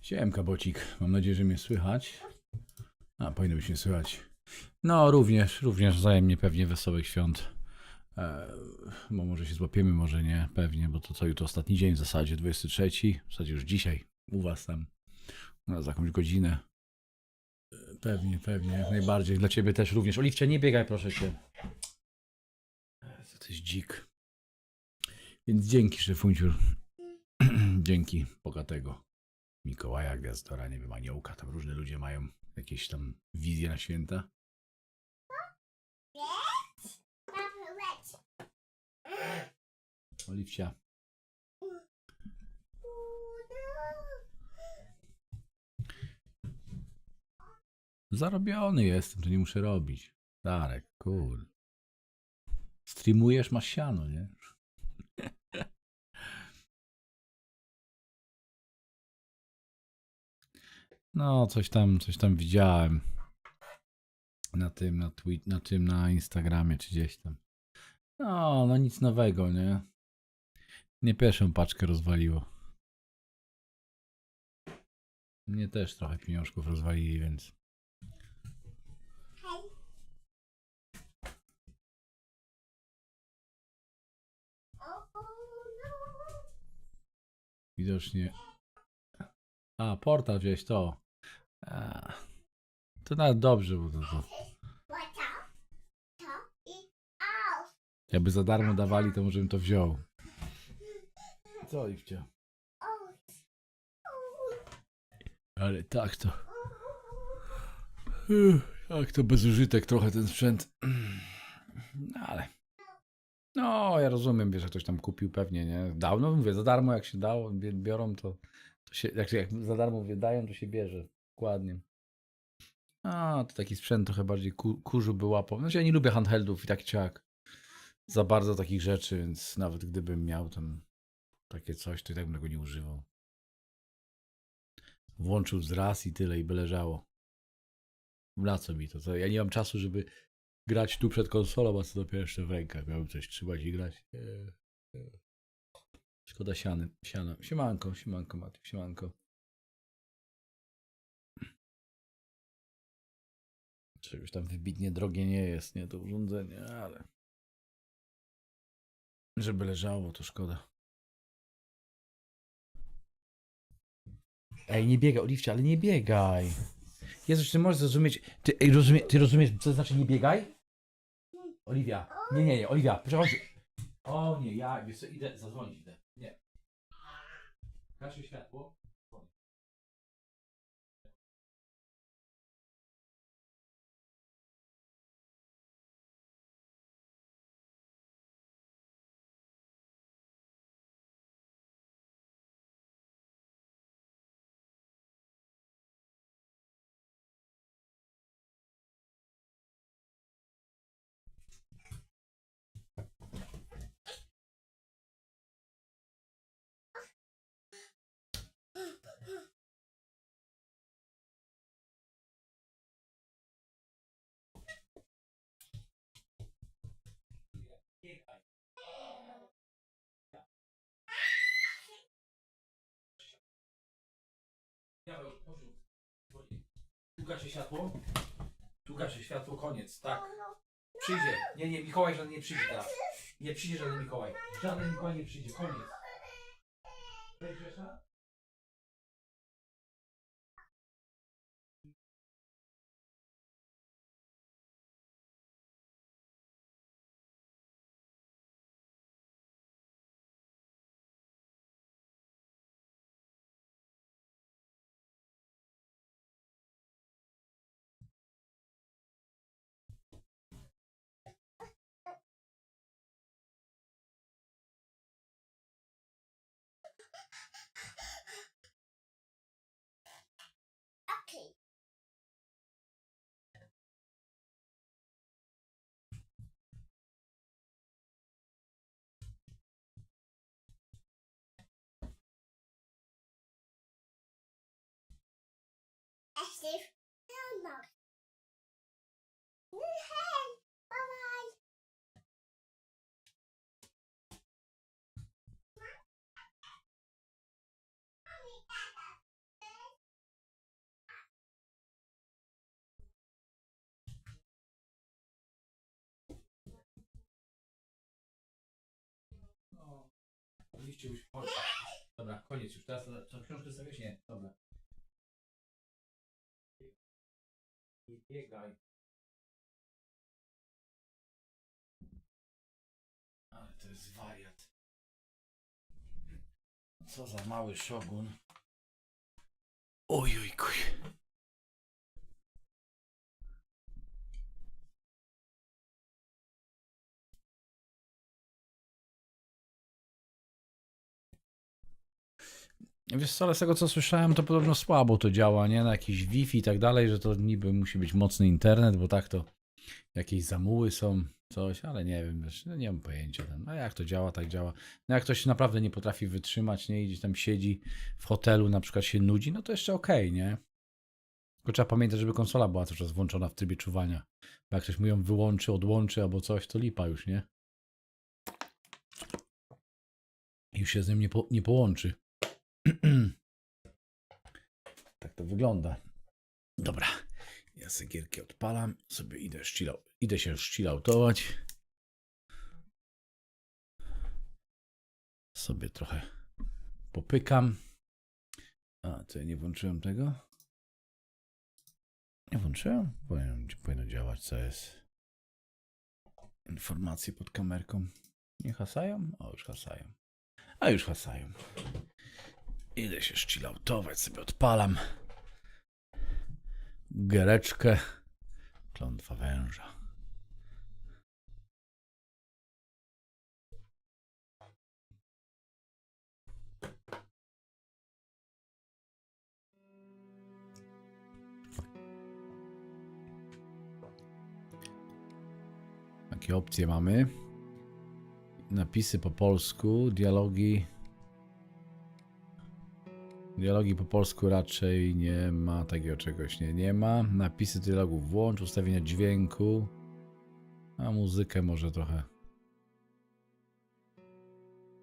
Siemka, bocik. Mam nadzieję, że mnie słychać. A, powinno być mnie słychać. No, również wzajemnie pewnie wesołych świąt. Bo może się złapiemy, może nie, pewnie, bo to co jutro ostatni dzień w zasadzie, 23. W zasadzie już dzisiaj, u was tam, za jakąś godzinę. Pewnie, jak najbardziej. Dla ciebie też również. Oliwcia, nie biegaj, proszę cię. To jest dzik. Więc dzięki, szefunciur. Dzięki bogatego Mikołaja, Gwiazdora, nie wiem, aniołka. Tam różne ludzie mają jakieś tam wizje na święta. Oliwcia. Zarobiony jestem, to nie muszę robić. Darek, cool. Streamujesz, masz siano, nie? No, coś tam widziałem. Na Instagramie czy gdzieś tam. No nic nowego, nie? Nie pierwszą paczkę rozwaliło. Mnie też trochę pieniążków rozwalili, więc... Widocznie... A, portal wziąłeś to. To nawet dobrze, bo to... Jakby za darmo dawali, to może bym to wziął. Co, Oliwcia? Ale tak to... Jak to bezużytek trochę ten sprzęt. No ale... No, ja rozumiem, wiesz, że ktoś tam kupił pewnie, nie? Dawno, mówię, za darmo jak się dało, biorą, to się... Jak za darmo wydają, to się bierze. Dokładnie. A, to taki sprzęt trochę bardziej kurzu by łapał. Znaczy ja nie lubię handheldów i tak czy jak. Za bardzo takich rzeczy, więc nawet gdybym miał tam takie coś, to i tak bym tego nie używał. Włączył z raz i tyle, i by leżało. Na co mi to? Ja nie mam czasu, żeby grać tu przed konsolą, a co dopiero jeszcze w rękach. Miałbym coś trzymać i grać. Szkoda siana. Siemanko, Matiu, siemanko. Czegoś tam wybitnie drogie nie jest, nie, to urządzenie, ale... Żeby leżało, to szkoda. Ej, nie biegaj, Oliwcia, ale nie biegaj. Jezus, ty możesz zrozumieć... Ty rozumiesz, co to znaczy nie biegaj? Oliwia, nie, Oliwia, przechodź. O nie, ja wiesz co, idę zadzwonić, idę. Nie. Gaszę światło. Biegaj. Tu gaszę światło. Tu gaszę światło, koniec, tak. Przyjdzie. Nie, Mikołaj żaden nie przyjdzie teraz. Nie przyjdzie żaden Mikołaj. Żaden Mikołaj nie przyjdzie, koniec. Wejdziesz? liście już chodź. Dobra, koniec już. Teraz to książkę stawiać? Nie, dobra. I biegaj. Ale to jest wariat. Co za mały szogun. Ojojkuj. Wiesz co, ale z tego co słyszałem, to podobno słabo to działa, nie? Na jakiś Wi-Fi i tak dalej, że to niby musi być mocny internet, bo tak to jakieś zamuły są, coś, ale nie wiem, wiesz, no nie mam pojęcia. No jak to działa, tak działa. No jak ktoś naprawdę nie potrafi wytrzymać, nie? I gdzieś tam siedzi w hotelu, na przykład się nudzi, no to jeszcze okej, nie? Tylko trzeba pamiętać, żeby konsola była cały czas włączona w trybie czuwania. Bo jak ktoś mu ją wyłączy, odłączy albo coś, to lipa już, nie? I już się z nim nie połączy. Tak to wygląda. Dobra, ja sobie gierkę odpalam, sobie idę się chilloutować. Sobie trochę popykam. A, to ja nie włączyłem tego? Nie włączyłem? Powinno działać, co jest. Informacje pod kamerką. Nie hasają? O, już hasają. A już hasają. Idę się chilloutować, sobie odpalam. Giereczkę. Klątwa węża. Jakie opcje mamy? Napisy po polsku, dialogi. Dialogi po polsku raczej nie ma takiego czegoś, nie ma. Napisy dialogów włącz, ustawienia dźwięku. A muzykę może trochę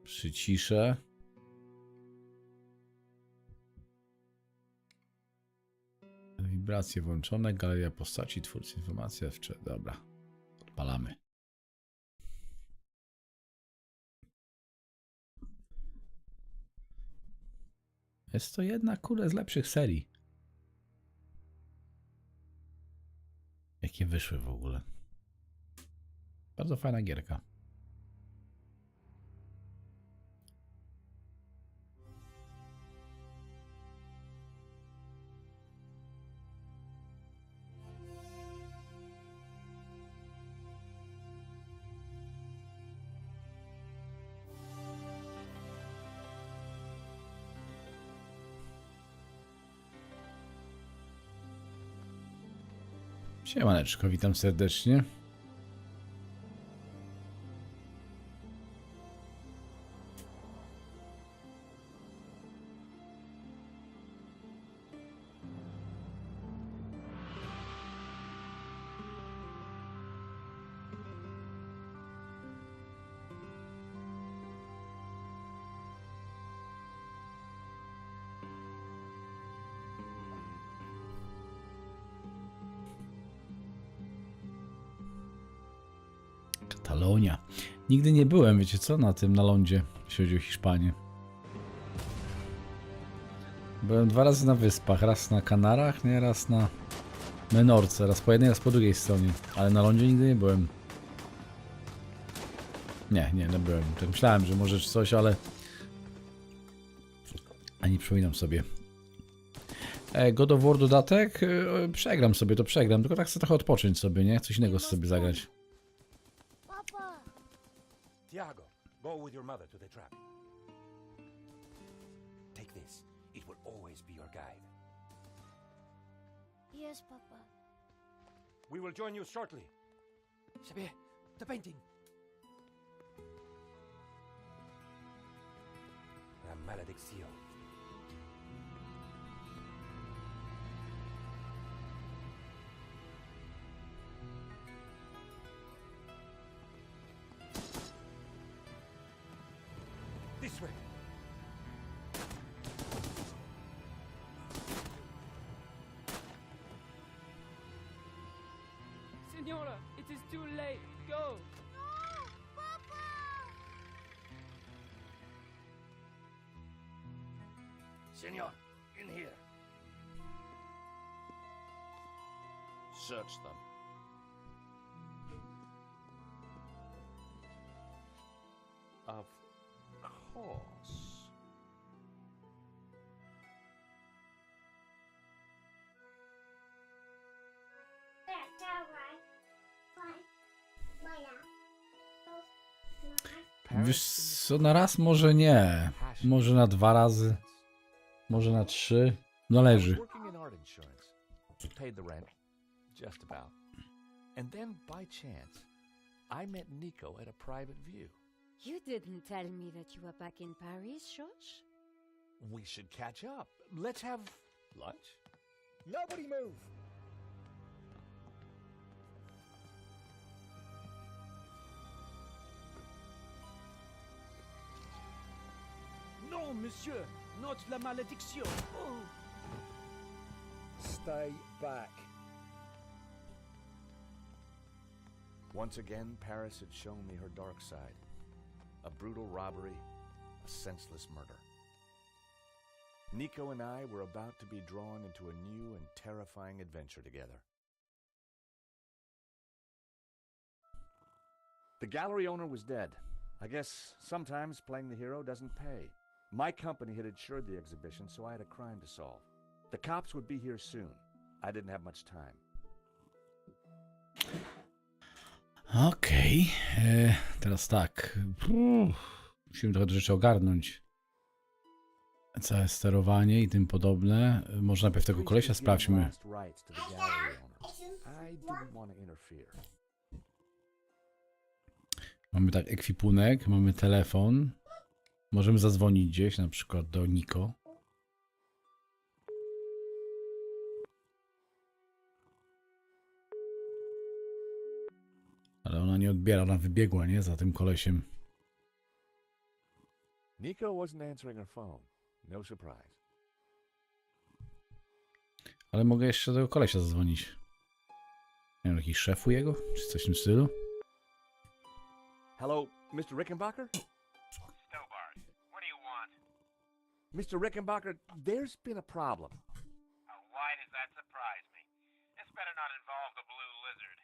przyciszę. Wibracje włączone, galeria postaci, twórcy informacji, dobra, odpalamy. Jest to jedna z lepszych serii, jakie wyszły w ogóle. Bardzo fajna gierka. Siemaneczko, witam serdecznie. Katalonia. Nigdy nie byłem, wiecie co, na lądzie, jeśli chodzi o Hiszpanię. Byłem 2 razy na wyspach, raz na Kanarach, nie, raz na Menorce, raz po jednej, raz po drugiej stronie, ale na lądzie nigdy nie byłem. Nie byłem. Tak myślałem, że może coś, ale ani przypominam sobie. God of War dodatek? Przegram sobie, tylko tak chcę trochę odpocząć sobie, nie? Coś innego sobie zagrać. Tiago, go with your mother to the trap. Take this. It will always be your guide. Yes, Papa. We will join you shortly. Ciebie, the painting. La maledicción. This way. Senora, it is too late. Go. No, Papa! Senor, in here. Search them. Of course. Wiesz co, na raz może nie. Może na 2 razy. Może na 3. Zależy. Working in art insurance. Paid the rent. Just about. And then by chance, I met Nico at a private view. You didn't tell me that you were back in Paris, George? We should catch up. Let's have lunch. Nobody move! Non, monsieur, not la malédiction. Oh. Stay back. Once again, Paris had shown me her dark side. A brutal robbery, a senseless murder. Nico and I were about to be drawn into a new and terrifying adventure together. The gallery owner was dead. I guess sometimes playing the hero doesn't pay. My company had insured the exhibition, so I had a crime to solve. The cops would be here soon. I didn't have much time. Okej. Teraz tak. Musimy trochę rzeczy ogarnąć. Całe sterowanie i tym podobne. Może najpierw tego kolesia sprawdźmy. Mamy tak ekwipunek, mamy telefon. Możemy zadzwonić gdzieś, na przykład do Niko. Ale ona nie odbiera, ona wybiegła, nie? Za tym kolesiem. Nico wasn't answering her phone. No surprise. Ale mogę jeszcze do tego kolesia zadzwonić. Nie wiem, jakiś szefu jego? Czy coś w tym stylu? Hello, Mr. Rickenbacker? Stobart, what do you want? Mr. Rickenbacker, there's been a problem. Why does that surprise me? This better not involve the Blue Lizard.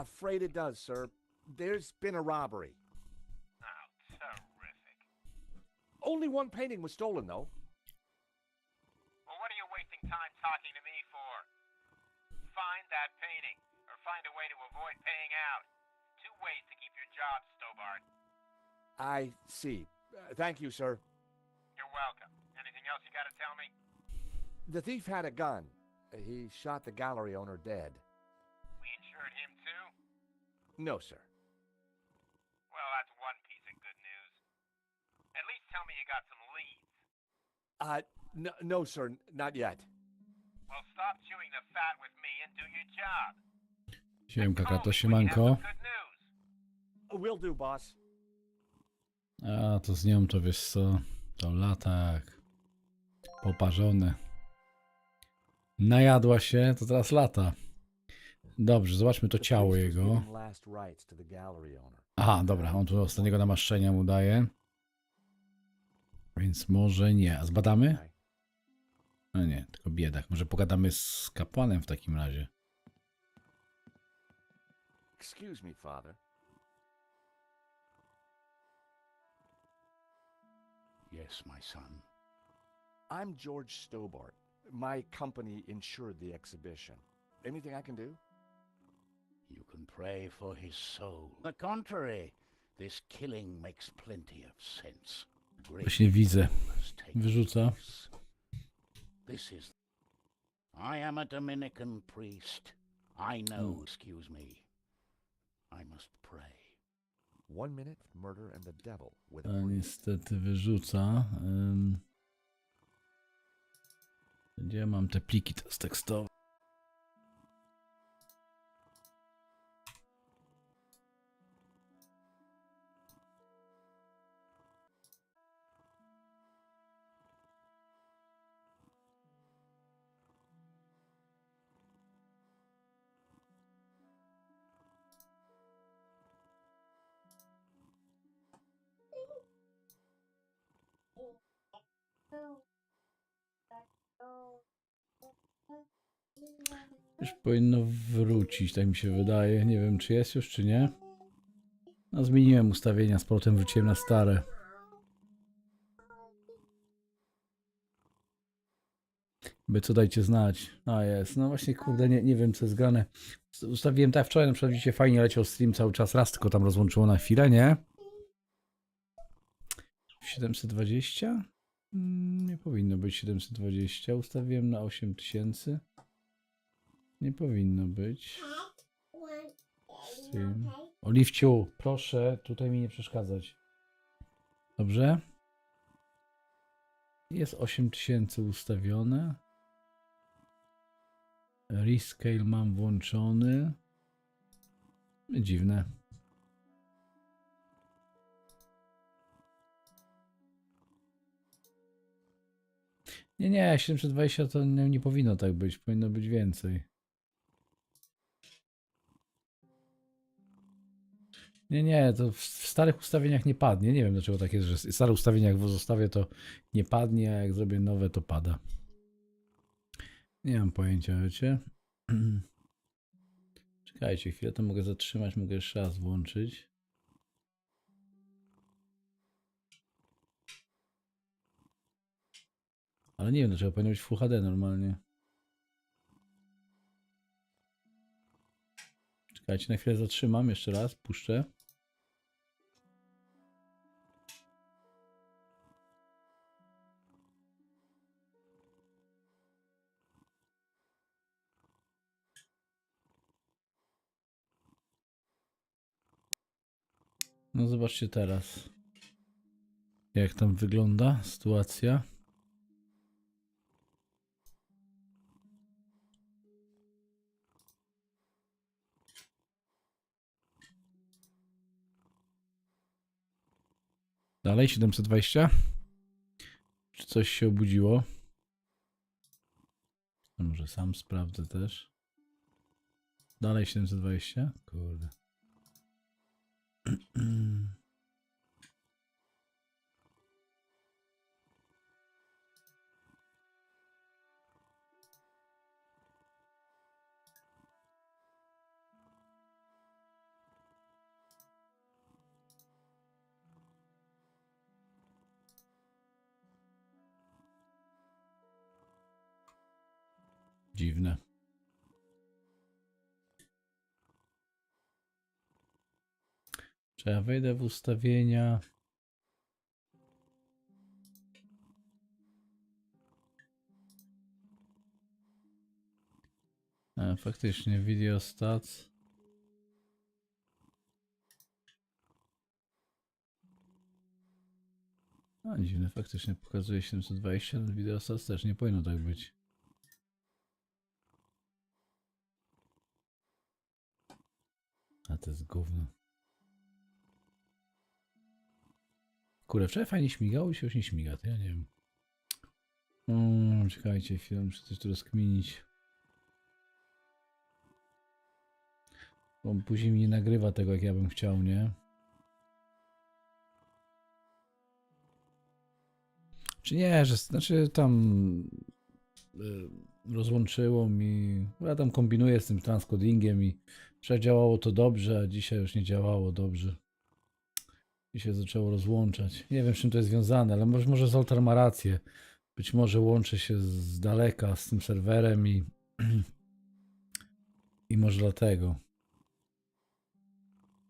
Afraid it does, sir. There's been a robbery. Oh, terrific. Only one painting was stolen, though. Well, what are you wasting time talking to me for? Find that painting, or find a way to avoid paying out. 2 ways to keep your job, Stobart. I see. Thank you, sir. You're welcome. Anything else you gotta tell me? The thief had a gun. He shot the gallery owner dead. We insured him too? No, sir. Well, that's one piece of good news. At least tell me you got some leads. No, sir, not yet. Well, stop chewing the fat with me and do your job. Siemka, Call to me when you have siemanko. some good news. Will do, boss. A, to z nią to wiesz co? To latak. Poparzone. Najadła się, to teraz lata. Dobrze, zobaczmy to ciało jego. Aha, dobra, on tu ostatniego namaszczenia mu daje. Więc może nie. A zbadamy? No nie, tylko biedak. Może pogadamy z kapłanem w takim razie. Excuse me, father. Yes, my son. I'm George Stobart. My company insured the exhibition. Anything I can do? You can pray for his soul. The contrary, this killing makes plenty of sense. Właśnie widzę. Wyrzuca. This is... I am a Dominican priest. I know, excuse me. I must pray. 1 minute, murder and the devil with a A priest. niestety wyrzuca. Gdzie mam te pliki teraz tekstowe? Już powinno wrócić, tak mi się wydaje. Nie wiem, czy jest już, czy nie. No, zmieniłem ustawienia, z powrotem wróciłem na stare. By co, dajcie znać. A jest, no właśnie, kurde, nie wiem, co jest grane. Ustawiłem tak wczoraj, na przykład widzicie, fajnie leciał stream cały czas, raz tylko tam rozłączyło na chwilę, nie? 720? Nie powinno być 720. Ustawiłem na 8000. Nie powinno być. Stream. Oliwciu, proszę tutaj mi nie przeszkadzać. Dobrze? Jest 8000 ustawione. Rescale mam włączony. Dziwne. Nie, 720 to nie powinno tak być. Powinno być więcej. Nie, to w starych ustawieniach nie padnie. Nie wiem, dlaczego tak jest, że w starych ustawieniach jak zostawię, to nie padnie, a jak zrobię nowe, to pada. Nie mam pojęcia, wiecie? Czekajcie chwilę, to mogę zatrzymać, mogę jeszcze raz włączyć. Ale nie wiem, dlaczego powinno być Full HD normalnie. Czekajcie, na chwilę zatrzymam, jeszcze raz, puszczę. No zobaczcie teraz, jak tam wygląda sytuacja. Dalej 720? Czy coś się obudziło? A może sam sprawdzę też. Dalej 720? Kurde. Dziwne. Czy ja wejdę w ustawienia? A, faktycznie, video stats. A, dziwne, faktycznie pokazuje 720, ale video stats też nie powinno tak być. A to jest gówno. Kurde, wczoraj fajnie śmigało i się już nie śmiga, to ja nie wiem. Czekajcie chwilę, muszę coś tu rozkminić. Bo później mi nie nagrywa tego, jak ja bym chciał, nie? Czy nie, że znaczy tam rozłączyło mi. Ja tam kombinuję z tym transcodingiem i wczoraj działało to dobrze, a dzisiaj już nie działało dobrze. I się zaczęło rozłączać. Nie wiem, z czym to jest związane, ale może Zoltar ma rację. Być może łączy się z daleka z tym serwerem i może dlatego.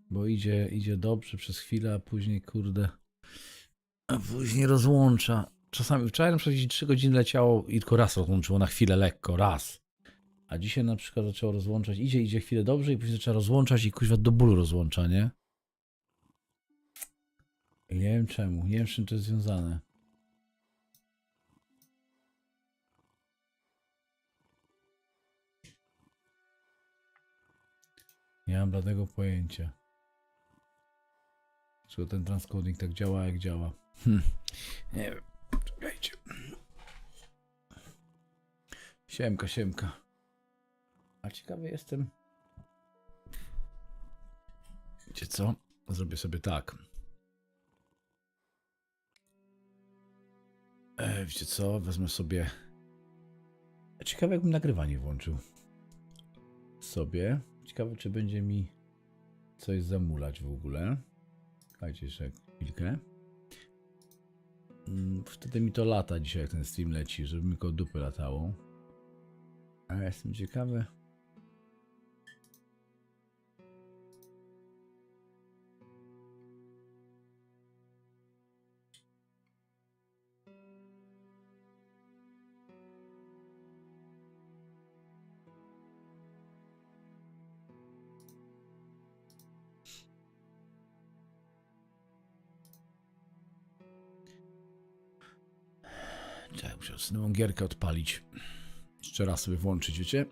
Bo idzie dobrze przez chwilę, a później kurde. A później rozłącza. Czasami wczoraj na przykład 3 godziny leciało i tylko raz rozłączyło na chwilę lekko, raz. A dzisiaj na przykład zaczęło rozłączać. Idzie chwilę dobrze i później zaczęło rozłączać i kuźwa do bólu rozłącza, nie? I nie wiem czemu, nie wiem z czym to jest związane. Nie mam bladego pojęcia. Czy ten transcoding tak działa, jak działa. Nie wiem. Czekajcie. Siemka. A ciekawy jestem. Wiecie co? Zrobię sobie tak. Wiecie co? Wezmę sobie... Ciekawe, jakbym nagrywanie włączył. sobie. Ciekawe, czy będzie mi coś zamulać w ogóle. Dajcie jeszcze chwilkę. Wtedy mi to lata dzisiaj, jak ten stream leci, żeby mi koło dupy latało. A ja jestem ciekawy. Czekaj, muszę nową gierkę odpalić. Jeszcze raz sobie włączyć, wiecie?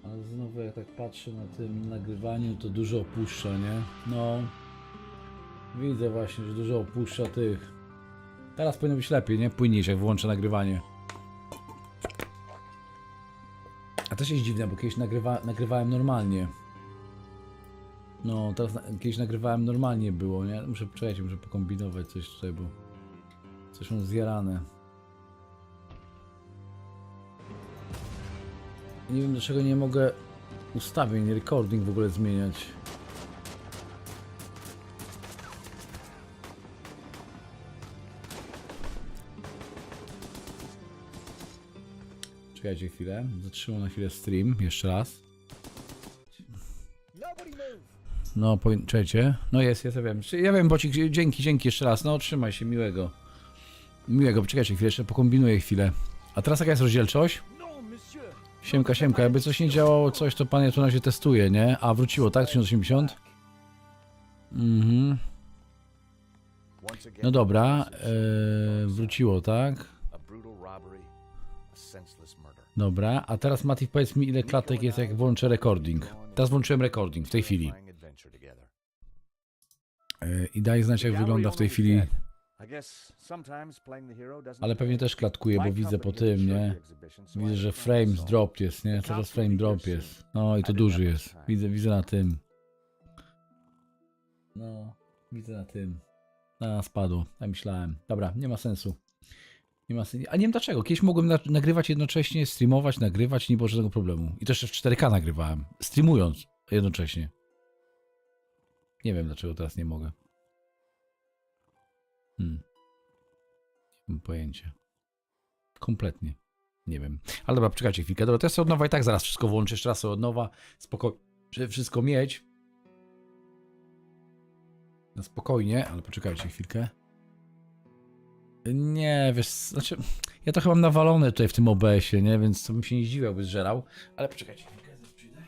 Ale znowu jak tak patrzę na tym nagrywaniu, to dużo opuszcza, nie? No. Widzę właśnie, że dużo opuszcza tych. Teraz powinno być lepiej, nie? Płynniejsze, jak włączę nagrywanie. A też jest dziwne, bo kiedyś nagrywałem normalnie. No, teraz kiedyś nagrywałem normalnie było, nie? Muszę pokombinować coś tutaj, bo coś mam zjarane. Nie wiem, dlaczego nie mogę ustawień, recording w ogóle zmieniać. Czekajcie chwilę, zatrzymam na chwilę stream, jeszcze raz. No, czekajcie. No jest, ja wiem, Bocik, dzięki jeszcze raz. No, trzymaj się, miłego. Poczekajcie chwilę, jeszcze pokombinuję chwilę. A teraz jaka jest rozdzielczość? Siemka, jakby coś nie działało, coś to panie tu na się testuje, nie? A wróciło, tak? 1080? Mhm. No dobra, wróciło, tak? Dobra, a teraz Mati, powiedz mi, ile klatek jest, jak włączę recording. Teraz włączyłem recording w tej chwili. I daj znać, jak wygląda w tej chwili. Ale pewnie też klatkuje, bo widzę po tym, nie? Widzę, że frames drop jest, nie? Cały czas frame drop jest. No i to duży jest. Widzę na tym. No, widzę na tym. A, spadło. Ja myślałem. Dobra, nie ma sensu. Nie ma sensu. A nie wiem dlaczego. Kiedyś mogłem nagrywać jednocześnie, streamować, nagrywać, nie było żadnego problemu. I to jeszcze w 4K nagrywałem. Streamując jednocześnie. Nie wiem dlaczego teraz nie mogę. Nie mam pojęcia. Kompletnie. Nie wiem. Ale dobra, poczekajcie chwilkę. Dobra, to ja sobie od nowa i tak zaraz wszystko włączę. Jeszcze raz sobie od nowa. Spokojnie. Żeby wszystko mieć. Na spokojnie, ale poczekajcie chwilkę. Nie, wiesz, znaczy... Ja to chyba mam nawalone tutaj w tym OBS-ie, nie? Więc to bym się nie zdziwiał, by zżerał. Ale poczekajcie chwilkę, zaraz przyjdę.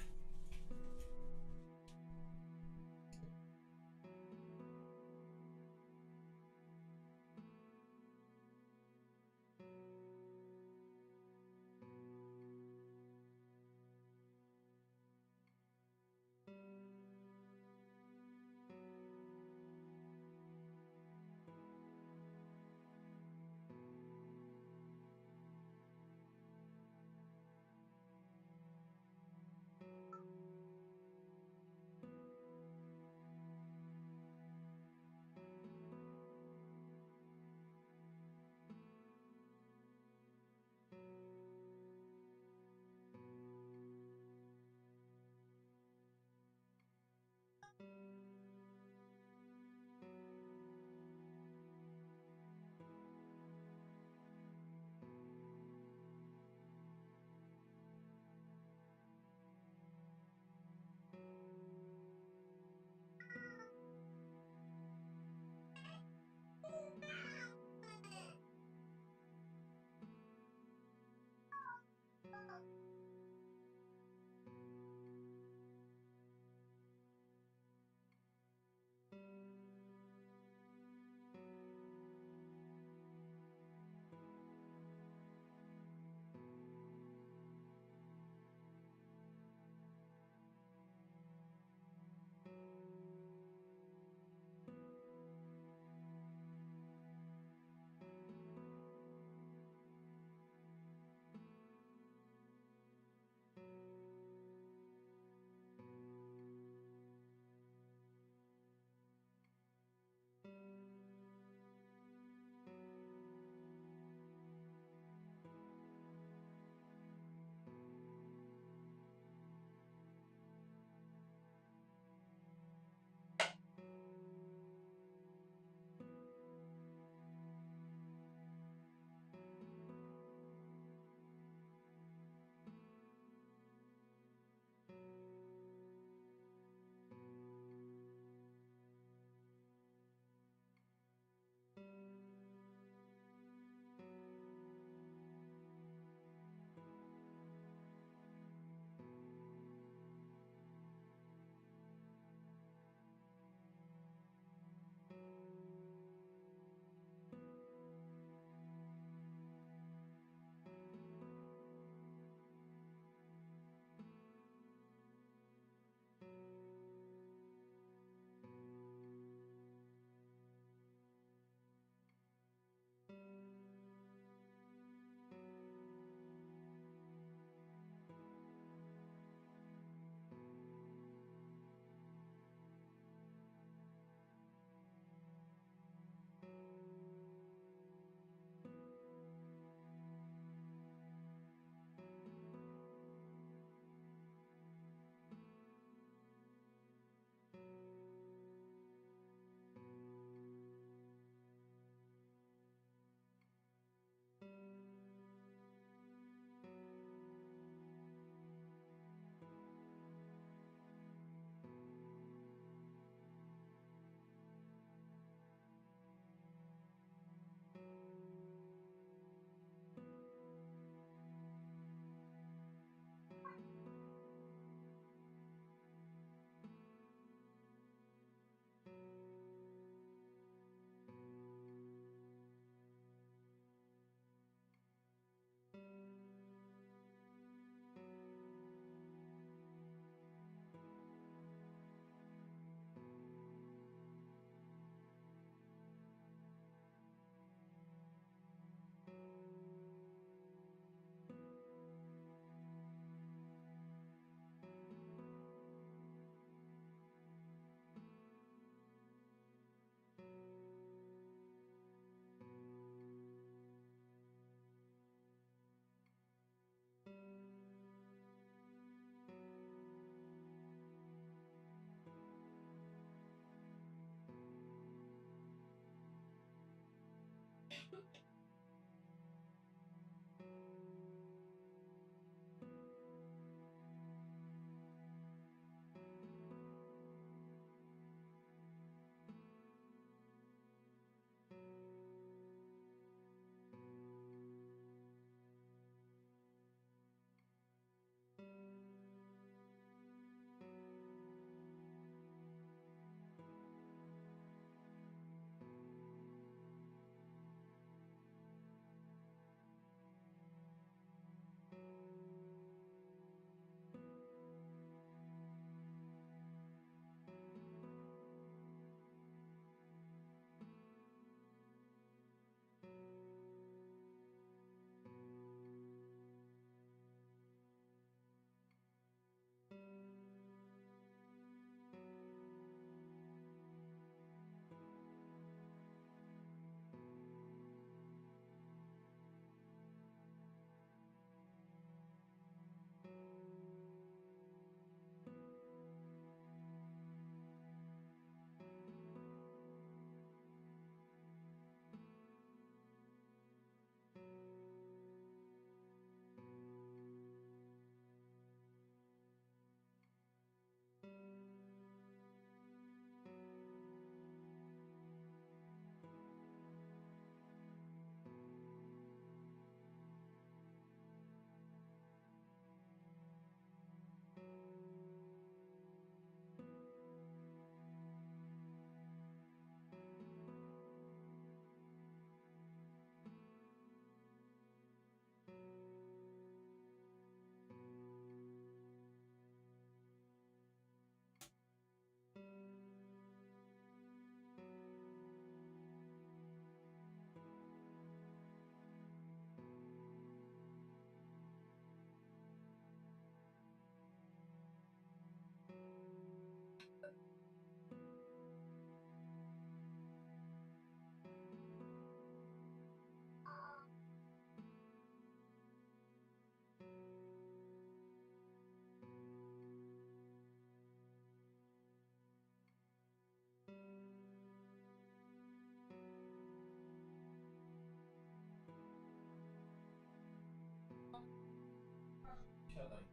Siadaj.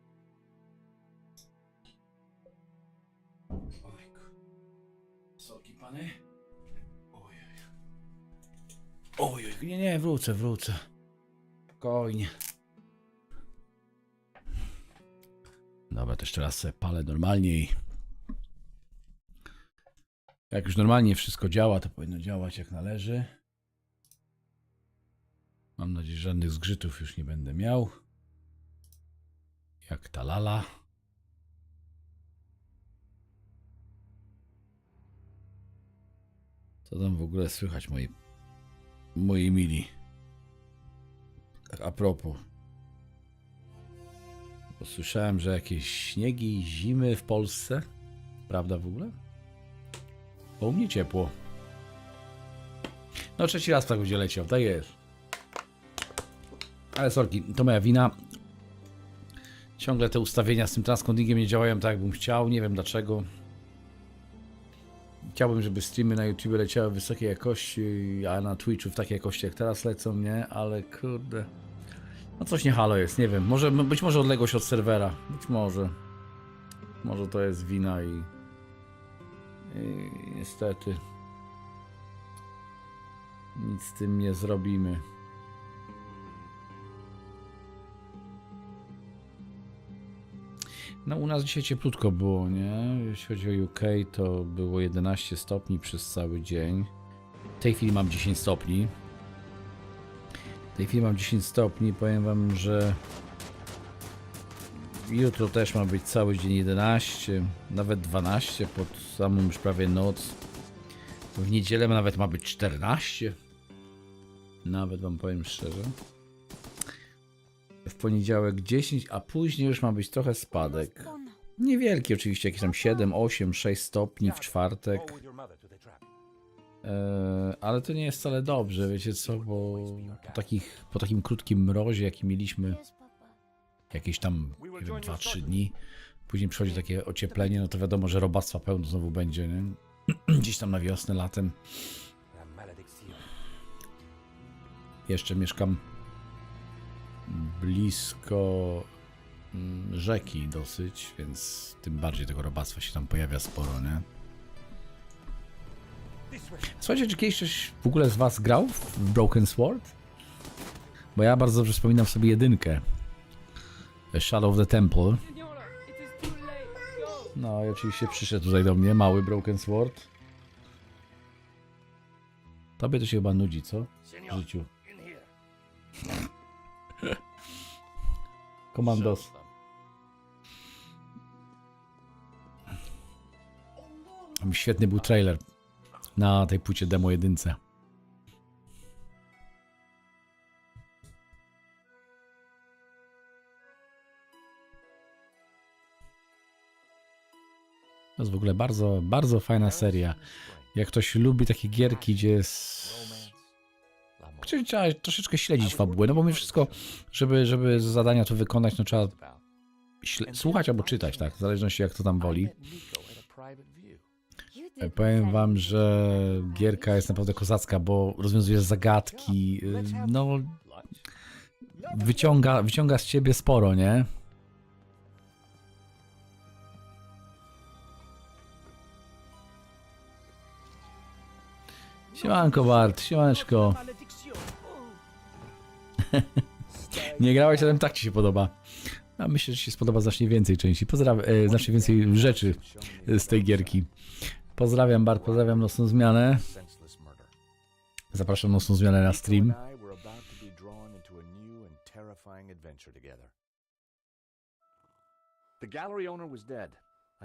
Ojku. Sorki, pany. Ojej. Ojej, nie, wrócę. Spokojnie. Dobra, to jeszcze raz sobie palę normalniej. Jak już normalnie wszystko działa, to powinno działać jak należy. Mam nadzieję, że żadnych zgrzytów już nie będę miał. Jak ta lala. Co tam w ogóle słychać, moi mili? Tak a propos. Bo słyszałem, że jakieś śniegi, zimy w Polsce. Prawda w ogóle? Bo u mnie ciepło. No trzeci raz tak będzie leciał, tak jest. Ale sorki, to moja wina. Ciągle te ustawienia z tym transkondingiem nie działają tak, jakbym chciał. Nie wiem dlaczego. Chciałbym, żeby streamy na YouTube leciały w wysokiej jakości, a na Twitchu w takiej jakości jak teraz lecą, nie? Ale kurde... No coś nie halo jest, nie wiem. Być może odległość od serwera. Być może. Może to jest wina i niestety nic z tym nie zrobimy. No u nas dzisiaj cieplutko było, nie? Jeśli chodzi o UK, to było 11 stopni przez cały dzień. W tej chwili mam 10 stopni. Powiem wam, że jutro też ma być cały dzień 11, nawet 12 pod samą już prawie noc. W niedzielę nawet ma być 14. Nawet wam powiem szczerze. W poniedziałek 10, a później już ma być trochę spadek. Niewielki oczywiście, jakieś tam 7, 8, 6 stopni w czwartek. Ale to nie jest wcale dobrze, wiecie co, bo po takim krótkim mrozie, jaki mieliśmy jakieś tam, nie wiem, 2-3 dni, później przychodzi takie ocieplenie, no to wiadomo, że robactwa pełno znowu będzie, nie? Gdzieś tam na wiosnę, latem. Jeszcze mieszkam blisko rzeki dosyć, więc tym bardziej tego robactwa się tam pojawia sporo, nie? Słuchajcie, czy kiedyś ktoś w ogóle z was grał w Broken Sword? Bo ja bardzo dobrze wspominam sobie jedynkę. Shadow of the Temple. No i oczywiście przyszedł tutaj do mnie mały Broken Sword. Tobie to się chyba nudzi, co? W życiu. Komandos. Świetny był trailer na tej płycie demo jedynce. To jest w ogóle bardzo, bardzo fajna seria. Jak ktoś lubi takie gierki, gdzie jest... Trzeba troszeczkę śledzić fabułę, no bo my wszystko, żeby zadania to wykonać, no trzeba słuchać albo czytać, tak? W zależności jak to tam woli. Powiem wam, że gierka jest naprawdę kozacka, bo rozwiązuje zagadki, no... Wyciąga z ciebie sporo, nie? Siemanko Bart, siemaneczko. Nie grałeś, ale tak ci się podoba. A myślę, że ci się spodoba znacznie więcej części. Pozdrawiam, znacznie więcej rzeczy z tej gierki. Pozdrawiam Bart, pozdrawiam nocną zmianę. Zapraszam nocną zmianę na stream. The gallery owner was dead.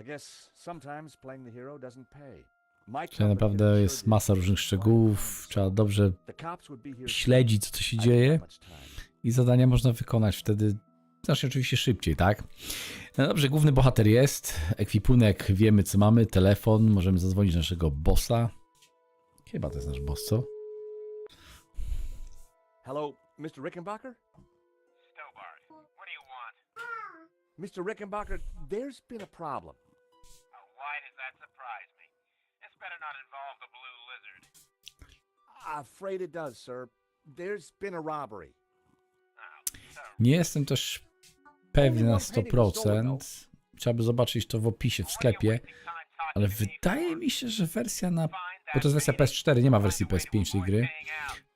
I guess sometimes playing the hero doesn't pay. Czyli naprawdę jest masa różnych szczegółów, trzeba dobrze śledzić, co się dzieje i zadania można wykonać wtedy, znacznie oczywiście szybciej, tak? No dobrze, główny bohater jest, ekwipunek, wiemy co mamy, telefon, możemy zadzwonić do naszego bossa. Chyba to jest nasz boss, co? Hello, Mr. Rickenbacker? Stobart, what do you want? Mr. Rickenbacker, there's been a problem. Why does that surprise me? This better not involve the Blue Lizard. Afraid it does, sir. There's been a robbery. Oh, so Nie jestem też pewny na 100%. Trzeba by zobaczyć to w opisie w sklepie. Ale wydaje mi się, że wersja na... Bo to jest wersja PS4, nie ma wersji PS5 tej gry.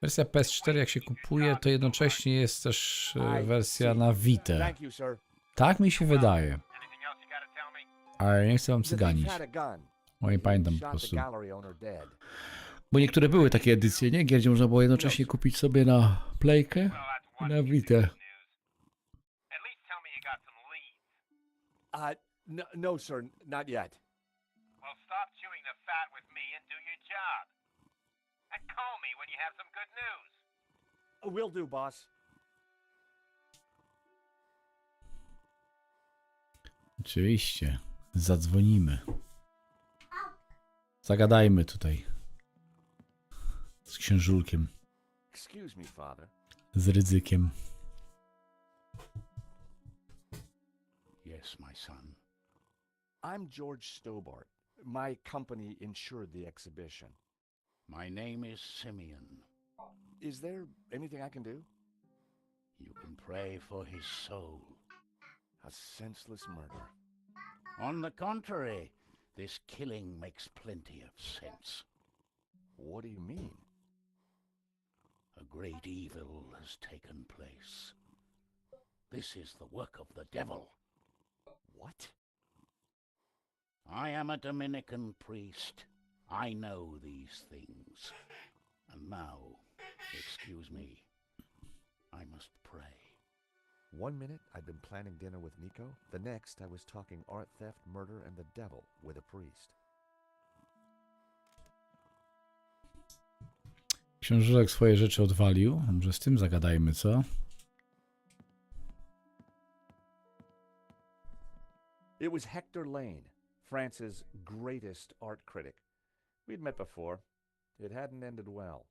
Wersja PS4 jak się kupuje, to jednocześnie jest też wersja na Vita. Thank you, sir. Tak mi się wydaje. Anything else you gotta tell me? Ale nie chcę wam The thief cyganić. had a gun. Bo nie pamiętam po Shot prostu. the gallery owner dead. Bo niektóre były takie edycje, nie? Gdzie można było jednocześnie kupić sobie na Playkę Well, that's i one na piece Vitę. of news. At least tell me you got some leads. No, sir, not yet. Well, stop chewing the fat with me and do your job. And call me when you have some good news. Will do, boss. Oczywiście. Zadzwonimy. Zagadajmy tutaj. Z księżulkiem. Excuse me, father. Z Rydzykiem. Yes, my son. I'm George Stobart. My company insured the exhibition. My name is Simeon. Is there anything I can do? You can pray for his soul. A senseless murder. On the contrary, this killing makes plenty of sense. What do you mean? A great evil has taken place. This is the work of the devil. What? I am a Dominican priest. I know these things. And now, excuse me, I must pray. 1 minute I'd been planning dinner with Nico. The next I was talking art theft, murder, and the devil with a priest. Książulek swoje rzeczy odwalił. A może z tym zagadajmy, co? It was Hector Lane, France's greatest art critic. We'd met before. It hadn't ended well.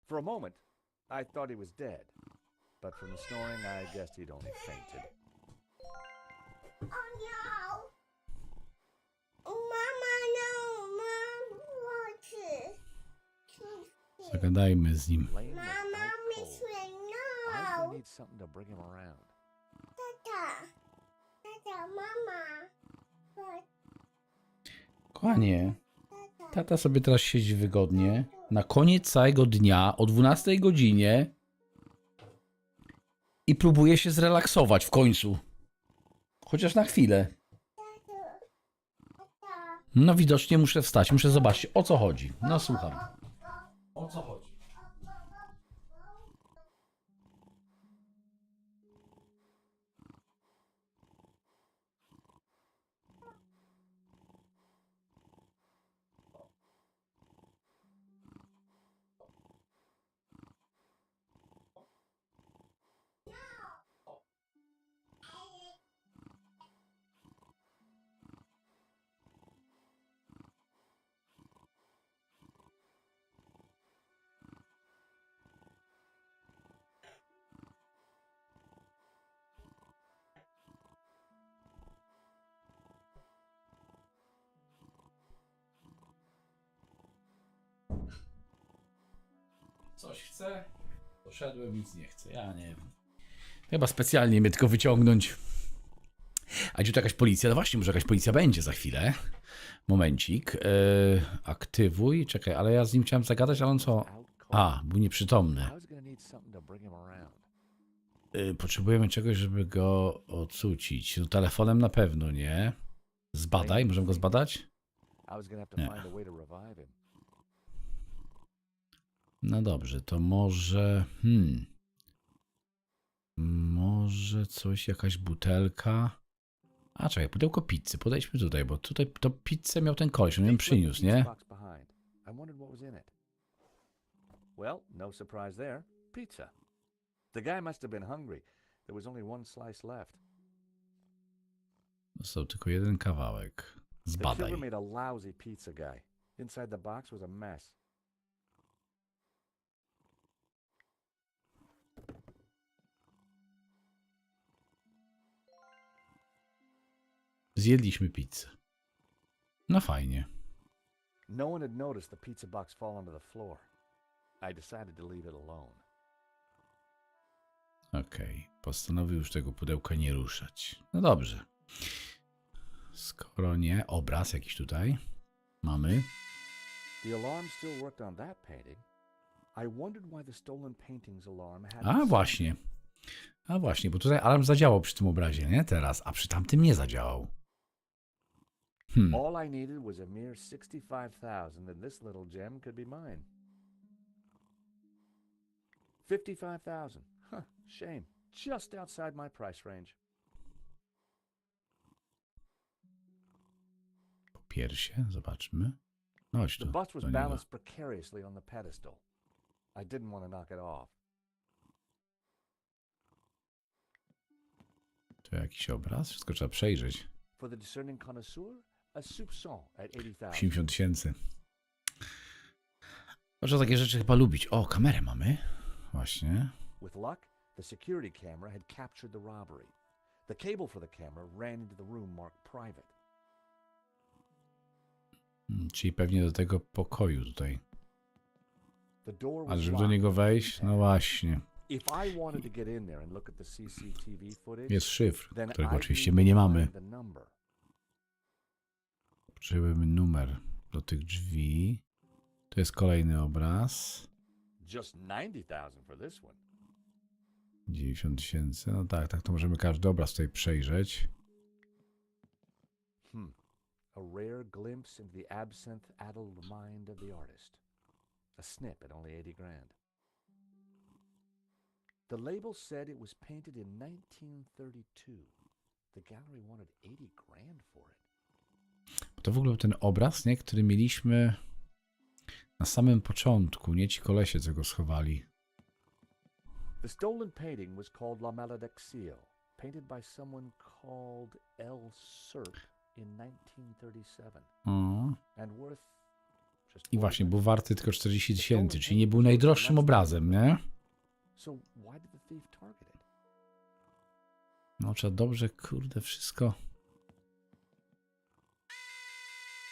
For a moment, I thought he was dead. But from the snoring, I guessed he'd only fainted. Oh no! Mama, no! Mom, watch it. Zagadajmy z nim. Lane was Mama, out Miss cold. Ray, I was gonna no! need something to bring him around. Tata! Tata, mama! But, Kochanie, tata, tata sobie teraz siedzi wygodnie. Na koniec całego dnia o 12 godzinie i próbuje się zrelaksować w końcu. Chociaż na chwilę. tata. No widocznie muszę wstać, muszę zobaczyć, o co chodzi. No słucham. O co chodzi? Coś chcę? Poszedłem, nic nie chcę. Ja nie wiem. Chyba specjalnie mnie tylko wyciągnąć. A gdzie tu jakaś policja? No właśnie, może jakaś policja będzie za chwilę. Momencik. Aktywuj. Czekaj, ale ja z nim chciałem zagadać, ale on co? Out cold. A, był nieprzytomny. I was gonna need something to bring him around. Potrzebujemy czegoś, żeby go ocucić. No, telefonem na pewno nie. Zbadaj, możemy go zbadać? I was gonna have to Nie. find a way to revive him. No dobrze, to może... Może coś, jakaś butelka... A czekaj, pudełko pizzy. Podejdźmy tutaj, bo tutaj to pizzę miał ten koleś, on ją przyniósł, nie? Box behind. I wondered what was in it. Well, no surprise there. Pizza. The guy must have been hungry. There was only one slice left. Został tylko jeden kawałek. The Zbadaj. killer made a lousy pizza guy. Inside the box was a mess. Zjedliśmy pizzę. No fajnie. No one had noticed the pizza box fall onto the floor. I decided to leave it alone. Okej. Postanowił już tego pudełka nie ruszać. No dobrze. Skoro nie, obraz jakiś tutaj mamy. The alarm still worked on that painting. I wondered why the stolen painting's alarm had. A właśnie. A właśnie, bo tutaj alarm zadziałał przy tym obrazie, nie? Teraz, a przy tamtym nie zadziałał. All I needed was a mere 65,000 and this little gem could be mine. 55,000. Huh, shame. Just outside my price range. Po piersie, zobaczmy. Chodź The tu. bust was do niego. balanced precariously on the pedestal. I didn't want to knock it off. Tu jakiś obraz, wszystko trzeba przejrzeć. For the discerning connoisseur, a soupçon at 80,000. 80 tysięcy. Można takie rzeczy chyba lubić. O, kamerę mamy. Właśnie. With luck, the security camera had captured the robbery. The cable for the camera ran into the room marked private. Czyli pewnie do tego pokoju tutaj. The door was Ale żeby do locked. niego wejść, no właśnie. If I wanted to get in there and look at the CCTV footage, Jest szyfr, then którego I'd oczywiście need my to nie mamy. find the number. Potrzebujemy numer do tych drzwi. To jest kolejny obraz. Just 90,000 for this one. 90 tysięcy. No tak, tak to możemy każdy obraz tutaj przejrzeć. A rare glimpse into the absinthe-addled mind of the artist. A snip at only 80 grand. The label said it was painted in 1932. The gallery wanted 80 grand for it. To w ogóle ten obraz, nie, który mieliśmy na samym początku, nie ci kolesie, co go schowali. The stolen painting was called La Maledicción, painted by someone called L. Cirque in 1937. O. And worth just I właśnie, 40 był warty tylko 40 tysięcy, czyli nie był najdroższym obrazem, nie? So why did the thief target it? No trzeba dobrze, kurde, wszystko.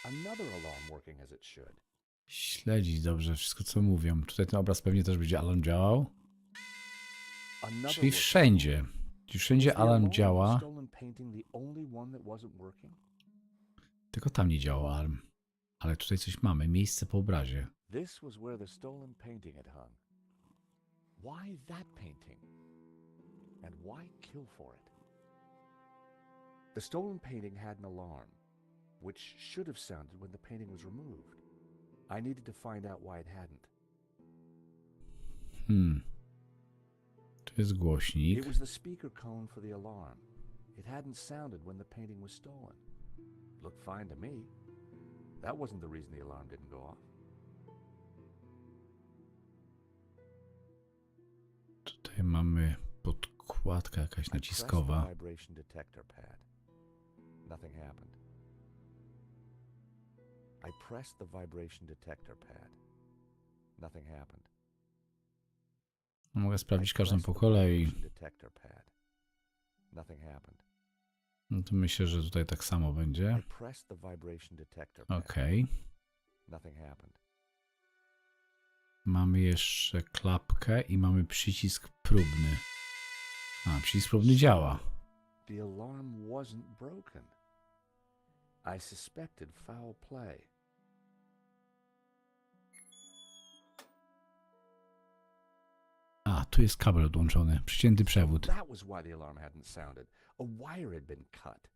Another alarm working as it should. Śledzić dobrze wszystko, co mówią. Tutaj ten obraz pewnie też będzie alarm działał. Another Czyli working wszędzie. alarm. Czyli wszędzie Was the alarm alarm in the działa, stolen painting the only one that wasn't working? tylko tam nie działa alarm. Ale tutaj coś mamy, miejsce po obrazie. This was where the stolen painting had hung. Why that painting? And why kill for it? The stolen painting had an alarm, which should have sounded when the painting was removed. I needed to find out why it hadn't. Tu jest głośnik. It was the speaker cone for the alarm. It hadn't sounded when the painting was stolen. Looked fine to me. That wasn't the reason the alarm didn't go off. Tutaj mamy podkładka jakaś I pressed the naciskowa. vibration detector pad. Nothing happened. I pressed the vibration detector pad. Nothing happened. Mogę I sprawdzić każdą pressed po the kolei. vibration detector pad. Nothing happened. No to myślę, że tutaj tak samo będzie. I pressed the vibration detector pad. Okej. Nothing happened. Mamy jeszcze klapkę i mamy przycisk próbny. A, przycisk próbny działa. The alarm wasn't broken. I suspected foul play. A, tu jest kabel odłączony, przycięty przewód. That was why the alarm hadn't sounded. A wire had been cut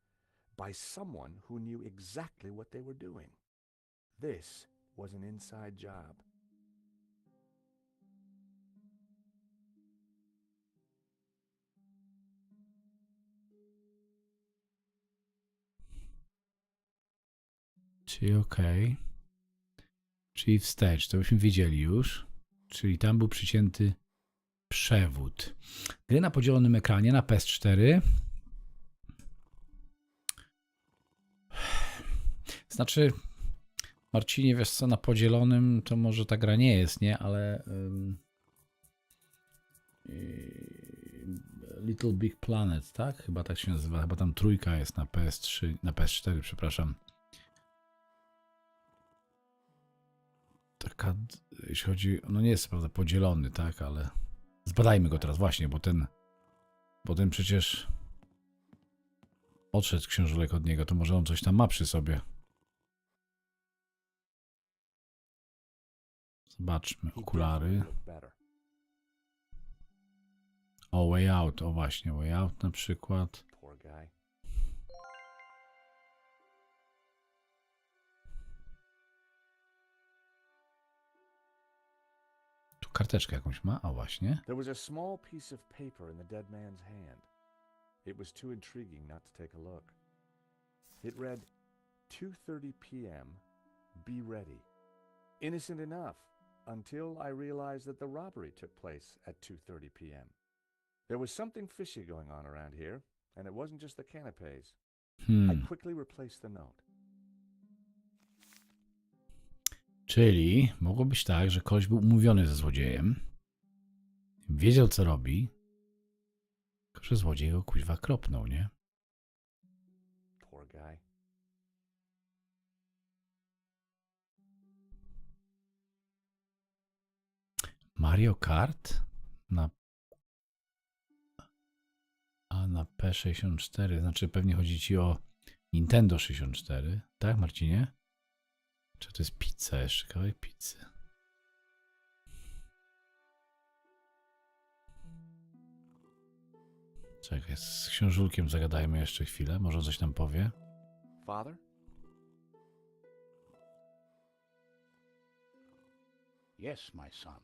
by someone who knew exactly what they were doing. This was an inside job. Czyli okej. Czyli wstecz, to byśmy wiedzieli już. Czyli tam był przycięty przewód. Gry na podzielonym ekranie na PS4. Znaczy, Marcinie, wiesz co, na podzielonym to może ta gra nie jest, nie? Ale Little Big Planet, tak? Chyba tak się nazywa. Chyba tam trójka jest na PS3, na PS4, przepraszam. Taka, jeśli chodzi, no nie jest prawda podzielony, tak, ale zbadajmy go teraz właśnie, bo ten Bo ten przecież odszedł książulek od niego, to może on coś tam ma przy sobie. Zobaczmy, okulary. O, Way Out, o właśnie, Way Out na przykład. Poor guy. Tu karteczkę jakąś ma, o właśnie. There was a small piece of paper in the dead man's hand. It was too intriguing not to take a look. It read, 2:30 p.m. Be ready. Innocent enough, until I realized that the robbery took place at 2:30 p.m. There was something fishy going on around here, and it wasn't just the canapes. I quickly replaced the note. Czyli mogło być tak, że koleś był umówiony ze złodziejem. Wiedział, co robi. Tylko że złodziej go kuźwa kropnął, nie? Poor guy. Mario Kart na P64, znaczy pewnie chodzi ci o Nintendo 64, tak Marcinie? Czy to jest pizza jeszcze, kawałek pizzy? Czekaj, z książulkiem zagadajmy jeszcze chwilę, może coś nam powie. Father? Yes, my son.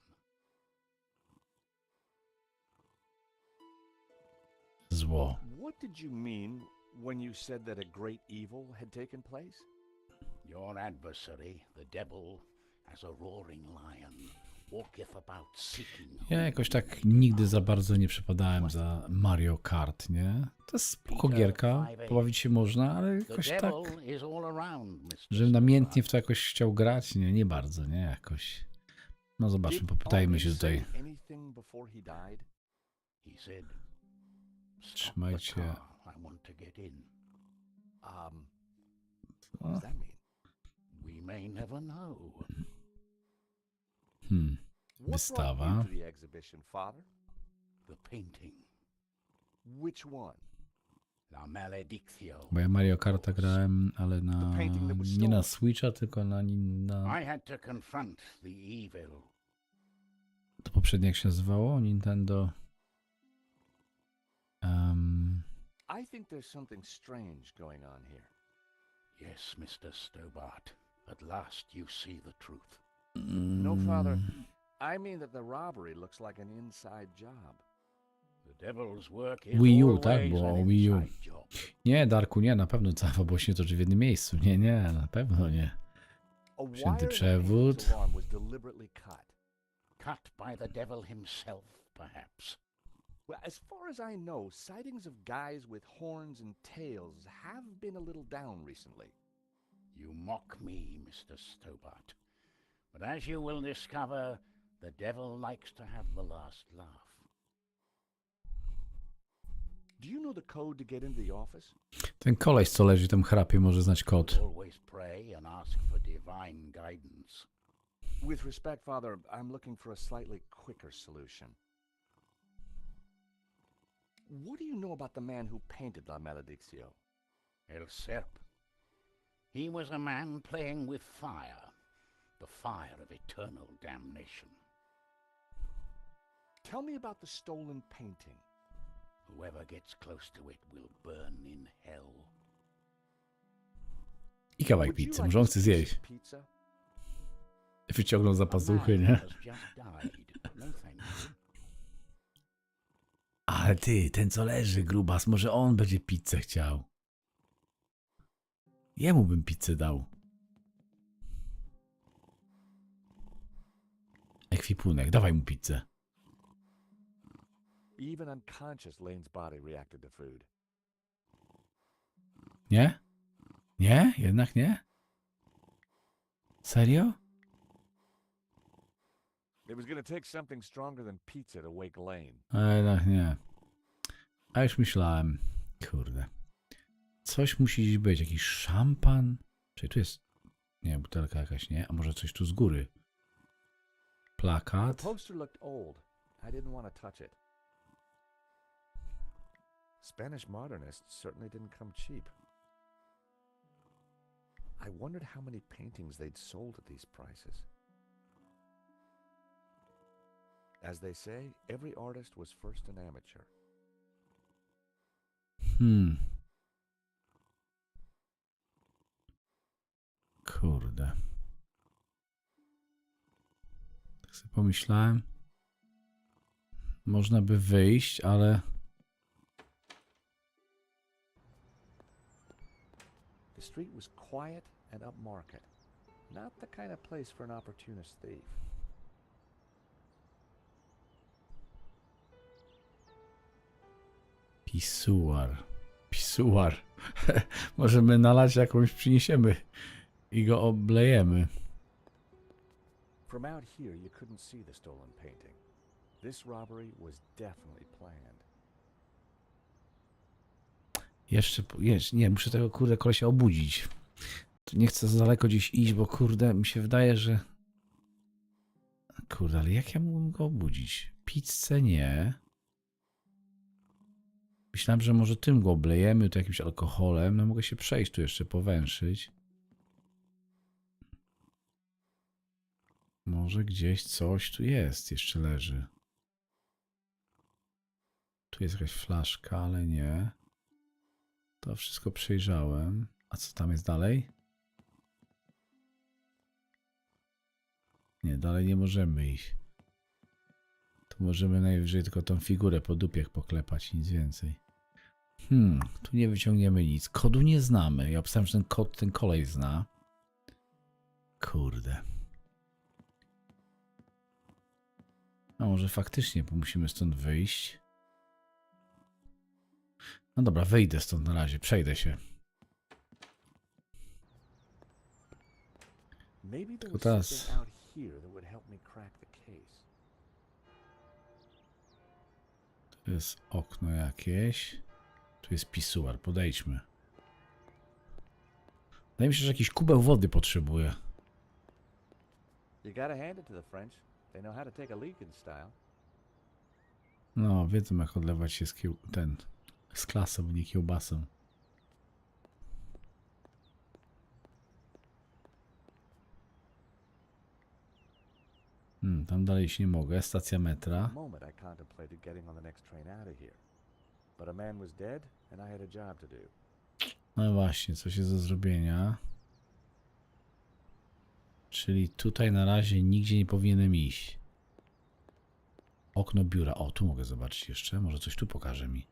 Zło. What did you mean when you said that a great evil had taken place? Your adversary, the devil, as a roaring lion, walketh about seeking. Ja jakoś tak nigdy za bardzo nie przepadałem za Mario Kart, nie? To jest spoko gierka, pobawić się można, ale The jakoś tak, devil is all around, Mr. żebym namiętnie w to jakoś chciał grać, nie bardzo, nie? Jakoś. No zobaczmy, popytajmy się tutaj. Anything before he died? He said, "Stop Trzymajcie. the car, I want to get in." What Co? does that mean? We may never know. What brought you Wystawa. to the exhibition, Father? The painting, Which one? La Maledictio. Bo ja Mario Karta grałem, ale na nie na Switcha, tylko na I had to confront the evil. to poprzednie jak się nazywało? Nintendo. I think there's something strange going on here. Yes, Mr. Stobart. At last you see the truth. No, Father. I mean that the robbery looks like an inside job. The devil's work is Wii U, always tak? Było an Wii U. inside job. Nie, Darku, nie, na pewno cała było się toczy w jednym miejscu. Nie, nie, na pewno nie. A wire Wzięty in the przewód. ambulance alarm was deliberately cut. Cut by the devil himself, perhaps. Well, as far as I know, sightings of guys with horns and tails have been a little down recently. You mock me, Mr. Stobart. But as you will discover, the devil likes to have the last laugh. Do you know the code to get into the office? Ten koleś, co leży tam chrapie, może znać kod. Always pray and ask for divine guidance. With respect, Father, I'm looking for a slightly quicker solution. What do you know about the man who painted La Maledictio? El Serp. He was a man playing with fire. The fire of eternal damnation. Tell me about the stolen painting. Whoever gets close to it will burn in hell. I kawałek Would you pizzy, like może on a chce piece zjeść. of pizza? Wyciągnął za A pazuchy, man nie? has just died. No thank you. Ale ty, ten co leży, grubas, może on będzie pizzę chciał. Jemu bym pizzę dał. Ekwipunek, dawaj mu pizzę. Even unconscious, Lane's body reacted to food. Nie? Nie? Jednak nie? Serio? It was gonna take something stronger than pizza to wake Lane. A jednak nie. A już myślałem. Kurde. Coś musi dziś być. Jakiś szampan? Czyli tu jest... Nie, butelka jakaś, nie? A może coś tu z góry? The Plakat? poster looked old. I didn't want to touch it. Spanish modernists certainly didn't come cheap. I wondered how many paintings they'd sold at these prices. As they say, every artist was first an amateur. Kurde. Tak sobie pomyślałem. Można by wyjść, ale... The street was quiet and upmarket. Not the kind of place for an opportunist thief. Pisuar. Pisuar. Możemy nalać jakąś, przyniesiemy i go oblejemy. From out here, you couldn't see the stolen painting. This robbery was definitely planned. Jeszcze, nie, muszę tego kurde kolesia obudzić. Nie chcę za daleko gdzieś iść, bo kurde, mi się wydaje, że... Kurde, ale jak ja mógłbym go obudzić? Pizzę nie. Myślałem, że może tym go oblejemy, to jakimś alkoholem. No mogę się przejść tu jeszcze, powęszyć. Może gdzieś coś tu jest, jeszcze leży. Tu jest jakaś flaszka, ale nie. To wszystko przejrzałem. A co tam jest dalej? Nie, dalej nie możemy iść. Tu możemy najwyżej tylko tą figurę po dupie poklepać, nic więcej. Tu nie wyciągniemy nic. Kodu nie znamy. Ja obstałem, że ten kod ten kolej zna. Kurde. A może faktycznie, bo musimy stąd wyjść. No dobra, wyjdę stąd na razie, przejdę się. Tylko teraz... Tu jest okno jakieś. Tu jest pisuar, podejdźmy. Wydaje mi się, że jakiś kubeł wody potrzebuje. No, wiedzą jak odlewać się z klasą, nie kiełbasą. Tam dalej się nie mogę. Stacja metra. No właśnie, coś jest do zrobienia. Czyli tutaj na razie nigdzie nie powinienem iść. Okno biura. O, tu mogę zobaczyć jeszcze. Może coś tu pokaże mi.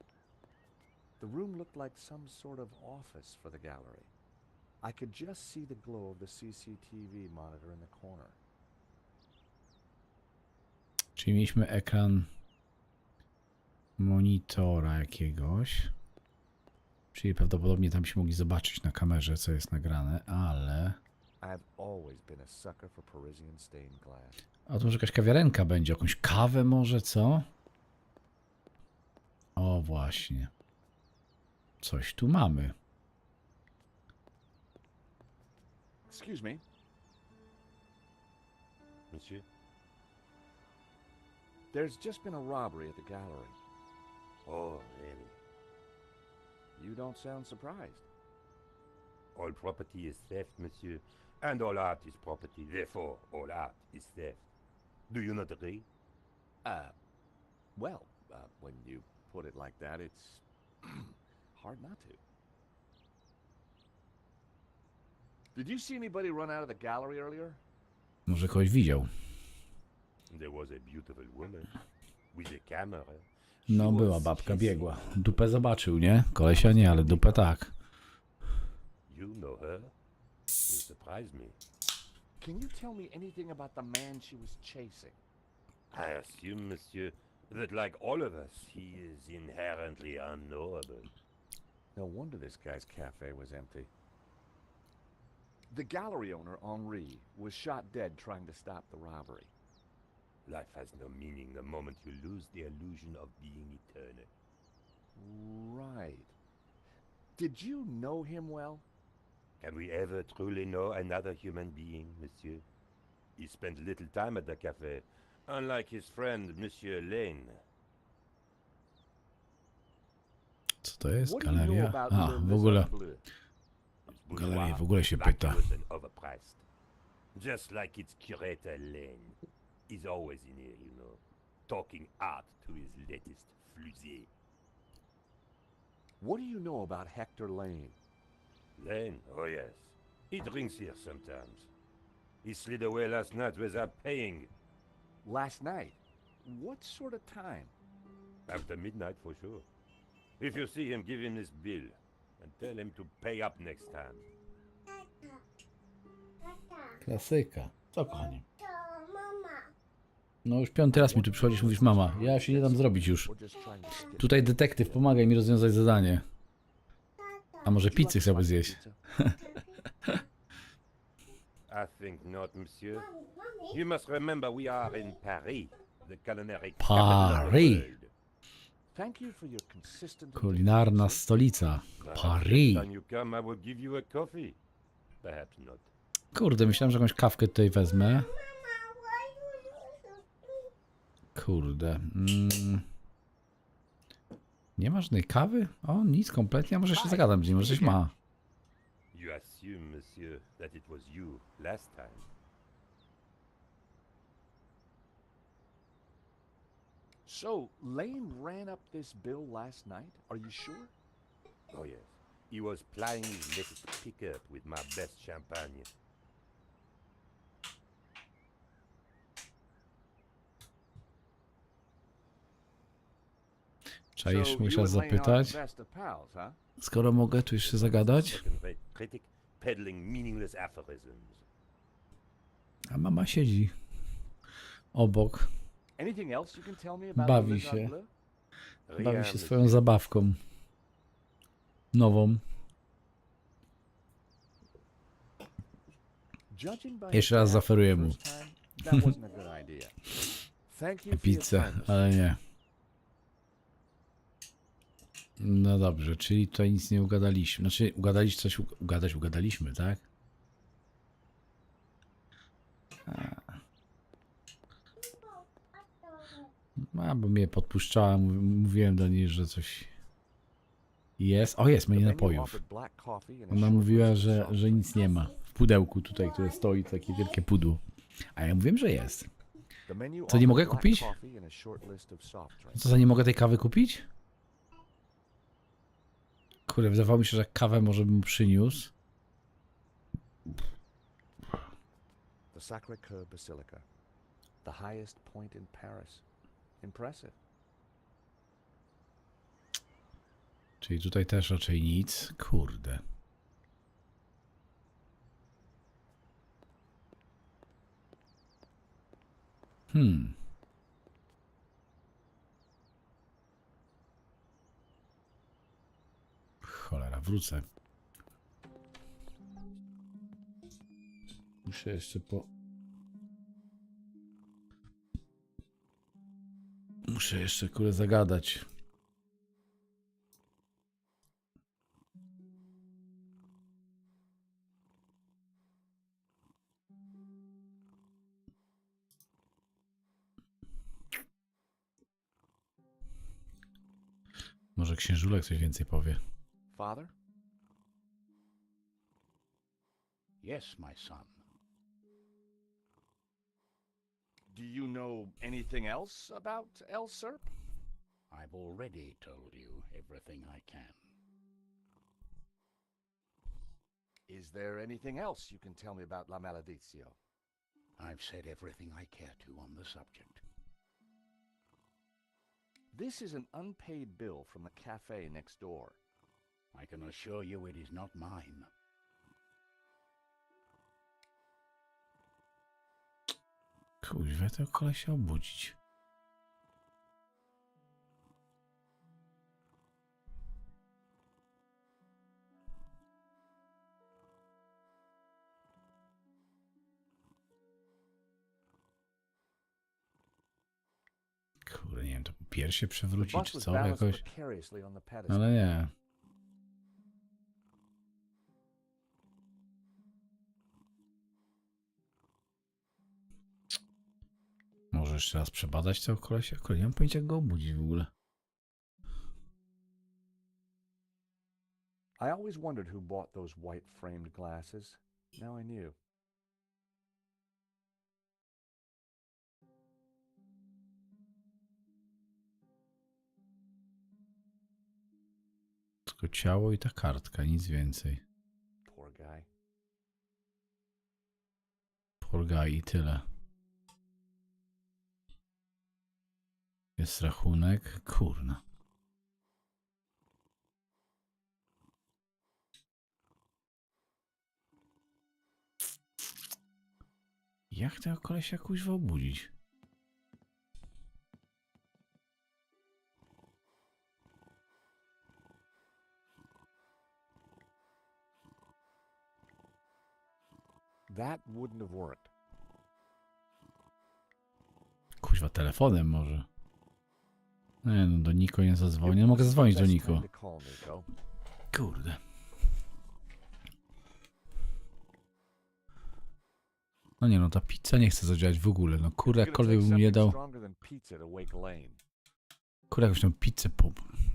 The room looked like some sort of office for the gallery. I could just see the glow of the CCTV monitor in the corner. Czyli mieliśmy ekran monitora jakiegoś. Czyli prawdopodobnie tam się mogli zobaczyć na kamerze, co jest nagrane, ale... A to może jakaś kawiarenka będzie, jakąś kawę może, co? O, właśnie. Coś tu mamy. Excuse me. Monsieur? There's just been a robbery at the gallery. Oh, really? You don't sound surprised. All property is theft, monsieur. And all art is property. Therefore, all art is theft. Do you not agree? Well, when you put it like that, it's hard not to. Did you see anybody run out of the gallery earlier? Może kogoś widział. There was a beautiful woman with a camera. No, była babka, biegła. Dupę zobaczył, nie? Kolesia nie, ale dupę tak. You know her? You surprise me. Can you tell me anything about the man she was chasing? I assume, monsieur, that like all of us, he is inherently unknowable. No wonder this guy's cafe was empty. The gallery owner, Henri, was shot dead trying to stop the robbery. Life has no meaning the moment you lose the illusion of being eternal. Right. Did you know him well? Can we ever truly know another human being, monsieur? He spent little time at the cafe, unlike his friend, Monsieur Lane. Co to jest? What do you know Galeria? about A, Le w ogóle. Bleu? Galerii w ogóle się pyta. Vacuous and overpriced. Just like its curator Lane. He's always in here, you know, talking art to his latest flusée. What do you know about Hector Lane? Lane? Oh yes. He drinks here sometimes. He slid away last night without paying. Last night? What sort of time? After midnight for sure. If you see him, give him this bill. And tell him to pay up next time. Tata. Tata. Klasyka. Co, kochanie? To mama. No już 5. raz mi tu przychodzisz, mówisz mama. Ja się nie dam zrobić już. We're just trying to skip. Tutaj detektyw, pomagaj mi rozwiązać zadanie. Tata. A może Would you like pizzy a chciałby slice of zjeść? pizza? I think not, monsieur. Mommy. You must remember we are in Paris, the culinary Paris. capital of the world. Thank you for your consistent Kulinarna stolica. Perhaps Paris. next time you come, I will give you a coffee. Perhaps not. Kurde, myślałem, że jakąś kawkę tutaj wezmę. Mama, why you Kurde. Nie ma żadnej kawy? O, nic kompletnie. A może się zagadam, gdzie może coś ma. You assume, monsieur, that it was you last time. So, Lane ran up this bill last night? Are you sure? Oh yes. He was plying his latest pickup with my best champagne. Czaisz, So, muszę you and Lane are zapytać. the best of pals, huh? Skoro mogę tu jeszcze zagadać. Second-rate critic peddling meaningless aphorisms. A mama siedzi obok. Anything else you can tell me about Bawi Le się. Bleu? Bawi Rien, się monsieur. swoją zabawką. Nową. Judging by Jeszcze his raz reaction zaferuję the mu. first time, that wasn't a good idea. Thank you for your Pizzę, kindness. ale nie. No dobrze, czyli tutaj nic nie ugadaliśmy. Znaczy, ugadaliśmy coś, ugadaliśmy, tak? A, bo mnie podpuszczała, mówiłem do niej, że coś jest. O, jest menu The menu napojów. offered black coffee and a Ona short mówiła, list of soft że nic nie ma w pudełku tutaj, które stoi, takie wielkie pudło. A ja mówiłem, że jest. The menu Co, nie mogę offered black kupić? coffee and a short list of soft drinks. Co, za nie mogę tej kawy kupić? Kurde, wydawało mi się, że kawę może bym przyniósł. The Sacré-Cœur Basilica. The highest point in Paris. Impressive. Czyli tutaj też raczej nic. Kurde. Cholera, wrócę. Muszę jeszcze Muszę jeszcze, kurde, zagadać. Może księżulek coś więcej powie. Father? Yes, my son. Do you know anything else about El Serp? I've already told you everything I can. Is there anything else you can tell me about La Maledicio? I've said everything I care to on the subject. This is an unpaid bill from the cafe next door. I can assure you it is not mine. Kuźwa, to kolesia obudzić. Kurde, nie wiem, to piersie The przewrócić, bus czy was co, balanced jakoś? precariously on the pedestal. Ale nie. Może jeszcze raz przebadać tego kolesia? Kurde, nie mam pojęcia, jak go obudzić w ogóle. I always wondered who bought those white framed glasses. Now I knew. Tylko ciało i ta kartka, nic więcej. Poor guy. Poor guy i tyle. Jest rachunek, kurna. Jak tego kolesia kuźwa obudzić? That wouldn't have worked. Kuźwa, telefonem może. Nie no, do Niko nie zadzwonię. Nie mogę zadzwonić do Niko. Kurde. No nie no, ta pizza nie chce zadziałać w ogóle. No kurde, jakkolwiek bym nie dał. Kurde, jakąś tą pizzę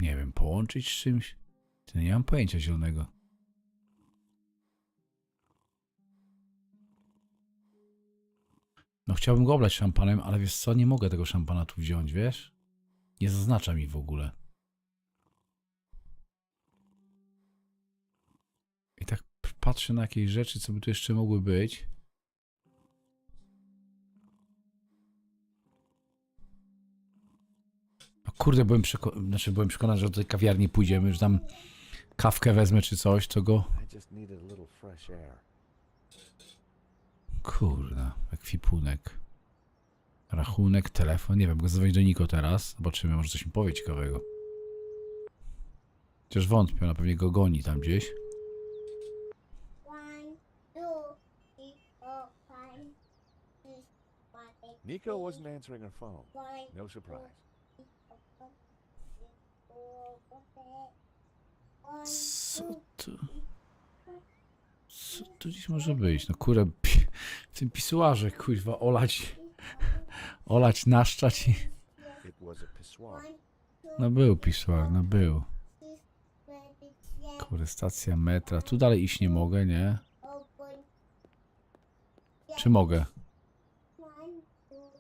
nie wiem, połączyć z czymś? Ty, nie mam pojęcia zielonego. No chciałbym go oblać szampanem, ale wiesz co, nie mogę tego szampana tu wziąć, wiesz? Nie zaznacza mi w ogóle. I tak patrzę na jakieś rzeczy, co by tu jeszcze mogły być. No kurde, byłem przekonany, że do tej kawiarni pójdziemy, że tam kawkę wezmę czy coś, to go... Kurde, ekwipunek. Rachunek, telefon, nie wiem, mogę zadzwonić do Niko teraz. Zobaczymy, może coś mi powie ciekawego. Chociaż wątpię, na pewnie go goni tam gdzieś. 1, 2, 3, 4, 5, 6, 7, Nico wasn't answering her phone. No surprise. Co tu? Co tu dziś może być? No kurde, w tym pisuarze, kuźwa, olać, naszczać i... It was a pissoir. No był pisuar, no był. Kurde, stacja metra. Tu dalej iść nie mogę, nie? Czy mogę?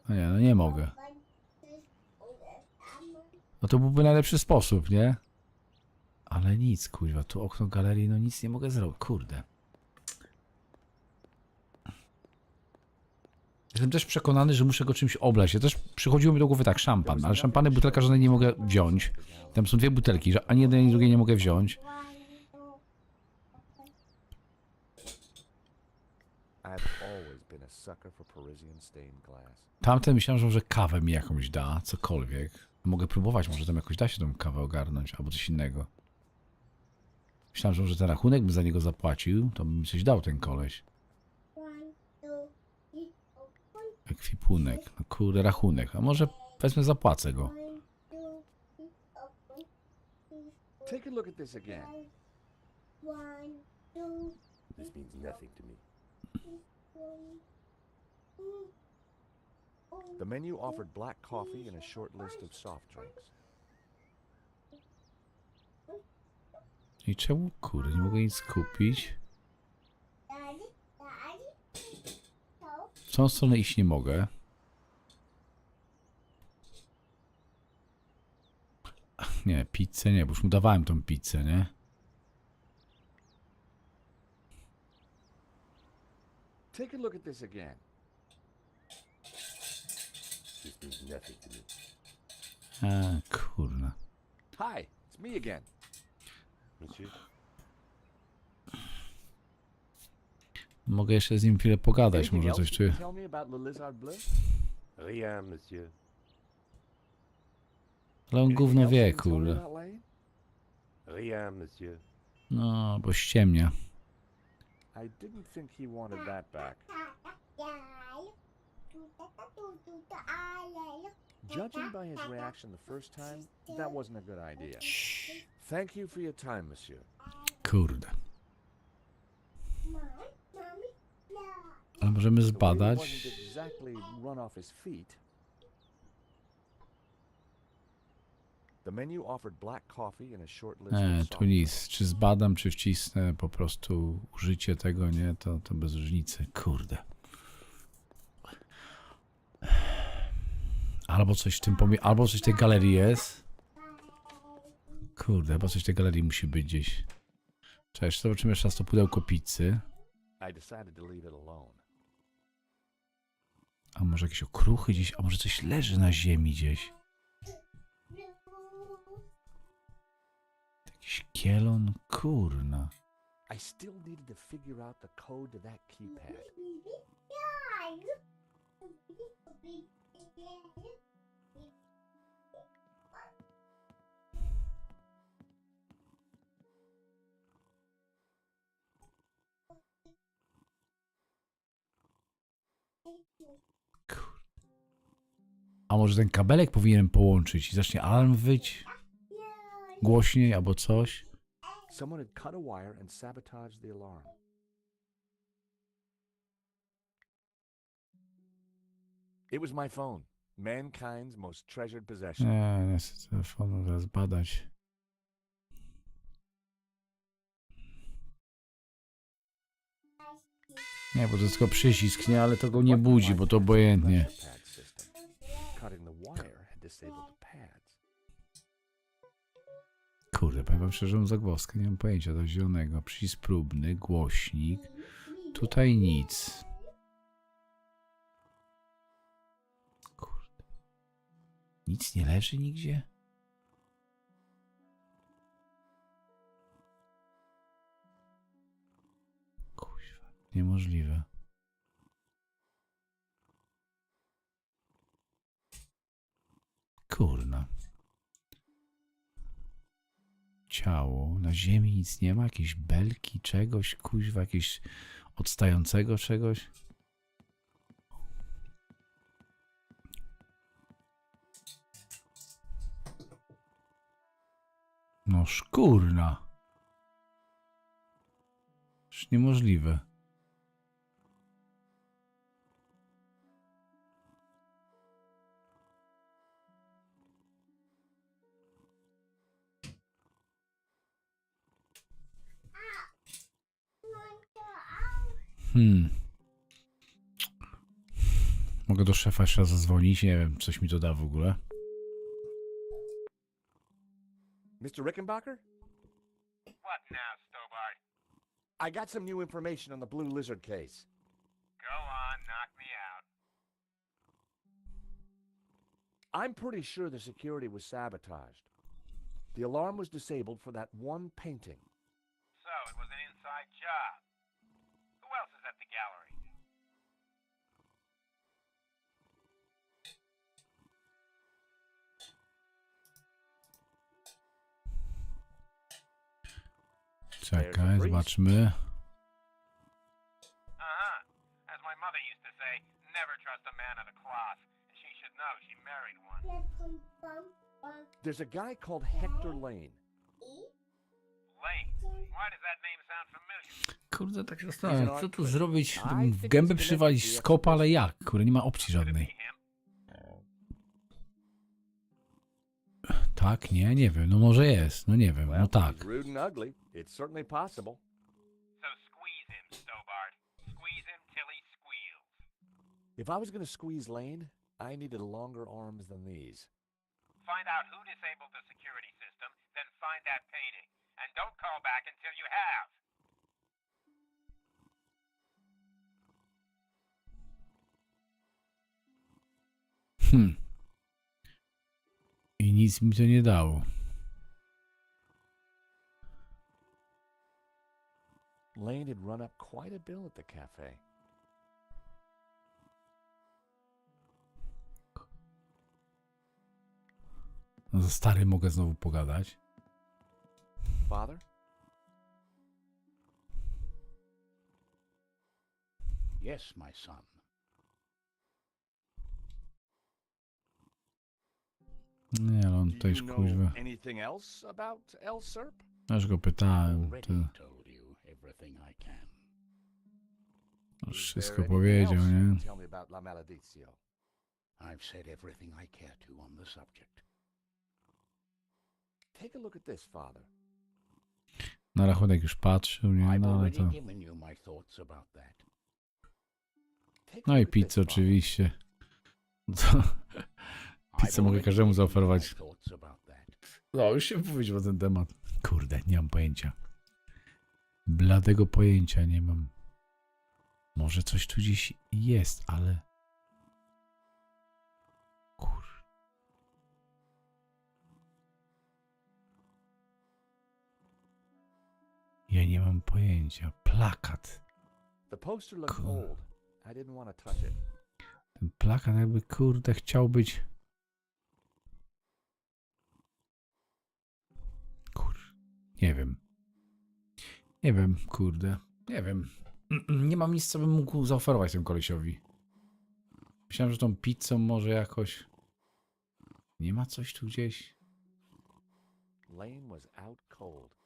No nie, no nie mogę. No to byłby najlepszy sposób, nie? Ale nic, kuźwa, tu okno galerii, no nic nie mogę zrobić, kurde. Jestem też przekonany, że muszę go czymś oblać. Ja też przychodziło mi do głowy tak, szampan, ale szampany butelka żadnej nie mogę wziąć. Tam są dwie butelki, że ani jednej, ani drugiej nie mogę wziąć. Tamten myślałem, że może kawę mi jakąś da, cokolwiek. Mogę próbować, może tam jakoś da się tą kawę ogarnąć, albo coś innego. Myślałem, że może ten rachunek bym za niego zapłacił, to by mi coś dał ten koleś. Ekwipunek, no kurde, rachunek. A może wezmę, zapłacę go. Take a look at this again. This means nothing to me. The menu offered black coffee and a short list of soft drinks. I czemu, kurde, nie mogę nic kupić? W tą stronę iść nie mogę. Nie, pizzę nie, bo już mu dawałem tą pizzę, nie? Take a look at this again. This means nothing to me. A, kurna. Hi, it's me again. Monsieur? Mogę jeszcze z nim chwilę pogadać, może coś czuję. Tell me about Le Lizard Bleu? Rien, monsieur. Ale on gówno wie, Tell me kurde. about Lane? Rien, monsieur. No, bo ściemnia. I didn't think he wanted that back. Judging by his reaction the first time, that wasn't a good idea. Thank you for your time, monsieur. Kurde. Ale możemy The way he zbadać. wasn't exactly run off his feet. The menu offered black coffee and a short list of Tu soft nic. Czy zbadam, czy wcisnę po prostu użycie tego, nie? To bez różnicy. Kurde. Albo coś w tym albo coś w tej galerii jest. Kurde, chyba coś w tej galerii musi być gdzieś. Cześć, zobaczymy jeszcze raz to pudełko pizzy. I decided to leave it alone. A może jakieś okruchy gdzieś, a może coś leży na ziemi gdzieś. Jakiś kielon, kurna. I still needed to figure out the code to that keypad. A może ten kabelek powinienem połączyć i zacznie alarm wyć głośniej albo coś? Someone had cut a wire and sabotaged the alarm. It was my phone, mankind's most treasured possession. Nie chcę telefonu teraz badać. Nie, bo to jest tylko przycisk, nie, ale to go nie budzi, bo to obojętnie. Cutting the wire had disabled the pads. Kurde, powiem wam szczerze, mam zagwozdkę, nie mam pojęcia do zielonego. Przycisk próbny, głośnik. Tutaj nic. Kurde. Nic nie leży nigdzie? Kuźwa, niemożliwe. Kurna. Ciało. Na ziemi nic nie ma? Jakieś belki czegoś? Kuźwa, jakieś odstającego czegoś? No szkurna. Już niemożliwe. Mogę do szefa jeszcze raz zadzwonić, nie wiem, coś mi to da w ogóle. Mr. Rickenbacker? What now, Stobart? I got some new information on the Blue Lizard case. Go on, knock me out. I'm pretty sure the security was sabotaged. The alarm was disabled for that one painting. So, it was an inside job. Who else is at the gallery? Czekaj, zobaczmy. As my mother used to say, never trust a man of the cloth. And she should know she married one. There's a guy called Hector Lane. Lane. Why does that name sound familiar? Kurde, tak się zastanawiam, co tu zrobić? W gębę przywalić skopa, ale jak? Kurde, nie ma opcji żadnej. Him? Tak, nie, nie wiem, no może jest, no nie wiem, no tak. He's rude and ugly. It's certainly possible. So squeeze him, Stobart. Squeeze him till he squeals. If I was going to squeeze Lane, I needed longer arms than these. Find out who disabled the security system, then find that painting. And don't call back until you have. I nic mi to nie dało. Lane had run up quite a bill at the cafe. No za stary mogę znowu pogadać. Father? Yes, my son. Nie, ale on Do tutaj you know kuźwa. anything else about El Serp? Aż go pytałem, to Already told you everything I can. już Is wszystko there anything else powiedział, you nie? can tell me about La Maledicio? I've said everything I care to on the subject. Take a look at this, Father. Na rachunek już patrzył, nie? I've No ale already to... given you my thoughts about that. Take a No i look at this, pizzę Father. oczywiście. Co? Pizzę I've mogę already każdemu given you my zaoferować. thoughts about that. No, już się powiedział na ten temat. Kurde, nie mam pojęcia. Bladego pojęcia nie mam. Może coś tu gdzieś jest, ale... Kur... Ja nie mam pojęcia. Plakat. The poster looked Cool. old. I didn't want to touch it. Ten plakat jakby, kurde, chciał być... Nie wiem. Nie wiem, kurde. Nie wiem. Nie mam nic, co bym mógł zaoferować temu kolesiowi. Myślałem, że tą pizzą może jakoś... Nie ma coś tu gdzieś? Lane was out cold.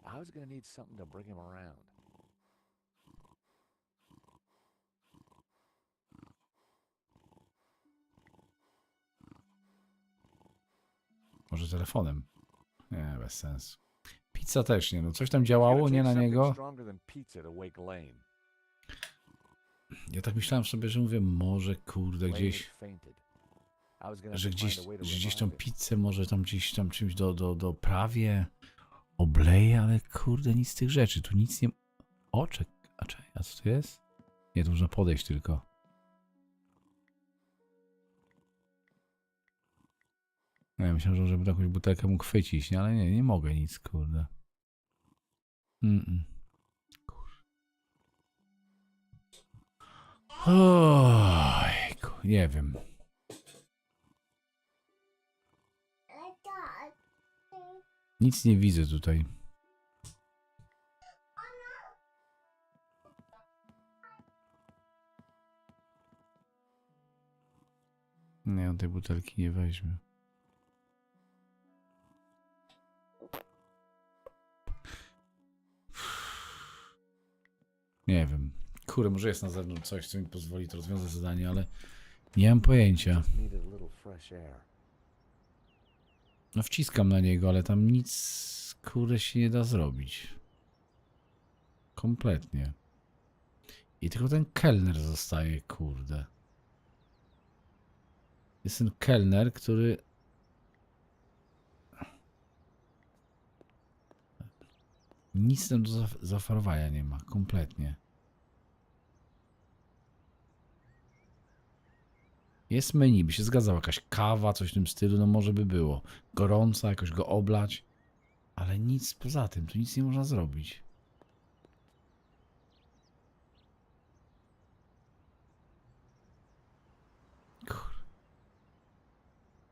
I was gonna need something to bring him around. Może telefonem? Nie, bez sensu. Pizza też nie, no coś tam It's działało, gonna nie take na something niego. stronger than pizza to wake Lane. Ja tak myślałem sobie, że mówię, może kurde Lane gdzieś... had fainted. I was gonna Że have to gdzieś, find a way to że gdzieś tą revive him. pizzę może tam gdzieś tam czymś doprawię, obleję, ale kurde nic z tych rzeczy, tu nic nie... Oczek, a co to jest? Nie, tu można podejść tylko. No ja myślałem, że żeby jakąś butelkę mógł chwycić, nie? Ale nie, nie mogę nic, kurde. Kurde. Ojku, nie wiem. Nic nie widzę tutaj. Nie, on tej butelki nie weźmie. Nie wiem. Kurde, może jest na zewnątrz coś, co mi pozwoli to rozwiązać zadanie, ale nie mam pojęcia. Just needed a little fresh air. No wciskam na niego, ale tam nic, kurde, się nie da zrobić. Kompletnie. I tylko ten kelner zostaje, kurde. Jest ten kelner, który... Nic tam do zaoferowania nie ma, kompletnie. Jest menu, by się zgadzała jakaś kawa, coś w tym stylu, no może by było. Gorąca, jakoś go oblać. Ale nic poza tym, tu nic nie można zrobić. Kur...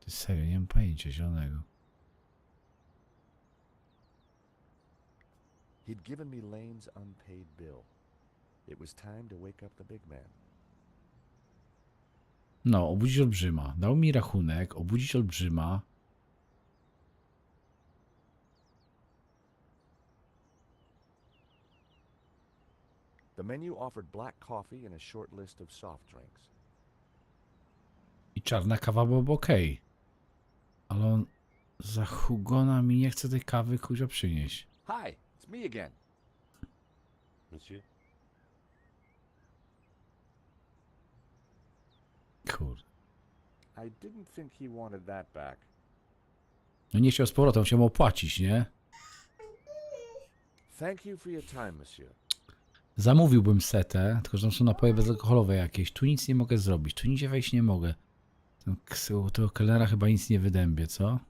Ty serio, nie mam pojęcia zielonego. He'd given me Lane's unpaid bill. It was time to wake up the big man. No, obudzić olbrzyma. Dał mi rachunek, obudzić olbrzyma. The menu offered black coffee and a short list of soft drinks. I czarna kawa byłaby okej. Ale on za Hugona mi nie chce tej kawy kuzia przynieść. Hi, it's me again. Monsieur? Kurde. I didn't think he wanted that back. No nie chciał z powrotem, chciał mu opłacić, nie? Thank you for your time, monsieur. Zamówiłbym setę, tylko że tam są napoje bezalkoholowe jakieś. Tu nic nie mogę zrobić, tu nigdzie wejść nie mogę. Tego kelnera chyba nic nie wydębię, co?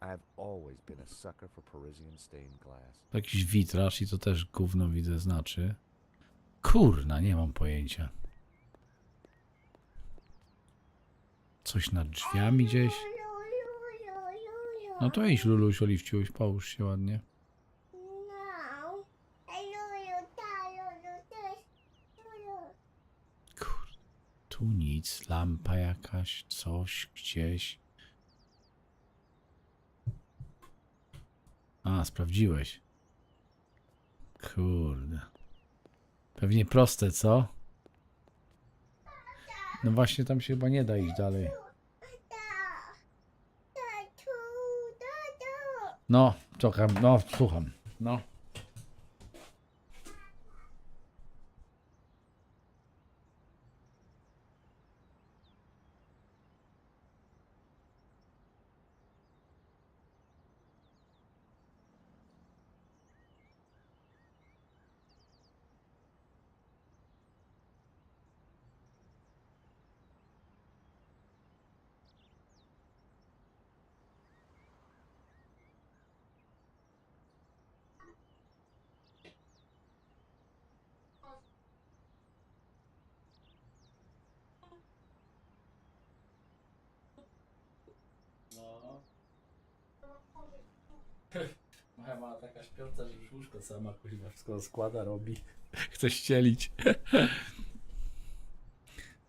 I've always been a sucker for Parisian stained glass. To jakiś witraż i to też gówno widzę znaczy. Kurna, nie mam pojęcia. Coś nad drzwiami gdzieś? No to idź, Luluś, Oliwciuś, połóż się ładnie. Kurde, tu nic, lampa jakaś, coś gdzieś. A, sprawdziłeś. Kurde. Pewnie proste, co? No właśnie, tam się chyba nie da iść dalej. No, czekam, no, słucham. No. Moja mama taka śpiąca, że już łóżko sama kuźwa wszystko składa, robi. Chce ścielić.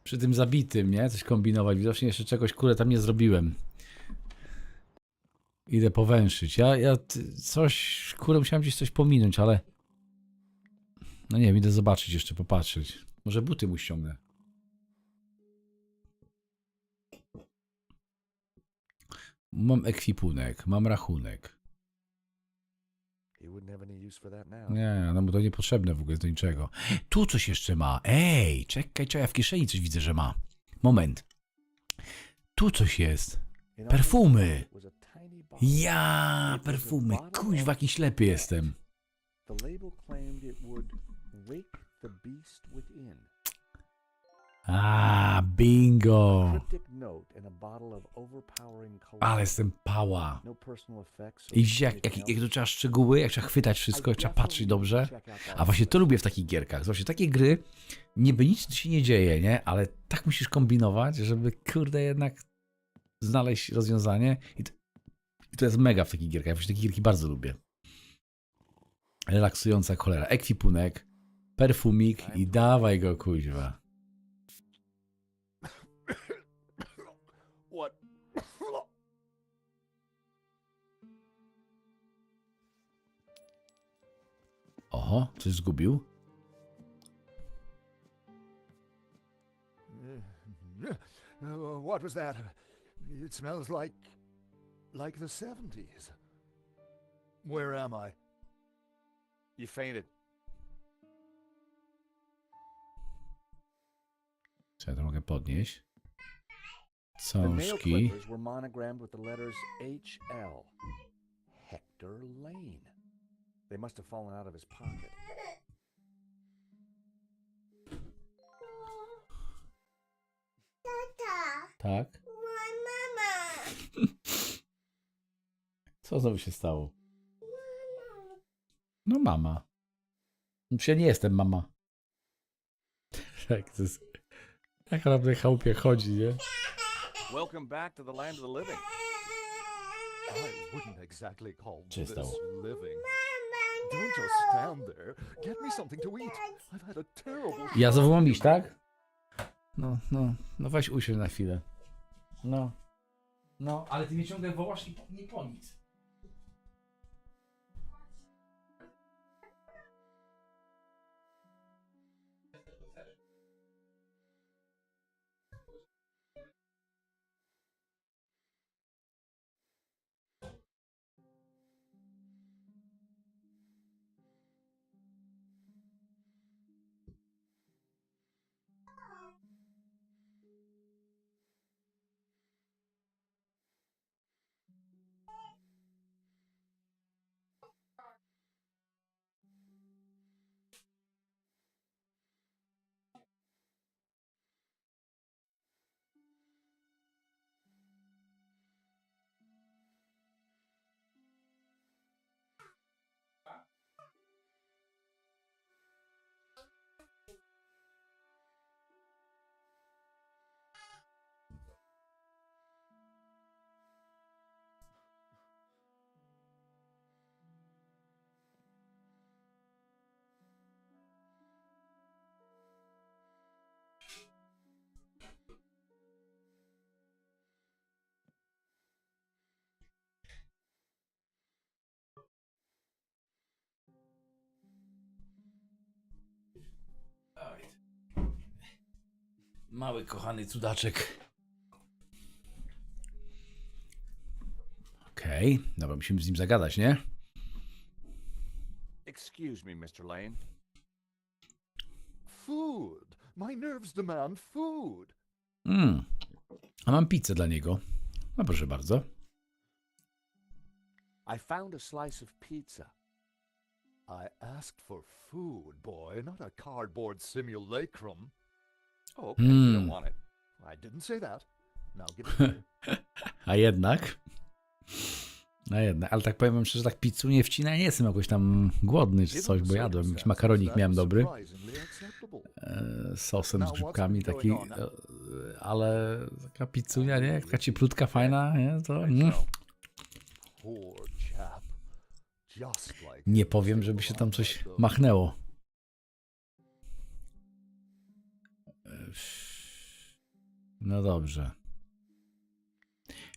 Przy tym zabitym, nie? Coś kombinować. Widocznie jeszcze czegoś, tam nie zrobiłem. Idę powęszyć. Coś, musiałem gdzieś coś pominąć, ale... No nie wiem, idę zobaczyć jeszcze, popatrzeć. Może buty mu ściągnę. Mam ekwipunek, mam rachunek. Nie, no mu to niepotrzebne w ogóle do niczego. Tu coś jeszcze ma. Ej, czekaj, ja w kieszeni coś widzę, że ma. Moment. Tu coś jest. Perfumy. Ja, perfumy. Kuźwa, jaki ślepy jestem. A, bingo. Ale jestem pała. I widzicie, jak to trzeba szczegóły, jak trzeba chwytać wszystko, jak trzeba patrzeć dobrze. A właśnie to lubię w takich gierkach. Właśnie takie gry, niby nic się nie dzieje, nie? Ale tak musisz kombinować, żeby kurde jednak znaleźć rozwiązanie. I to jest mega w takich gierkach. Ja właśnie takie gierki bardzo lubię. Relaksująca cholera. Ekwipunek, perfumik i dawaj go kuźwa. Oho, coś zgubił? What was that? It smells like the 70s. Where am I? You fainted. Co ja to mogę podnieść? The nail Cążki. clippers were monogrammed with the letters HL. Hector Lane. They must have fallen out of his pocket. Tata, Tak? mama. Co znowu się stało? No mama. Przecież ja nie jestem mama. Tak, to jest... Jak ona w tej chałupie chodzi, nie? Welcome back to the land of the living. I wouldn't exactly call Co się this stało? living. Don't just stand there. Get me something to eat. I've had a terrible Ja znowu mam iść, tak? No weź usiądź na chwilę. No, ale ty mnie ciągle wołasz i nie po nic. Mały, kochany cudaczek. Okej, dobra, musimy z nim zagadać, nie? Excuse me, Mr. Lane. Food! My nerves demand food! A mam pizzę dla niego. No proszę bardzo. I found a slice of pizza. I asked for food, boy, not a cardboard simulacrum. Oh, okay, you don't want it. I didn't say that. Now give it here. A jednak. Ale tak powiem wam szczerze, tak pizzu nie wcina, nie jestem jakoś tam głodny czy coś, bo jadłem. Jakiś makaronik miałem dobry. Z sosem, z grzybkami taki. Ale taka pizzunia, nie? Taka cieplutka, fajna, nie? To... Poor chap. Just like Nie powiem, żeby się tam coś machnęło. No dobrze.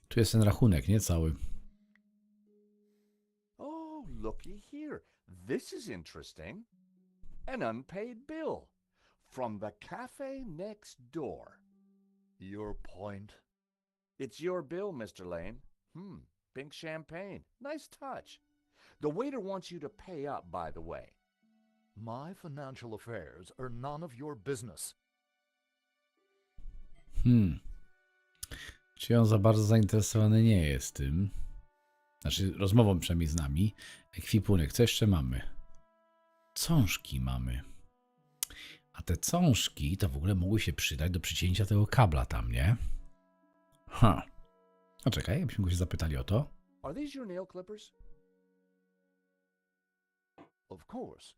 Tu jest ten rachunek, nie cały. Oh, looky here. This is interesting. An unpaid bill. From the cafe next door. your point. It's your bill, Mr. Lane. Pink champagne. Nice touch. The waiter wants you to pay up, by the way. My financial affairs are none of your business. Czy on za bardzo zainteresowany nie jest tym? Znaczy rozmową przynajmniej z nami. Ekwipunek, co jeszcze mamy? Cążki mamy. A te cążki to w ogóle mogły się przydać do przycięcia tego kabla tam, nie? A czekaj, byśmy go się zapytali o to. Are these your nail clippers? Of course.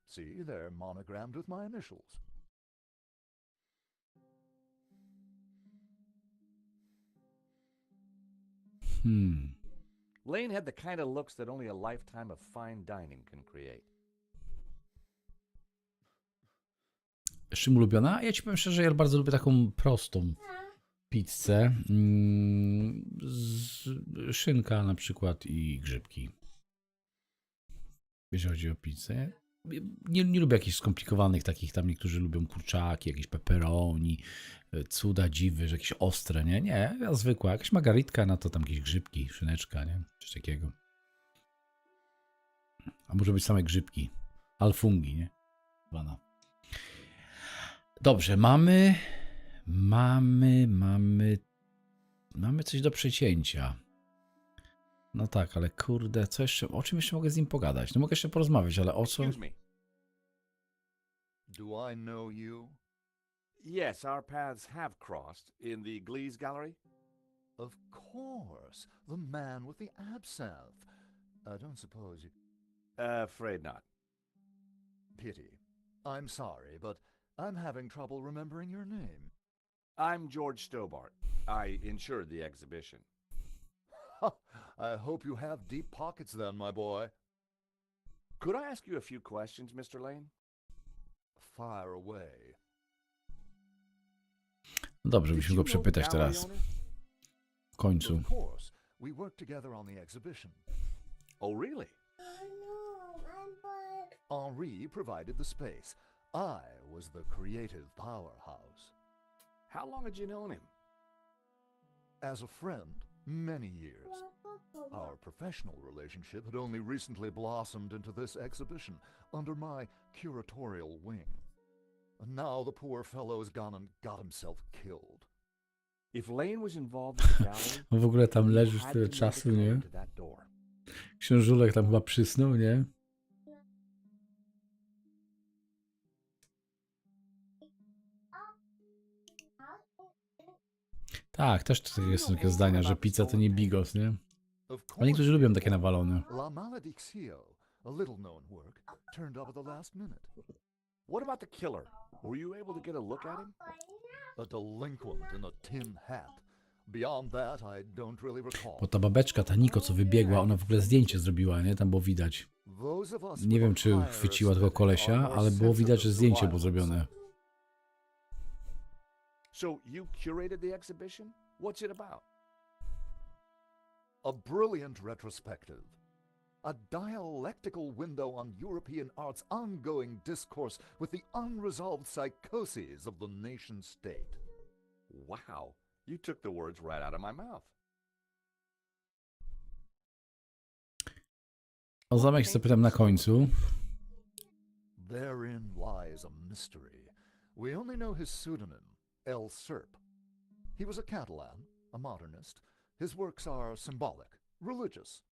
See, they're monogrammed with my initials. Lane had the kind of looks that only a lifetime of fine dining can create. Czym ulubiona? Ja ci powiem szczerze, ja bardzo lubię taką prostą pizzę. Szynka na przykład i grzybki. Jeśli chodzi o pizzę. Nie lubię jakichś skomplikowanych takich, tam niektórzy lubią kurczaki, jakieś pepperoni, cuda, dziwy, że jakieś ostre, nie? Nie, ja zwykła, jakaś margaritka, na to tam jakieś grzybki, szyneczka, nie? Coś takiego. A może być same grzybki. Alfungi, nie? Wana. Dobrze, mamy coś do przecięcia. No tak, ale kurde, co jeszcze, o czym jeszcze mogę z nim pogadać? No mogę jeszcze porozmawiać, ale o co? Excuse me. Do I know you? Yes, our paths have crossed in the Glees Gallery. Of course. The man with the absinthe. I don't suppose you... Afraid not. Pity. I'm sorry, but I'm having trouble remembering your name. I'm George Stobart. I insured the exhibition. I hope you have deep pockets then, my boy. Could I ask you a few questions, Mr. Lane? Fire away. No dobrze, musimy go przepytać teraz. W końcu. Of course. We worked together on the exhibition. Oh, really? Henri provided the space. I was the creative powerhouse. How long had you known him? As a friend, many years. Our professional relationship had only recently blossomed into this exhibition, under my curatorial wing. And now the poor fellow has gone and got himself killed. If Lane was involved in the gallery, W ogóle tam leżysz tyle czasu, nie? Książulek tam chyba przysnął, nie? Tak, też tutaj są takie zdania, że pizza to nie bigos, nie? Ale niektórzy lubią takie nawalone. La Maledictio, a little-known work, turned up at the last minute. What about the killer? Were you able to get a look at him? A delinquent in a tin hat. Beyond that, I don't really recall. Bo ta babeczka, ta Niko, co wybiegła, ona w ogóle zdjęcie zrobiła, nie? Tam było widać. Nie wiem, czy chwyciła tego kolesia, ale było widać, że zdjęcie było zrobione. So you curated the exhibition? What's it about? A brilliant retrospective. A dialectical window on European art's ongoing discourse with the unresolved psychoses of the nation-state. Wow, you took the words right out of my mouth. O zamek się zapytam na końcu. Therein lies a mystery. We only know his pseudonym, El Serp. He was a Catalan, a modernist. His works are symbolic, religious.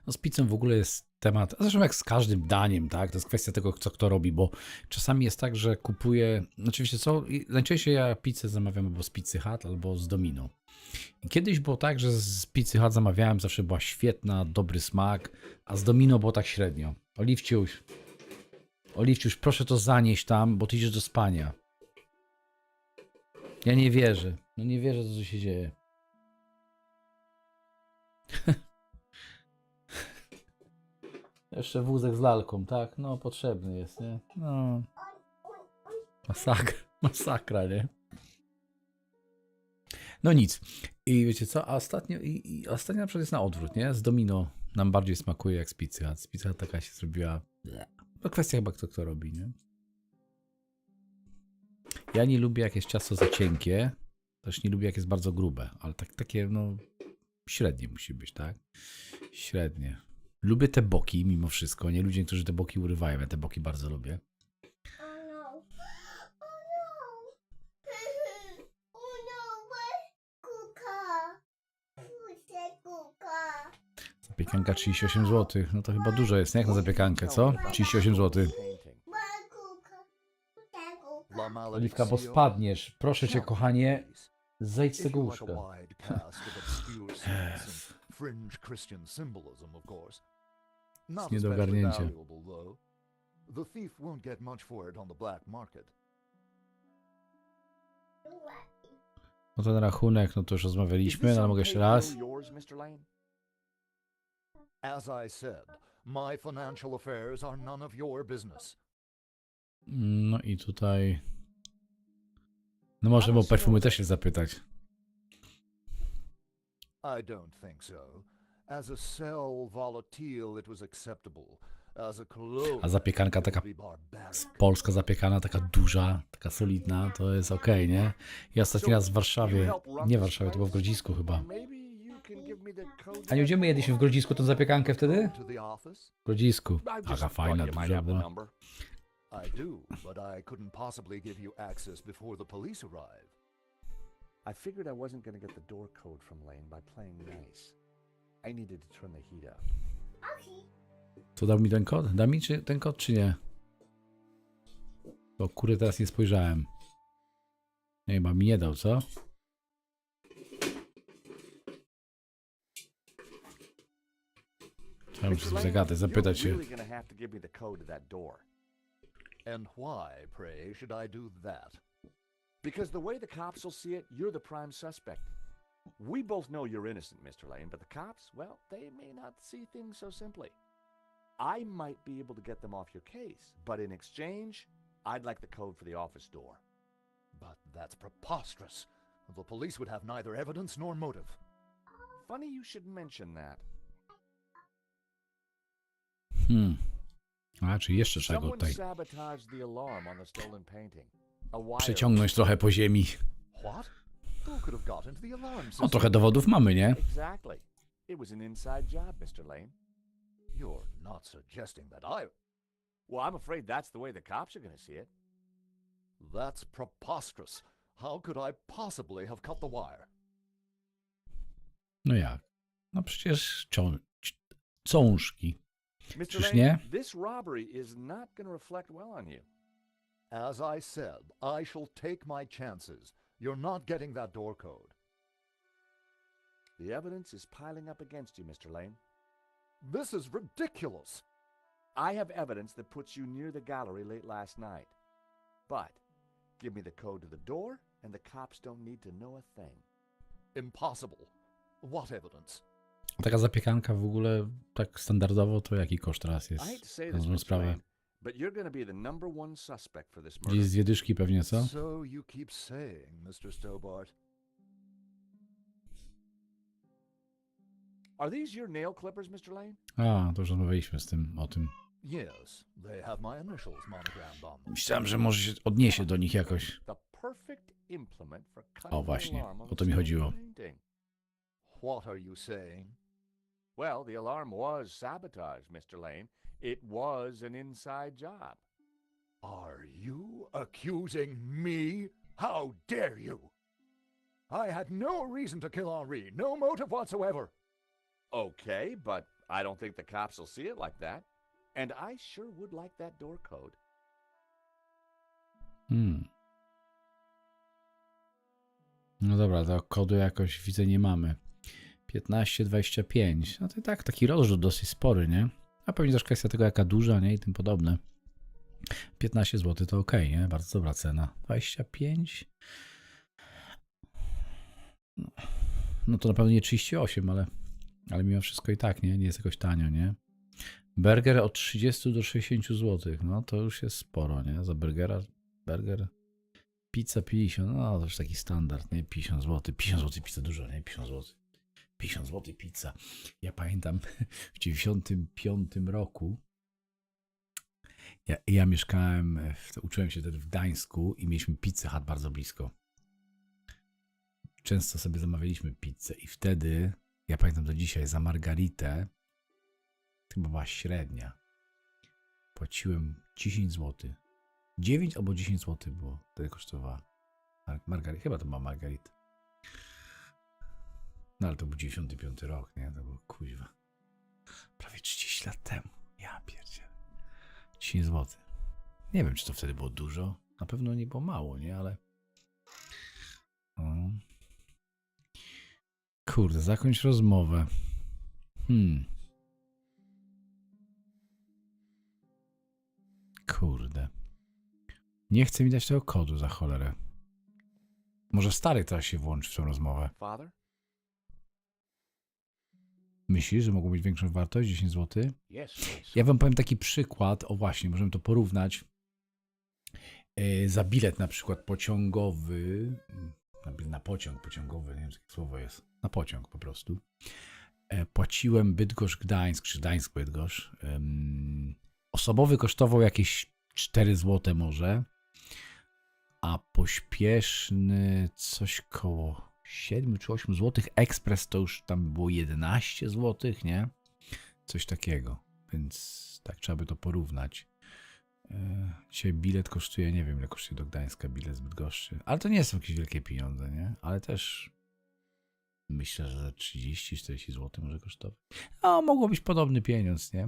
No z pizzą w ogóle jest temat, zresztą jak z każdym daniem, tak? To jest kwestia tego, co kto robi, bo czasami jest tak, że kupuję, oczywiście co, najczęściej ja pizzę zamawiam albo z Pizzy Hut, albo z Domino. I kiedyś było tak, że z Pizzy Hut zamawiałem, zawsze była świetna, dobry smak, a z Domino było tak średnio. Oliwciuś, proszę to zanieść tam, bo ty idziesz do spania. Ja nie wierzę. No nie wierzę, co się dzieje. Jeszcze wózek z lalką, tak? No, potrzebny jest, nie? No. Masakra, nie? No nic. I wiecie co? A ostatnio na przykład jest na odwrót, nie? Z Domino nam bardziej smakuje jak z Pizzy Hut. Z Pizzy Hut taka się zrobiła... To kwestia chyba kto robi, nie? Ja nie lubię jak jest ciasto za cienkie. Też nie lubię jak jest bardzo grube. Ale takie, no... Średnie musi być, tak? Średnie. Lubię te boki mimo wszystko, nie? Ludzie, którzy te boki urywają. Ja te boki bardzo lubię. Zapiekanka 38 zł. No to chyba dużo jest, nie? Jak na zapiekankę, co? 38 zł. Oliwka, bo spadniesz. Proszę cię, kochanie, zejdź z tego łóżka. Jest nie do ogarnięcia. No ten rachunek, no to już rozmawialiśmy, no ale mogę jeszcze raz. As I said, my financial affairs are none of your business. No i tutaj... No może o perfumy też się zapytać. I don't think so. As a cell volatile it was acceptable. As a cologne, a zapiekanka taka polska zapiekana, taka duża, taka solidna, to jest okej, nie? Ja ostatni raz w Warszawie, nie w Warszawie, to było w Grodzisku chyba. A nie gdzie my jedliśmy w Grodzisku tą zapiekankę wtedy? W Grodzisku. Taka fajna, duża była. I do, but I couldn't possibly give you access before the police arrive. I figured I wasn't going to get the door code from Lane by playing nice. I needed to turn the heat up. To dał mi ten kod? Da mi ten kod, czy nie? Bo kurde, teraz nie spojrzałem. Nie, chyba mi nie dał, co? Trzeba muszę zagadać, zapytać się. And why, pray, should I do that? Because the way the cops will see it, you're the prime suspect. We both know you're innocent, Mr. Lane, but the cops, well, they may not see things so simply. I might be able to get them off your case, but in exchange, I'd like the code for the office door. But that's preposterous. The police would have neither evidence nor motive. Funny you should mention that. A, czy jeszcze trzeba go tutaj sabotaged the alarm on the stolen painting. przeciągnąć trochę po ziemi. What? Who could have got into the alarm system? No trochę dowodów mamy, nie? Exactly. It was an inside job, Mr. Lane. You're not suggesting that I... Well, I'm afraid that's the way the cops are going to see it. That's preposterous. How could I possibly have cut the wire? No jak? No przecież cążki. Mr. Czyż Lane, nie? this robbery is not going to reflect well on you. As I said, I shall take my chances. You're not getting that door code. The evidence is piling up against you, Mr. Lane. This is ridiculous. I have evidence that puts you near the gallery late last night. But give me the code to the door, and the cops don't need to know a thing. Impossible. What evidence? Taka zapiekanka w ogóle tak standardowo, to jaki koszt teraz jest? I hate to say Na this, złą Mr. sprawę. Lane, but you're going to be the number one suspect for this murder. Gdzieś z 2 dyszki pewnie, co? So you keep saying, Mr. Stobart. Are these your nail clippers, Mr. Lane? A, to już rozmawialiśmy o tym. Yes, they have my initials monogrammed on them. Myślałem, że może się odniesie do nich jakoś. The perfect implement for cutting O the właśnie, alarm on o the to mi stolen chodziło. painting. What are you saying? Well, the alarm was sabotage, Mr. Lane. It was an inside job. Are you accusing me? How dare you? I had no reason to kill Henri, no motive whatsoever. Okay, but I don't think the cops will see it like that. And I sure would like that door code. No dobra, to kodu jakoś widzę nie mamy. 15,25. No to i tak taki rozrzut dosyć spory, nie? A pewnie też kwestia tego, jaka duża, nie? I tym podobne. 15 zł to ok, nie? Bardzo dobra cena. 25. No to na pewno nie 38, ale mimo wszystko i tak, nie? Nie jest jakoś tanio, nie? Burger od 30 do 60 zł. No to już jest sporo, nie? Za burgera. Burger. Pizza 50. No to już taki standard, nie? 50 zł. 50 zł pizza dużo, nie? 50 zł. 50 zł pizza. Ja pamiętam w 95 roku ja mieszkałem, uczyłem się wtedy w Gdańsku i mieliśmy Pizzę Hut bardzo blisko. Często sobie zamawialiśmy pizzę i wtedy, ja pamiętam do dzisiaj, za margaritę, chyba była średnia, płaciłem 10 zł. 9 albo 10 zł było, wtedy kosztowała margarita, chyba to była margarita. No ale to był 95 rok, nie? To było kuźwa. Prawie 30 lat temu. Ja pierdzielę. 10 zł. Nie wiem, czy to wtedy było dużo. Na pewno nie było mało, nie? Ale... O. Kurde, zakończ rozmowę. Kurde. Nie chce mi dać tego kodu za cholerę. Może stary teraz się włączy w tą rozmowę. Father? Myślisz, że mogą mieć większą wartość? 10 zł? Yes, please. Ja wam powiem taki przykład. O właśnie, możemy to porównać. Za bilet na przykład pociągowy. Na pociąg pociągowy, nie wiem, jakie słowo jest. Na pociąg po prostu. Płaciłem Bydgoszcz-Gdańsk, czy Gdańsk-Bydgoszcz. Osobowy kosztował jakieś 4 zł może. A pośpieszny coś koło 7 czy 8 zł. Ekspres to już tam było 11 zł, nie? Coś takiego. Więc tak trzeba by to porównać. Dzisiaj bilet kosztuje, nie wiem ile kosztuje do Gdańska bilet z Bydgoszczy. Ale to nie są jakieś wielkie pieniądze, nie? Ale też myślę, że 30-40 zł może kosztować. No, mogło być podobny pieniądz, nie?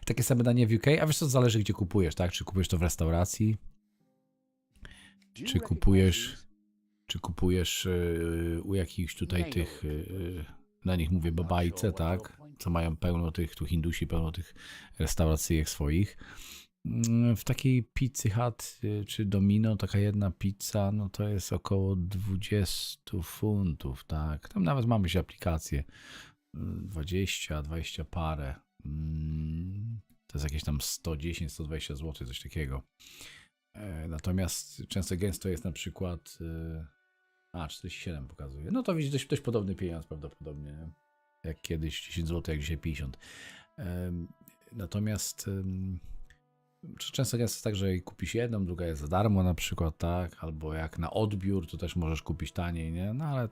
Takie same danie w UK. A wiesz co, zależy gdzie kupujesz, tak? Czy kupujesz to w restauracji? Czy kupujesz u jakichś tutaj tych, na nich mówię babajce, tak? Co mają pełno tych, tu Hindusi, pełno tych restauracyjek swoich. W takiej Pizzy Hut czy Domino taka jedna pizza, no to jest około 20 funtów, tak? Tam nawet mamy się aplikacje. 20 parę. To jest jakieś tam 110-120 zł, coś takiego. Natomiast często gęsto jest na przykład 47 pokazuje. No to widzisz dość podobny pieniądz prawdopodobnie. Nie? Jak kiedyś 10 zł, jak dzisiaj 50. Natomiast często jest tak, że kupisz jedną, druga jest za darmo na przykład, tak? Albo jak na odbiór, to też możesz kupić taniej, nie? No ale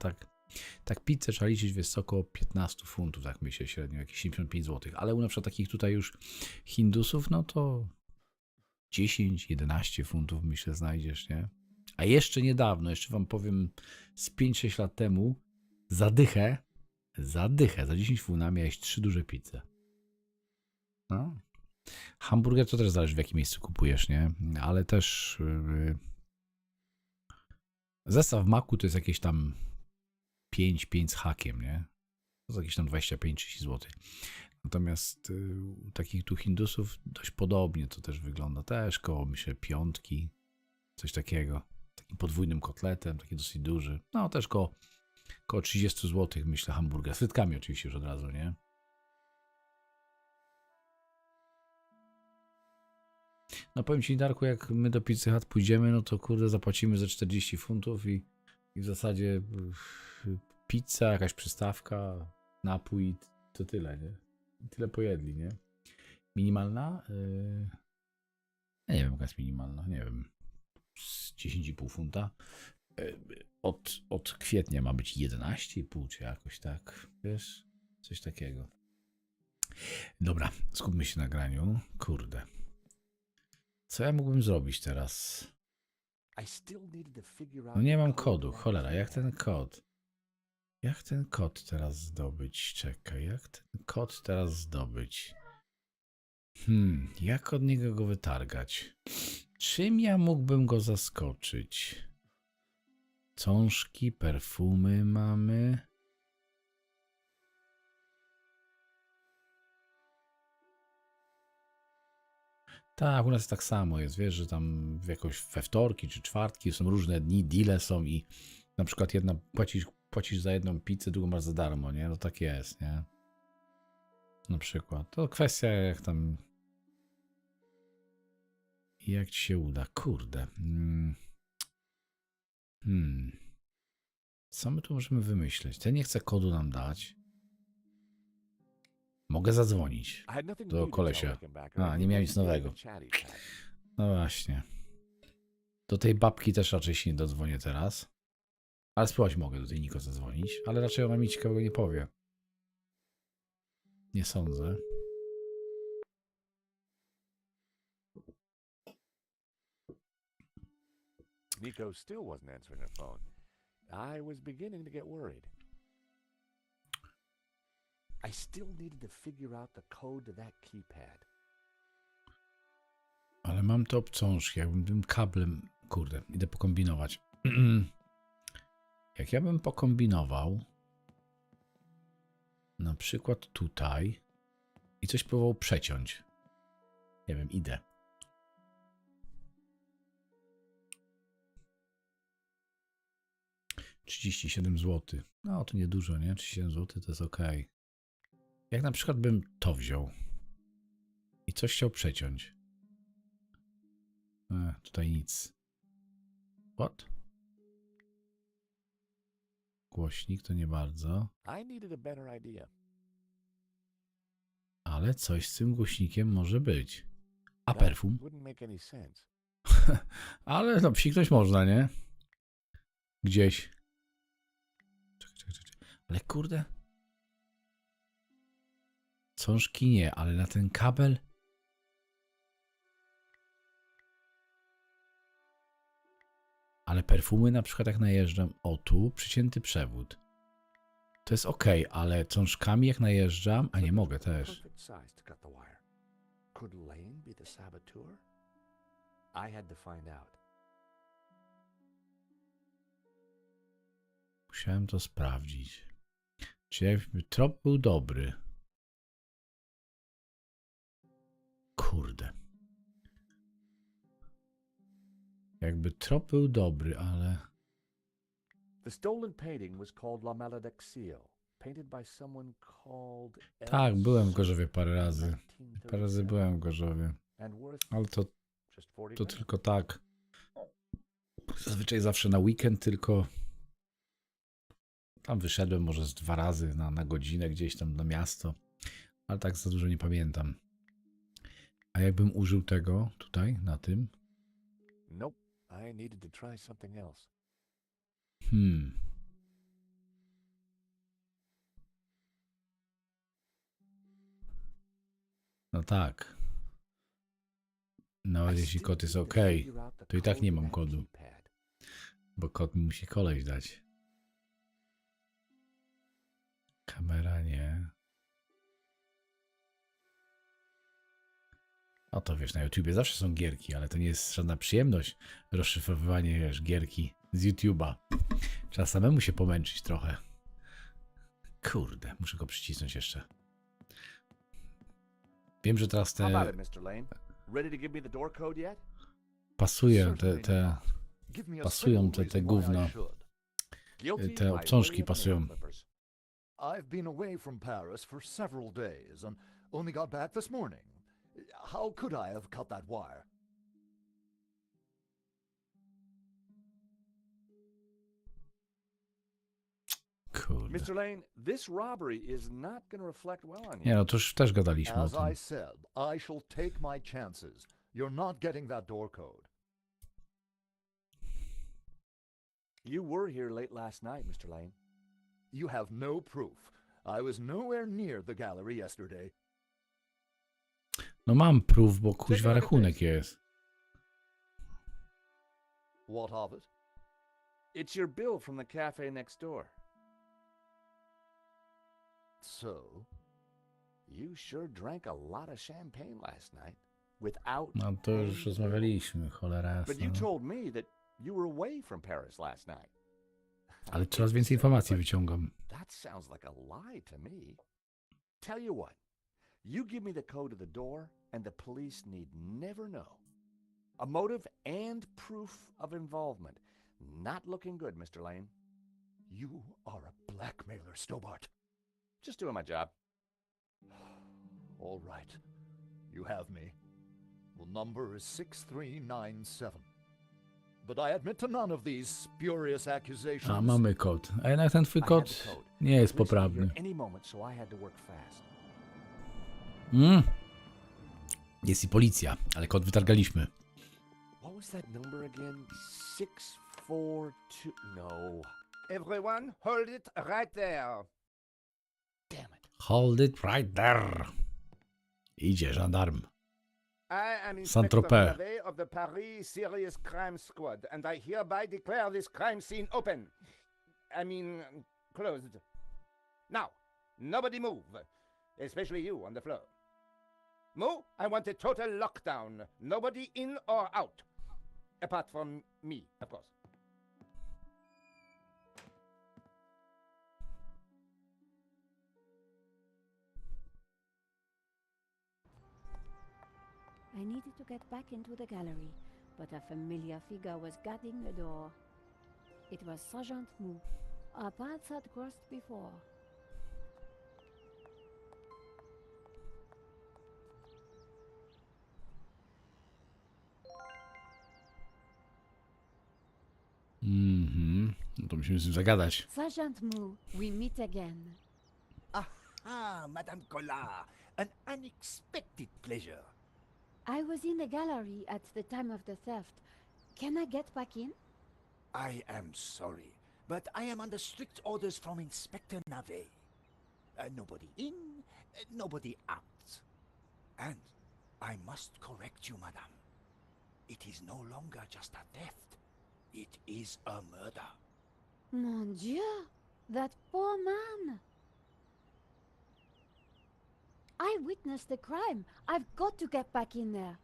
tak pizzę trzeba liczyć wysoko 15 funtów, tak myślę średnio, jakieś 75 zł. Ale u na przykład takich tutaj już Hindusów, no to 10-11 funtów myślę znajdziesz, nie? A jeszcze niedawno, jeszcze wam powiem z 5-6 lat temu za 10 funtów miałeś 3 duże pizze. No. Hamburger to też zależy w jakim miejscu kupujesz, nie? Ale też zestaw maku to jest jakieś tam 5 z hakiem, nie? To jest jakieś tam 25-30 zł. Natomiast u takich tu Hindusów dość podobnie to też wygląda. Też koło, myślę, 5, coś takiego. Takim podwójnym kotletem, taki dosyć duży. No też koło 30 zł, myślę, hamburger. Z frytkami oczywiście już od razu, nie? No powiem ci, Darku, jak my do Pizzy Hut pójdziemy, no to kurde zapłacimy za 40 funtów i w zasadzie pizza, jakaś przystawka, napój, to tyle, nie? Tyle pojedli, nie? Minimalna? Ja nie wiem, jaka jest minimalna, nie wiem. Z 10,5 funta. Od kwietnia ma być 11,5 czy jakoś tak, wiesz? Coś takiego. Dobra, skupmy się na graniu. Kurde. Co ja mógłbym zrobić teraz? No nie mam kodu, cholera, jak ten kod? Jak ten kod teraz zdobyć? Czekaj, jak ten kod teraz zdobyć? Jak od niego go wytargać? Czym ja mógłbym go zaskoczyć? Cążki, perfumy mamy. Tak, u nas tak samo jest, wiesz, że tam we wtorki czy czwartki są różne dni, deale są i na przykład płacisz za jedną pizzę, drugą masz za darmo, nie? No tak jest, nie? Na przykład. To kwestia jak ci się uda. Kurde. Co my tu możemy wymyśleć? Ten nie chce kodu nam dać. Mogę zadzwonić do kolesia. A, nie miałem nic nowego. No właśnie. Do tej babki też raczej się nie dodzwonię teraz. Ale spróbować mogę do tej Niko zadzwonić. Ale raczej ona mi ciekawego nie powie. Nie sądzę. Nico still wasn't answering her phone. I was beginning to get worried. I still needed to figure out the code to that keypad. Ale mam te obcążki, jakbym tym kablem... Kurde, idę pokombinować. Jak ja bym pokombinował na przykład tutaj i coś próbował przeciąć. Nie wiem, idę. $37 zł. No to niedużo, nie? 37 zł to jest ok. Jak na przykład bym to wziął i coś chciał przeciąć. Tutaj nic. What? Głośnik to nie bardzo. Ale coś z tym głośnikiem może być. A perfum? Ale no psiknąć można, nie? Gdzieś. Czekaj. Ale kurde. Cążki nie, ale na ten kabel. Ale perfumy na przykład jak najeżdżam. O tu, przycięty przewód. To jest ok, ale cążkami jak najeżdżam, a nie mogę też. Musiałem to sprawdzić. Czy jakby trop był dobry? Kurde. Jakby trop był dobry, ale... The stolen painting was called La Malediccio, painted by someone called... Tak, byłem w Gorzowie parę razy. Parę razy byłem w Gorzowie. Ale to tylko tak. Zazwyczaj zawsze na weekend tylko... Tam wyszedłem może z 2 razy na godzinę gdzieś tam na miasto. Ale tak za dużo nie pamiętam. A jakbym użył tego tutaj, na tym? Nope, I needed to try something else. No tak. Nawet jeśli kod jest ok, to i tak nie mam kodu. Bo kod mi musi koleś dać. Kamera nie. No to wiesz, na YouTubie zawsze są gierki, ale to nie jest żadna przyjemność rozszyfrowywanie, wiesz, gierki z YouTube'a. Trzeba samemu się pomęczyć trochę. Kurde, muszę go przycisnąć jeszcze. Wiem, że teraz te... Pasują te gówno. Te obcążki pasują. I've been away from Paris for several days and only got back this morning. How could I have cut that wire? Kurde. Mr. Lane, this robbery is not going to reflect well on you. Nie no, to już też gadaliśmy o As tym. I said, I shall take my chances. You're not getting that door code. You were here late last night, Mr. Lane. You have no proof. I was nowhere near the gallery yesterday. No mam prób, bo kuźwa rachunek jest. What of it? It's your bill from the cafe next door. So? You sure drank a lot of champagne last night. Without No to paying już the bill. rozmawialiśmy, cholera But you jasna. told me that you were away from Paris last night. Ale coraz więcej informacji wyciągam. That sounds like a lie to me. Tell you what, you give me the code of the door, and the police need never know. A motive and proof of involvement. Not looking good, Mr. Lane. You are a blackmailer, Stobart. Just doing my job. All right. You have me. The number is 6397. But I admit to none of these spurious accusations. A, mamy kod. A jednak ten twój I had the kod code. nie jest Police were poprawny. here any moment, so I had to work fast. Jest i policja, ale kod wytargaliśmy. What was that number again? 642. No. Everyone, hold it right there. Damn it. Hold it right there. Idzie żandarm. I am Inspector Saint-Tropez. Navet of the Paris Serious Crime Squad, and I hereby declare this crime scene open. I mean, closed. Now, nobody move, especially you on the floor. Mo, I want a total lockdown. Nobody in or out. Apart from me, of course. I needed to get back into the gallery, but a familiar figure was guarding the door. It was Sergeant Mou. Our paths had crossed before. No to musimy z nim zagadać. Sergeant Mou, we meet again. Aha, Madame Collard. An unexpected pleasure. I was in the gallery at the time of the theft. Can I get back in? I am sorry, but I am under strict orders from Inspector Navet. Nobody in, nobody out. And I must correct you, madame. It is no longer just a theft. It is a murder. Mon Dieu! That poor man! I witnessed the crime. I've got to get back in there.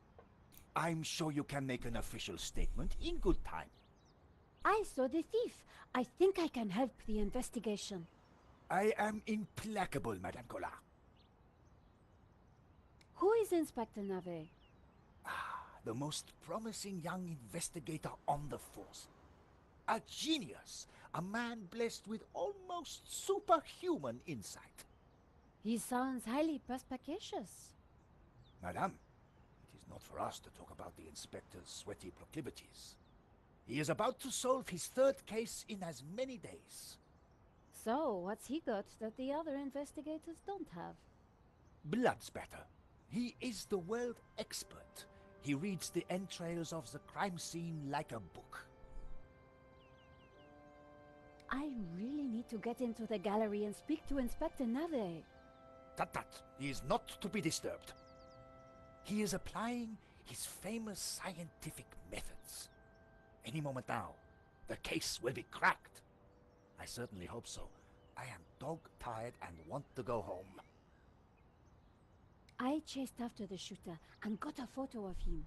I'm sure you can make an official statement in good time. I saw the thief. I think I can help the investigation. I am implacable, Madame Collard. Who is Inspector Navet? The most promising young investigator on the force. A genius, a man blessed with almost superhuman insight. He sounds highly perspicacious. Madame, it is not for us to talk about the inspector's sweaty proclivities. He is about to solve his third case in as many days. So, what's he got that the other investigators don't have? Blood spatter. He is the world expert. He reads the entrails of the crime scene like a book. I really need to get into the gallery and speak to Inspector Navet. Tut. He is not to be disturbed. He is applying his famous scientific methods. Any moment now, the case will be cracked. I certainly hope so. I am dog-tired and want to go home. I chased after the shooter and got a photo of him.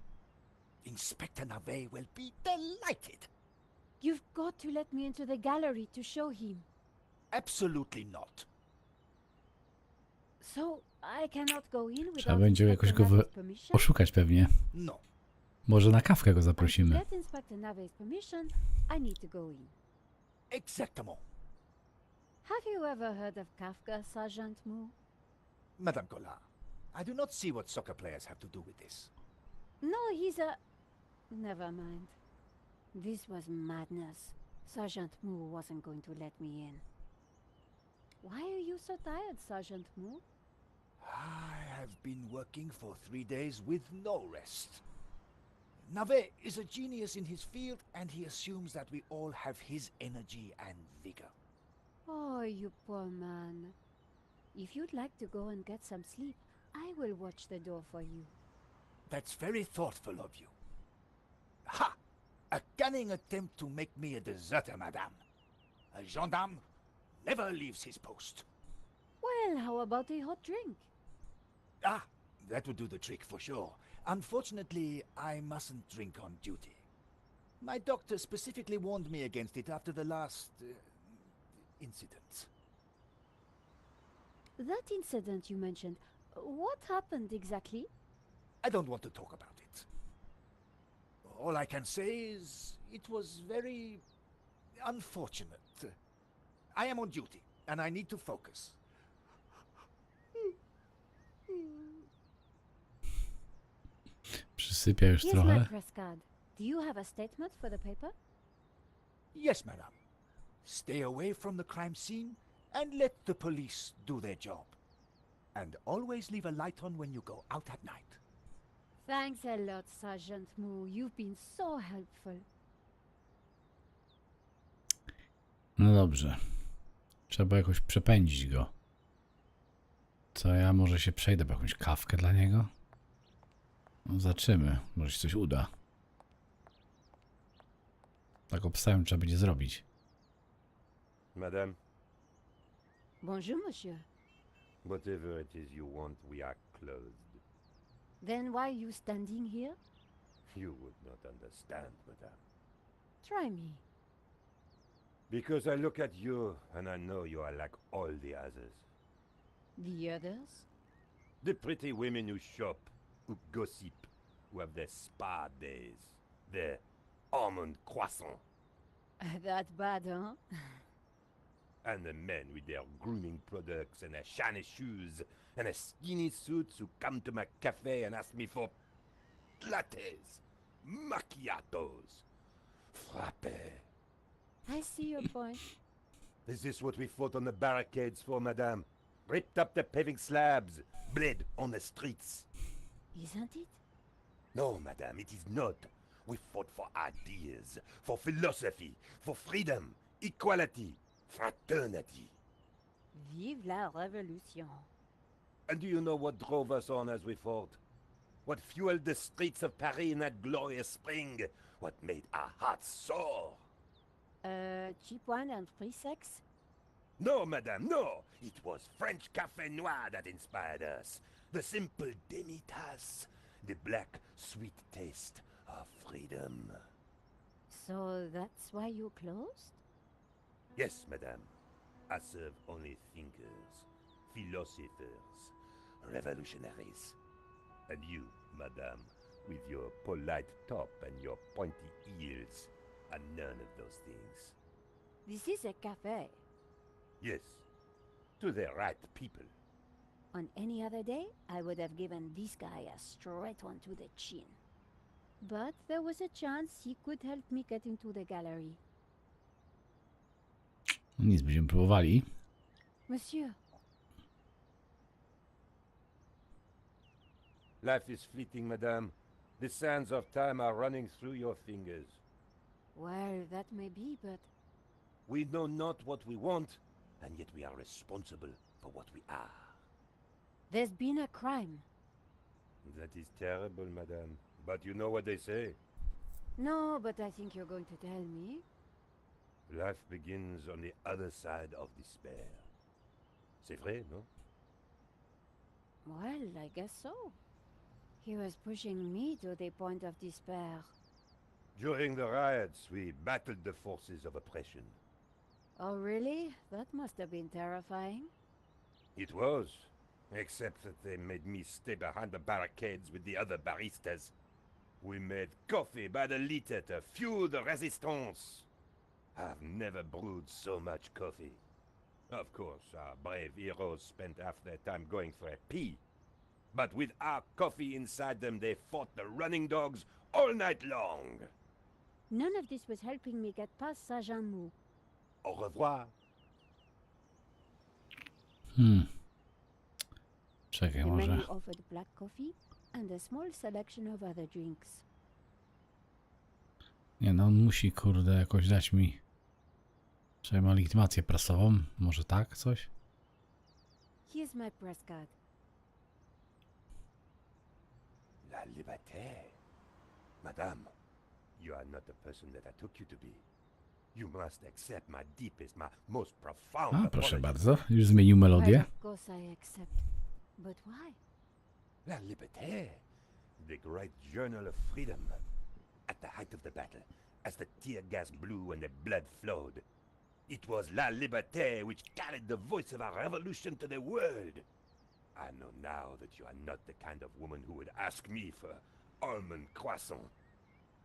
Inspector Navet will be delighted. You've got to let me into the gallery to show him. Absolutely not. So, I cannot go in Trzeba without będzie jakoś Inspector go Navet's permission? oszukać pewnie. No. Może na kawkę go And to zaprosimy. get Inspector Navet's permission, I need to go in. Exactement. Have you ever heard of Kafka, Sergeant Mou? Madame Collard, I do not see what soccer players have to do with this. No, he's a... Never mind. This was madness. Sergeant Mou wasn't going to let me in. Why are you so tired, Sergeant Mou? I have been working for 3 days with no rest. Navet is a genius in his field, and he assumes that we all have his energy and vigor. Oh, you poor man. If you'd like to go and get some sleep, I will watch the door for you. That's very thoughtful of you. Ha! A cunning attempt to make me a deserter, madame. A gendarme never leaves his post. Well, how about a hot drink? Ah, that would do the trick for sure. Unfortunately, I mustn't drink on duty. My doctor specifically warned me against it after the last incident. That incident you mentioned, what happened exactly? I don't want to talk about it. All I can say is it was very unfortunate. I am on duty, and I need to focus. Przysypia już Here's my trochę. press card. Do you have a statement for the paper? Yes, madame. Stay away from the crime scene and let the police do their job. And always leave a light on when you go out at night. Thanks a lot, Sergeant Moo. You've been so helpful. No dobrze. Trzeba jakoś przepędzić go. Co ja może się przejdę po jakąś kawkę dla niego? No zobaczymy. Może się coś uda. Tak obstałem, trzeba będzie zrobić. Madame, Bonjour, monsieur. whatever it is you want, we are closed. Then why are you standing here? You would not understand, madame. Try me. Because I look at you and I know you are like all the others. The others? The pretty women who shop, who gossip, who have their spa days, their almond croissant, That bad, huh? and the men with their grooming products and their shiny shoes and their skinny suits who come to my cafe and ask me for lattes, macchiatos, frappes. I see your point. Is this what we fought on the barricades for, madame? Ripped up the paving slabs, bled on the streets. Isn't it? No, madame, it is not. We fought for ideas, for philosophy, for freedom, equality, fraternity. Vive la révolution. And do you know what drove us on as we fought? What fueled the streets of Paris in that glorious spring? What made our hearts soar? Cheap wine and free sex? No, madame, no! It was French café noir that inspired us. The simple demi-tasse, the black, sweet taste of freedom. So that's why you closed? Yes, madame. I serve only thinkers, philosophers, revolutionaries. And you, madame, with your polite top and your pointy heels, are none of those things. This is a cafe. Yes, to the right people. On any other day, I would have given this guy a straight one to the chin. But there was a chance he could help me get into the gallery. Nic, będziemy próbowali. Monsieur, Life is fleeting, madame. The sands of time are running through your fingers. well, that may be, but We know not what we want, and yet we are responsible for what we are. there's been a crime. That is terrible, madame. But you know what they say. No, but I think you're going to tell me. Life begins on the other side of despair. C'est vrai, no? Well, I guess so. He was pushing me to the point of despair. During the riots, we battled the forces of oppression. Oh, really? That must have been terrifying. It was, except that they made me stay behind the barricades with the other baristas. We made coffee by the liter to fuel the resistance. I've never brewed so much coffee. Of course, our brave heroes spent half their time going for a pee. But with our coffee inside them, they fought the running dogs all night long. None of this was helping me get past Sergeant Moo. Au revoir. Czekaj, The może. menu offered black coffee and a small selection of other drinks. Nie no, on musi, kurde, jakoś dać mi. Czy ma legitymację prasową? Może tak, coś? Here's my press card. La liberté. Madame, you are not the person that I took you to be. You must accept my deepest, my most profound A, proszę apology. bardzo. Już zmienił Well, melodię. of course I accept. But why? La liberté. The great journal of freedom. At the height of the battle, as the tear gas blew and the blood flowed, it was La Liberté which carried the voice of our revolution to the world. I know now that you are not the kind of woman who would ask me for almond croissant.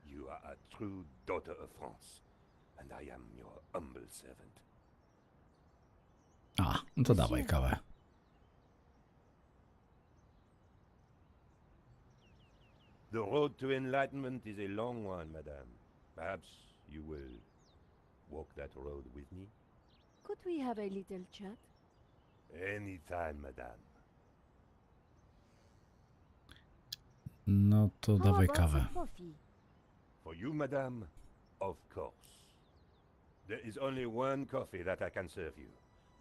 You are a true daughter of France, and I am your humble servant. A, no to dawaj kawę. The road to enlightenment is a long one, madame. Perhaps you will walk that road with me? Could we have a little chat? Anytime, madame. No to How dawaj about kawę. some coffee? For you, madame, of course. There is only one coffee that I can serve you.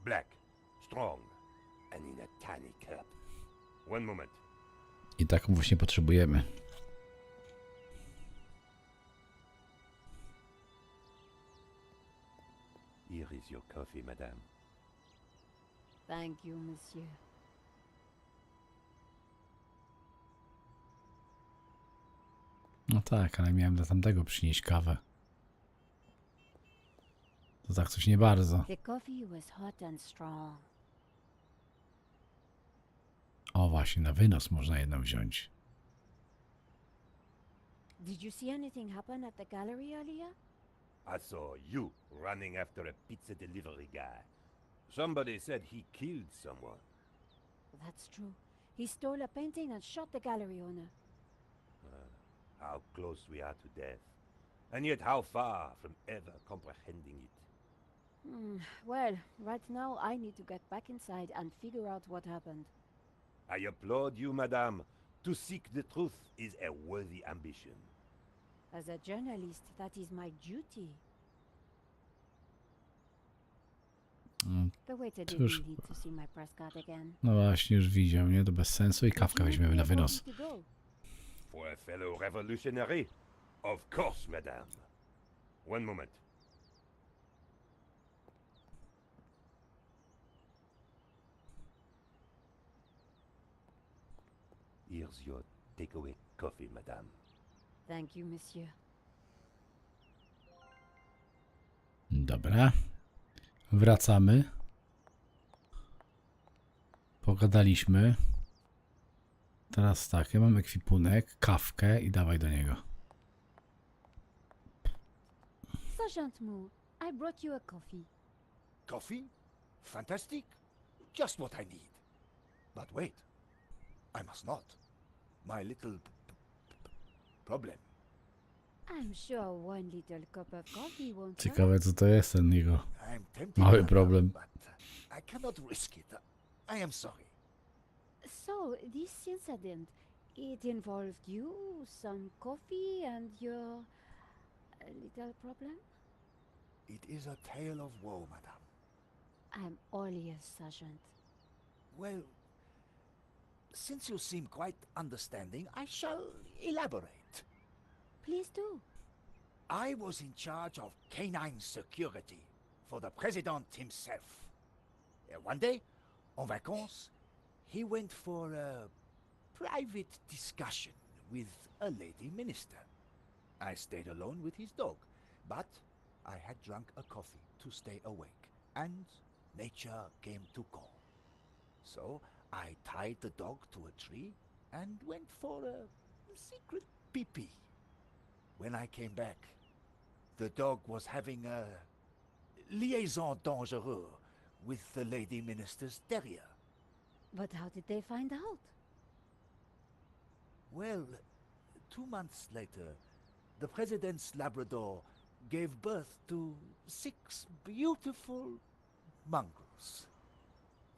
Black, strong, and in a tiny cup. One moment. I taką właśnie potrzebujemy. Here is your coffee, madame. Thank you, monsieur. No tak, ale miałem dla tamtego przynieść kawę. To tak coś nie bardzo. The coffee was hot and strong. O właśnie, na wynos można jedną wziąć. Did you see anything happen at the gallery earlier? I saw you running after a pizza delivery guy. Somebody said he killed someone. That's true. He stole a painting and shot the gallery owner. How close we are to death. And yet how far from ever comprehending it. Well, right now I need to get back inside and figure out what happened. I applaud you, madame. To seek the truth is a worthy ambition. As a journalist, that is my duty. The waiter Cóż. didn't need to see my press card again. No właśnie, już widział, nie? To bez sensu i kawkę weźmiemy na wynos. To go. For a fellow revolutionary? Of course, madame. One moment. Here's your takeaway coffee, madame. Thank you, monsieur. Dobra. Wracamy. Pogadaliśmy. Teraz tak, ja mam ekwipunek, kawkę i dawaj do niego. Sergeant Moore, I brought you a coffee. Coffee? Fantastic. Just what I need. But wait. I must not. My little problem. I'm sure one little cup of coffee won't hurt. Ciekawe co to jest ten jego I'm tempted, mały madam, problem. but I cannot risk it. I am sorry. So, this incident, it involved you, some coffee, and your little problem? It is a tale of woe, madam. I'm all ears, Sergeant. Well, since you seem quite understanding, I shall elaborate. Please do. I was in charge of canine security for the president himself. One day, en vacances, he went for a private discussion with a lady minister. I stayed alone with his dog, but I had drunk a coffee to stay awake, and nature came to call. So I tied the dog to a tree and went for a secret pee-pee. When I came back, the dog was having a liaison dangereuse with the lady minister's terrier. But how did they find out? Well, 2 months later, the president's Labrador gave birth to 6 beautiful mongrels.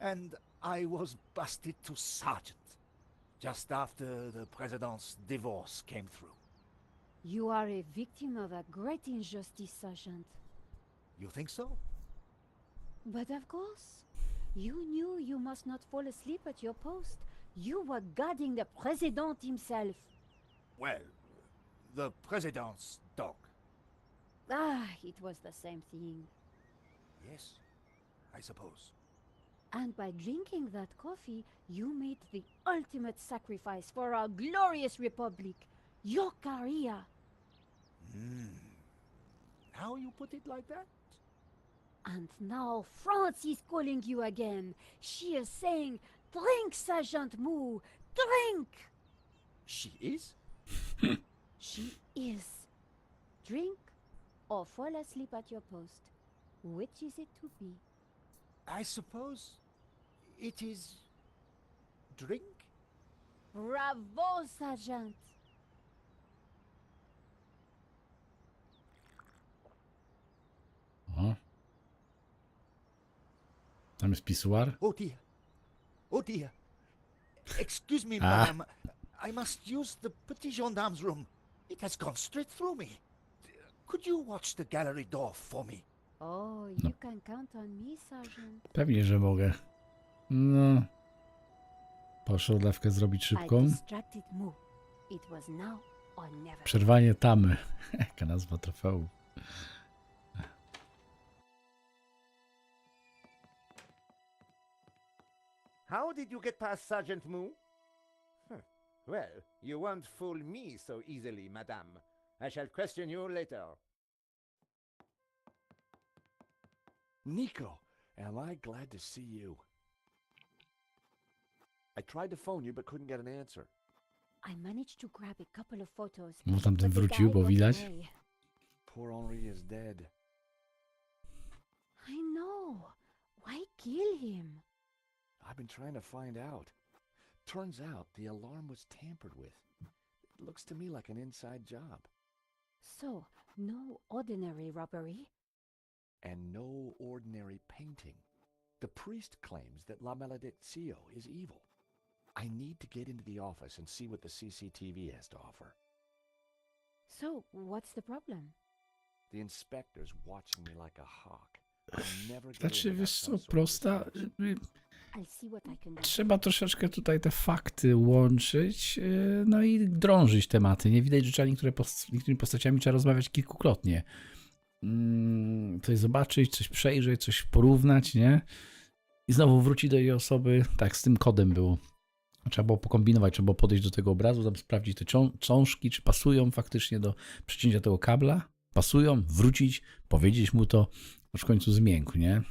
And I was busted to sergeant just after the president's divorce came through. You are a victim of a great injustice, Sergeant. You think so? But of course, you knew you must not fall asleep at your post. You were guarding the president himself. well, the president's dog. Ah, it was the same thing. Yes, I suppose. And by drinking that coffee, you made the ultimate sacrifice for our glorious republic, your career. Now you put it like that? And now France is calling you again. She is saying, drink, Sergeant Moo, drink! She is? She is. Drink or fall asleep at your post. Which is it to be? I suppose it is drink? Bravo, Sergeant! O. Tam jest pisuar. Oh dear. Oh dear. Excuse me, Ah. madam. I must use the petit gendarme's room. It has gone straight through me. Could you watch the gallery door for me? Oh, you can count on me, Sergeant. Pewnie, że mogę. No. Proszę dawkę zrobić I szybką. distracted Moo. It was now or never. Przerwanie tamy. Jaka nazwa trofeum. How did you get past Sergeant Moo? Well, you won't fool me so easily, madame. I shall question you later. Nico, am I glad to see you. I tried to phone you but couldn't get an answer. I managed to grab a couple of photos. No tamten but the wrócił, guy bo got widać. away. Poor Henri is dead. I know. Why kill him? I've been trying to find out. Turns out the alarm was tampered with. It looks to me like an inside job. So, no ordinary robbery? And no ordinary painting. The priest claims that La Maledictio is evil. I need to get into the office and see what the CCTV has to offer. So, what's the problem? The inspector's watching me like a hawk. I'll never get Znaczy, in wiesz without co, some sort of prosta. defense. I'll see what I can do. Trzeba troszeczkę tutaj te fakty łączyć, no i drążyć tematy. Nie widać, że trzeba niektórymi postaciami trzeba rozmawiać kilkukrotnie. Coś zobaczyć, coś przejrzeć, coś porównać, nie? I znowu wrócić do jej osoby. Tak, z tym kodem było. Trzeba było pokombinować, trzeba było podejść do tego obrazu, tam sprawdzić te czążki, czy pasują faktycznie do przecięcia tego kabla. Pasują, wrócić, powiedzieć mu to, aż w końcu zmiękł, nie?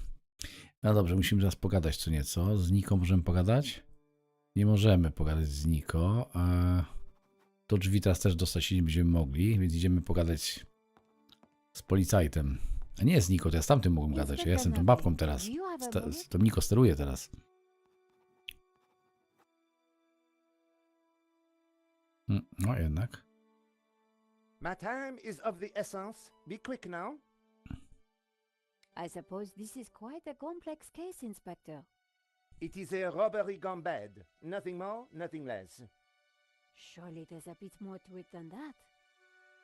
No dobrze, musimy teraz pogadać co nieco. Z Niko możemy pogadać? Nie możemy pogadać z Niko. Do drzwi teraz też dostać się nie będziemy mogli, więc idziemy pogadać z policajtem. A nie z Niko, to ja z tamtym mogłem gadać. Ja jestem tą babką teraz. To Niko steruje teraz. No jednak. My time is of the essence. Be quick now. I suppose this is quite a complex case, Inspector. It is a robbery gone bad. Nothing more, nothing less. Surely there's a bit more to it than that.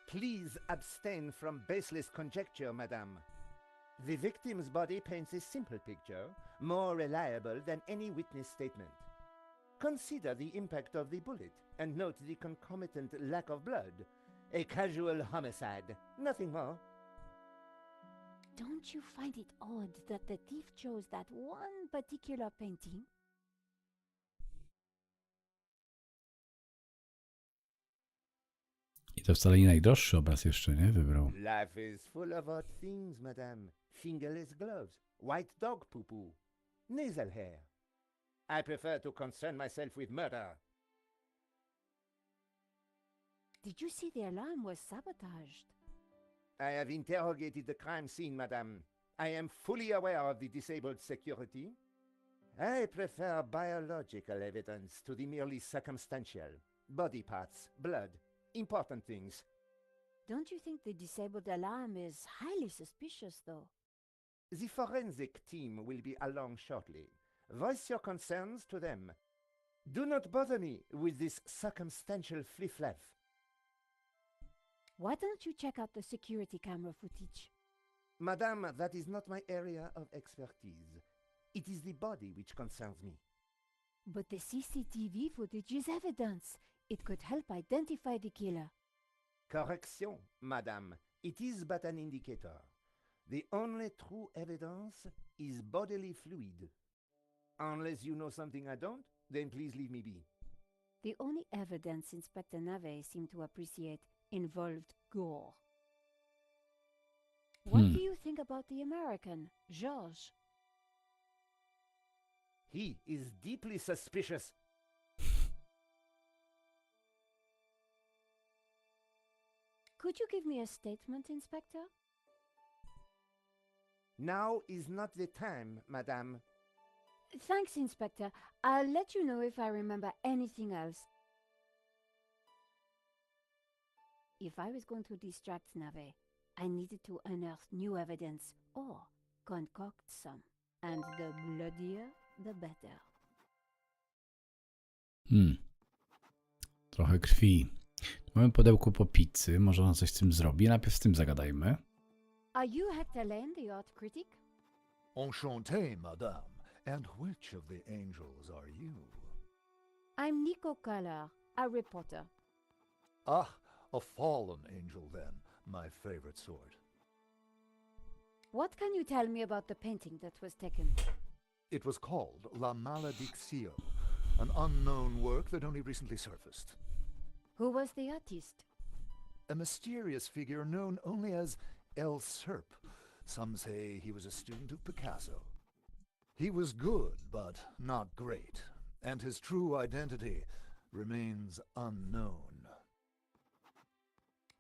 Please abstain from baseless conjecture, madame. The victim's body paints a simple picture, more reliable than any witness statement. Consider the impact of the bullet and note the concomitant lack of blood. A casual homicide, nothing more. Don't you find it odd that the thief chose that one particular painting? I to wcale nie najdroższy obraz jeszcze, nie? Wybrał. Life is full of odd things, madame. Fingerless gloves, white dog poo-poo, nasal hair. I prefer to concern myself with murder. Did you see the alarm was sabotaged? I have interrogated the crime scene, madame. I am fully aware of the disabled security. I prefer biological evidence to the merely circumstantial. Body parts, blood, important things. Don't you think the disabled alarm is highly suspicious, though? The forensic team will be along shortly. Voice your concerns to them. Do not bother me with this circumstantial fliff-laff. Why don't you check out the security camera footage? Madame, that is not my area of expertise. It is the body which concerns me. But the CCTV footage is evidence. It could help identify the killer. Correction, madame. It is but an indicator. The only true evidence is bodily fluid. Unless you know something I don't, then please leave me be. The only evidence Inspector Nave seemed to appreciate involved gore. What do you think about the American, George? He is deeply suspicious. Could you give me a statement, Inspector? Now is not the time, madame. Thanks, Inspector. I'll let you know if I remember anything else. If I was going to distract Nave, I needed to unearth new evidence or concoct some. And the bloodier, the better. Trochę krwi. Mamy pudełko po pizzy, może ona coś z tym zrobi. Najpierw z tym zagadajmy. Are you Hector Lane, the art critic? Enchanté, madame. And which of the angels are you? I'm Nico Collar, a reporter. Ah, a fallen angel then, my favorite sort. What can you tell me about the painting that was taken? It was called La Malédiction, an unknown work that only recently surfaced. Who was the artist? A mysterious figure known only as El Serp. Some say he was a student of Picasso. He was good, but not great, and his true identity remains unknown.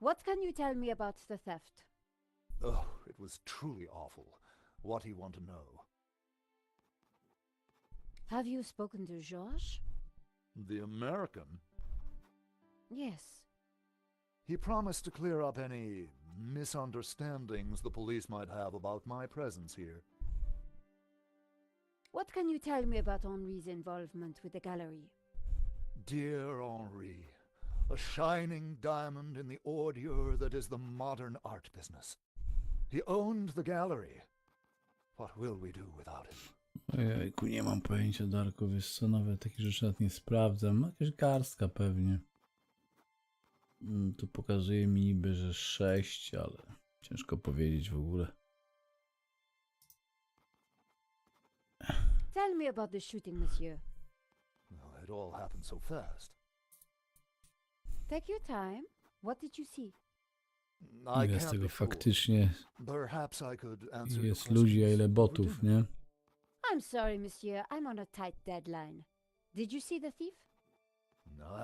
What can you tell me about the theft? Oh, it was truly awful. What do you want to know? Have you spoken to Georges? The American? Yes. He promised to clear up any misunderstandings the police might have about my presence here. What can you tell me about Henri's involvement with the gallery? Dear Henri, a shining diamond in the ordure that is the modern art business. He owned the gallery. What will we do without him? Ojejku, nie mam pojęcia, Darku, wiesz co, nawet takich rzeczy nawet nie sprawdzam. Jakaś garstka pewnie. Tu pokazuje mi niby, że 6, ale ciężko powiedzieć w ogóle. Tell me about the shooting, monsieur. Well, it all happened so fast. Take your time. What did you see? I Ile z can't tego be sure. faktycznie Perhaps I could answer your jest ludzi, a questions ile botów, for dinner. nie? I'm sorry, monsieur. I'm on a tight deadline. Did you see the thief?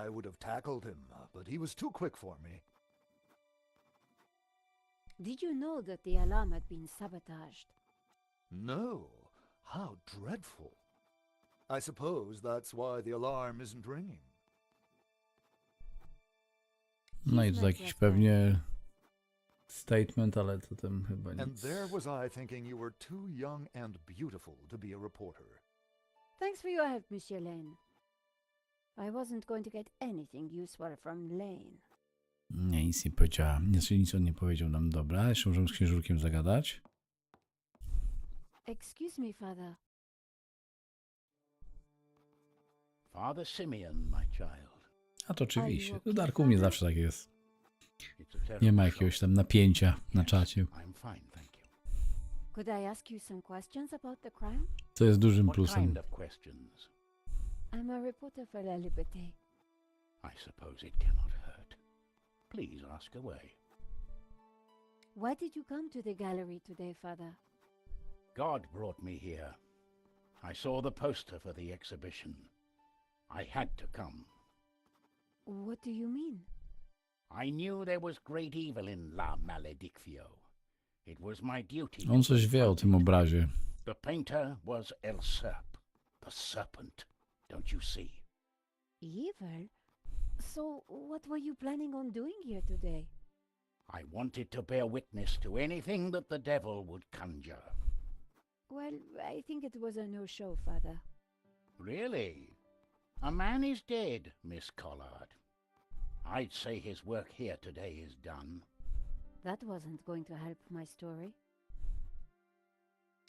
I would have tackled him, but he was too quick for me. Did you know that the alarm had been sabotaged? No. How dreadful. I suppose that's why the alarm isn't ringing. No i to jakiś pewnie statement, ale to tam chyba And nic. there was I thinking you were too young and beautiful to be a reporter. Thanks for your help, Monsieur Lane. I wasn't going to get anything useful from Lane. Nie, nic nie powiedziała. Nic on nie powiedział nam. Dobra, jeszcze możemy z księżurkiem zagadać. Excuse me, Father. Father Simeon, my child. A to oczywiście. Are To you Darku, u okay, mnie Father? zawsze tak jest. It's a terrible Nie ma shock. jakiegoś tam napięcia na czacie. I'm fine, thank you. Could I ask you some questions about the crime? Co jest dużym What plusem. kind of questions? I'm a reporter for La Liberté. I suppose it cannot hurt. Please ask away. Why did you come to the gallery today, Father? God brought me here. I saw the poster for the exhibition. I had to come. What do you mean? I knew there was great evil in La Malédiction. It was my duty. On to coś wie o confront tym it. obrazie. The painter was El Serp, the serpent. Don't you see? Evil? So, what were you planning on doing here today? I wanted to bear witness to anything that the devil would conjure. Well, I think it was a no-show, Father. Really? A man is dead, Miss Collard. I'd say his work here today is done. That wasn't going to help my story.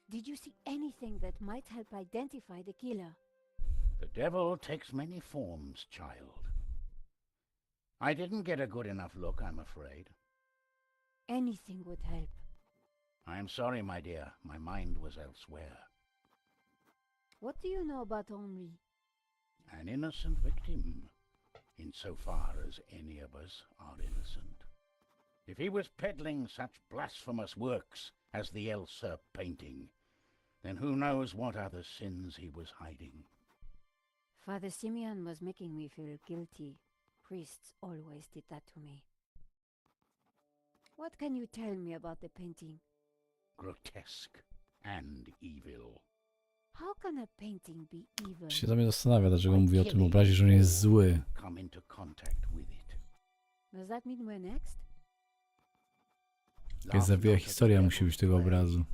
Did you see anything that might help identify the killer? The devil takes many forms, child. I didn't get a good enough look, I'm afraid. Anything would help. I'm sorry, my dear. My mind was elsewhere. What do you know about Henri? An innocent victim, insofar as any of us are innocent. If he was peddling such blasphemous works as the Elsa painting, then who knows what other sins he was hiding. Father Simeon was making me feel guilty. Priests always did that to me. What can you tell me about the painting? Grotesque and evil. How can a painting be evil? Się za mnie zastanawia, dlaczego mówi o tym obrazie, że on jest zły. Come into contact with it. Does that mean we're next? Jakaś zawiła historia musi być tego obrazu.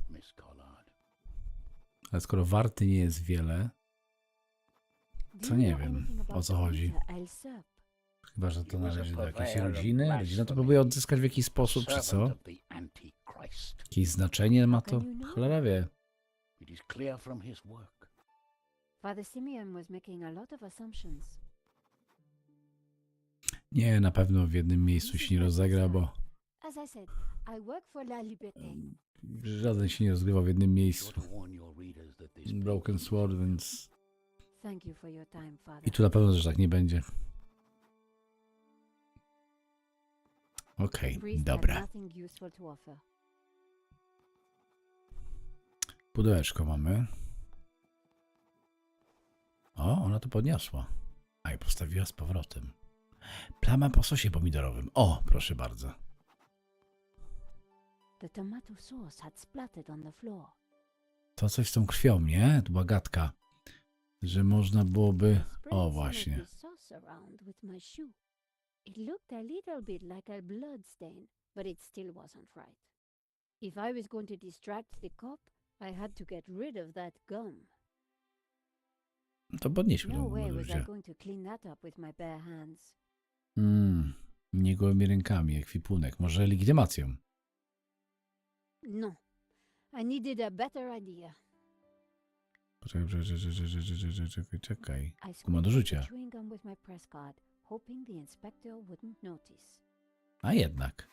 Ale skoro warty nie jest wiele, to nie wiem, o co chodzi. Chyba, że to należy do jakiejś rodziny. Rodzina to próbuje odzyskać w jakiś sposób, czy co? Jakieś znaczenie ma to? Cholera wie. Father Simeon was making a lot of assumptions. Nie, na pewno w jednym miejscu się nie rozegra, bo As I said, I work for La Liberté. żaden się nie rozgrywa w jednym miejscu. Broken Sword, więc... Thank you for your time, Father. I tu na pewno też tak nie będzie. Okej, dobra. Nothing useful to offer. Pudełeczko mamy. O, ona to podniosła. A i postawiła z powrotem. Plama po sosie pomidorowym. O, proszę bardzo. The tomato sauce had splattered on the floor. To coś z tą krwią, nie? Tu była gadka, że można byłoby... O, właśnie. It looked a little bit like a blood stain, but it still wasn't right. If I was going to distract the cop, I had to get rid of that gum. To podnieśmy No to way was I ludzie. going to clean that up with my bare hands. Nie gołymi rękami, ekwipunek. Może legitymacją. No, I needed a better idea. Czekaj. I Tu ma do squeezed życia. the chewing gum with my press card, hoping the inspector wouldn't notice. A jednak.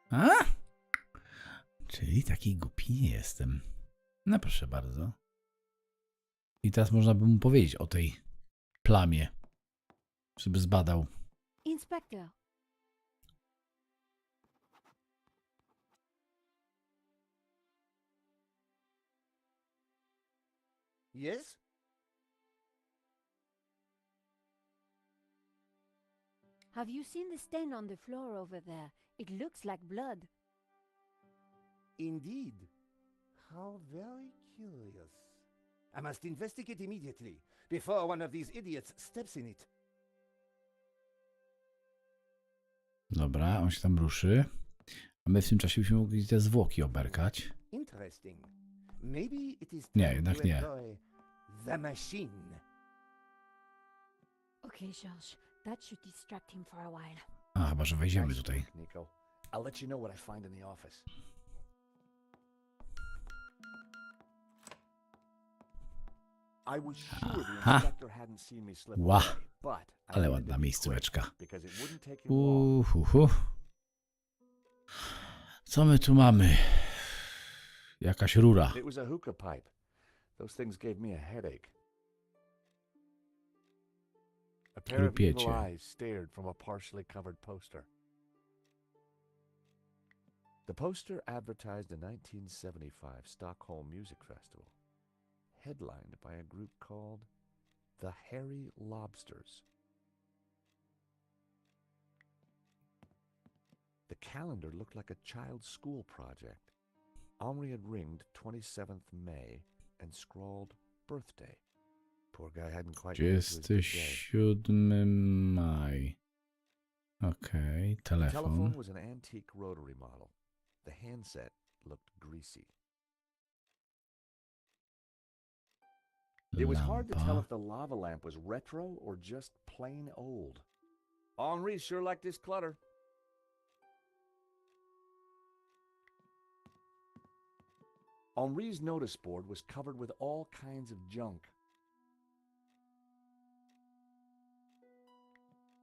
A? Czyli taki głupi nie jestem. No proszę bardzo. I teraz można by mu powiedzieć o tej plamie. Żeby zbadał. Inspector, Yes? have you seen the stain on the floor over there? It looks like blood. Indeed. How very curious. I must investigate immediately, before one of these idiots steps in it. Dobra, on się tam ruszy. A my w tym czasie byśmy mogli te zwłoki oberkać. Interesting. Maybe it is Nie, time jednak to nie. employ the machine. Okay, George, that should distract him for a while. A, chyba, że wejdziemy Nice tutaj. work, Nico. I'll let you know what I find in the office. I was sure the Aha. inspector hadn't seen me slip Ła, away, but I ale needed ładna to be miejscóweczka. quick, because it wouldn't take him long. Co my tu mamy? Jakaś rura. It was a hookah pipe. Those things gave me a headache. A pair of evil Rupiecie. eyes stared from a partially covered poster. The poster advertised the 1975 Stockholm Music Festival, headlined by a group called the Hairy Lobsters. The calendar looked like a child's school project. Omri had ringed 27th May and scrawled birthday. Poor guy hadn't quite made it to his big day. 27 maj. Okej, The telephone telefon. was an antique rotary model. The handset looked greasy. It was hard to tell Lampa. if the lava lamp was retro or just plain old. Henri sure liked his clutter. Henri's notice board was covered with all kinds of junk.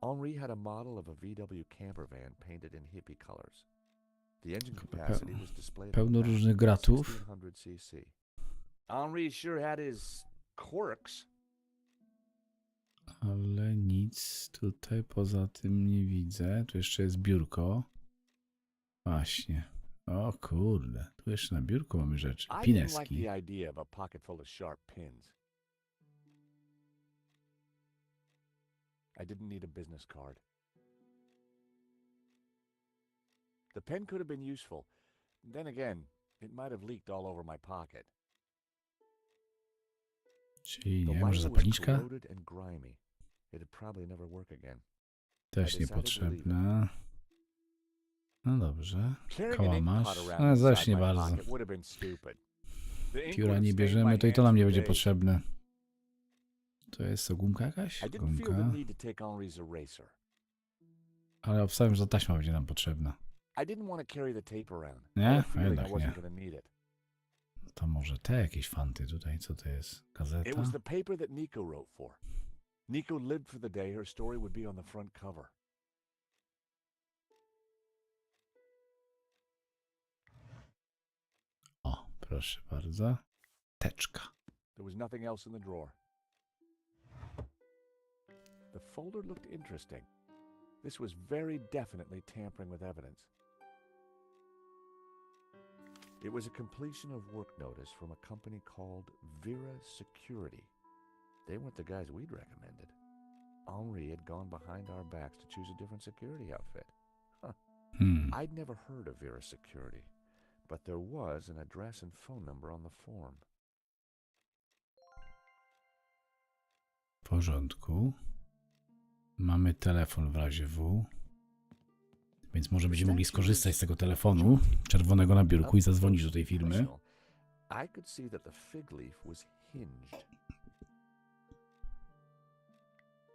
Henri had a model of a VW camper van painted in hippie colors. The engine capacity was displayed Pełno on the back, różnych gratów. 1600 cc. Henri sure had his quirks. Ale nic tutaj poza tym nie widzę. Tu jeszcze jest biurko. Właśnie. O kurde. Tu jeszcze na biurku mamy rzeczy. I didn't like Pineski. the idea of a pocket full of sharp pins. I didn't need a business card. The pen could have been useful. Then again, it might have leaked all over my pocket. Czyli The nie, może lighter was zapalniczka? corroded and grimy. It'd probably never work again. Też niepotrzebna. No dobrze. Carrying Koła an ink masz? pot around No zaś inside nie my bardzo. pocket would have been stupid. The ink Pióra would have nie stained bierzemy, my to i to hands nam nie for będzie days. potrzebne. To jest co, gumka jakaś? I didn't feel the Gumka. need to take Henri's eraser. Ale obstawiam, że taśma będzie nam potrzebna. I didn't want to carry the tape around. I Nie? had a A feeling I jednak wasn't nie. going to need it. To może te jakieś fanty tutaj, co to jest? It Gazeta? was the paper that Nico wrote for. Nico lived for the day her story would be on the front cover. O, proszę bardzo. Teczka. There was nothing else in the drawer. The folder looked interesting. This was very definitely tampering with evidence. It was a completion of work notice from a company called Vera Security. They weren't the guys we'd recommended. Henri had gone behind our backs to choose a different security outfit. I'd never heard of Vera Security, but there was an address and phone number on the form. W porządku. Mamy telefon w razie W. Więc może będziemy mogli skorzystać z tego telefonu czerwonego na biurku i zadzwonić do tej firmy. I could see that the fig leaf was hinged.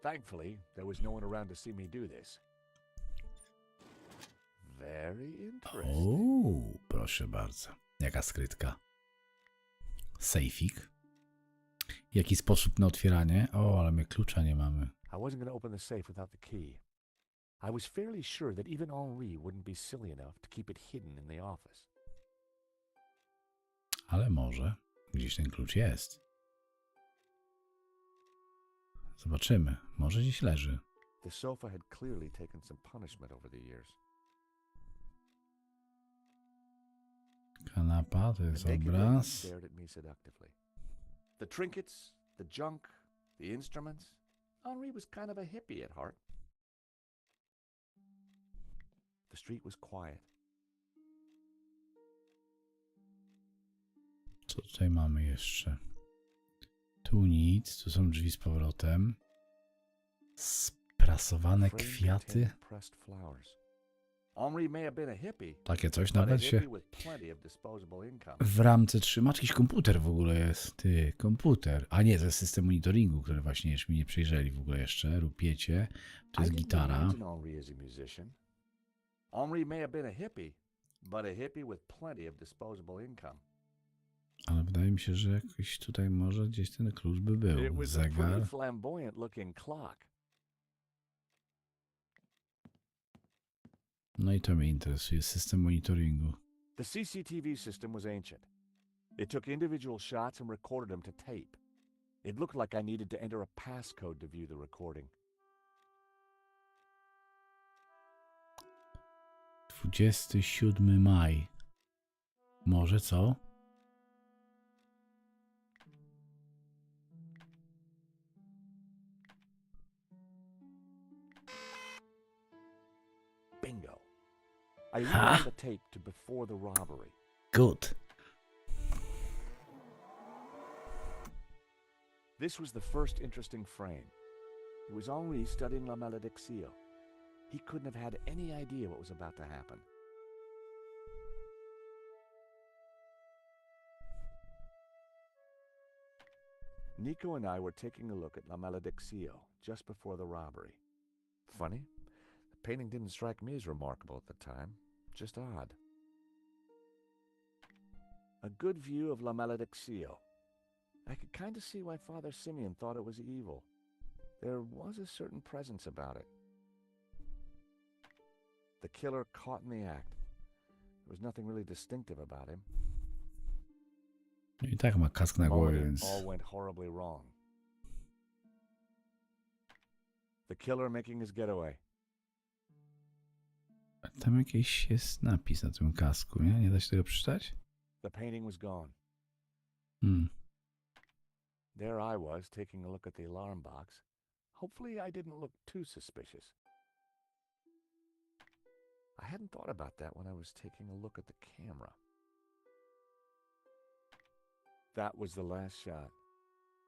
Thankfully, there was no one around to see me do this. Very interesting. O, proszę bardzo. Jaka skrytka. Sejfik. Jaki sposób na otwieranie? O, ale my klucza nie mamy. I wasn't going to open the safe without the key. I was fairly sure that even Henri wouldn't be silly enough to keep it hidden in the office. Ale może. Gdzieś ten klucz jest. Zobaczymy. Może gdzieś leży. The sofa had clearly taken some punishment over the years. Kanapa, to jest The naked lady obraz. stared at me seductively. The trinkets, the junk, the instruments. Henri was kind of a hippie at heart. The street was quiet. Co tutaj mamy jeszcze? Tu nic. Tu są drzwi z powrotem. Sprasowane Frame kwiaty. containing pressed flowers. Henri may have been a hippie, Takie coś but a nawet się hippie with plenty of disposable income. w ramce trzyma. Jakiś komputer w ogóle jest. Ty, komputer. A nie, to jest system monitoringu, który właśnie jeszcze mi nie przejrzeli w ogóle jeszcze. Rupiecie. Tu jest I didn't gitara. imagine Henri as a musician. Henri may have been a hippie, but a hippie with plenty of disposable income. Ale wydaje mi się, że jakiś tutaj może gdzieś ten klucz by It był. was a pretty Zegar. flamboyant looking clock. No i to mnie interesuje. System monitoringu. The CCTV system was ancient. It took individual shots and recorded them to tape. It looked like I needed to enter a passcode to view the recording. 27 maj. Może co? Bingo. I rewound the tape to before the robbery. Good. This was the first interesting frame. It was Henri studying La Malediccio. He couldn't have had any idea what was about to happen. Nico and I were taking a look at La Malediccio just before the robbery. Funny, the painting didn't strike me as remarkable at the time, just odd. A good view of La Malediccio. I could kind of see why Father Simeon thought it was evil. There was a certain presence about it. The killer caught in the act. There was nothing really distinctive about him. I tak ma kask na głowie, It więc... all went horribly wrong. The killer making his getaway. Tam jakiś jest napis na tym kasku, nie? Nie da się tego przeczytać? The painting was gone. There I was, taking a look at the alarm box. Hopefully I didn't look too suspicious. I hadn't thought about that when I was taking a look at the camera. That was the last shot.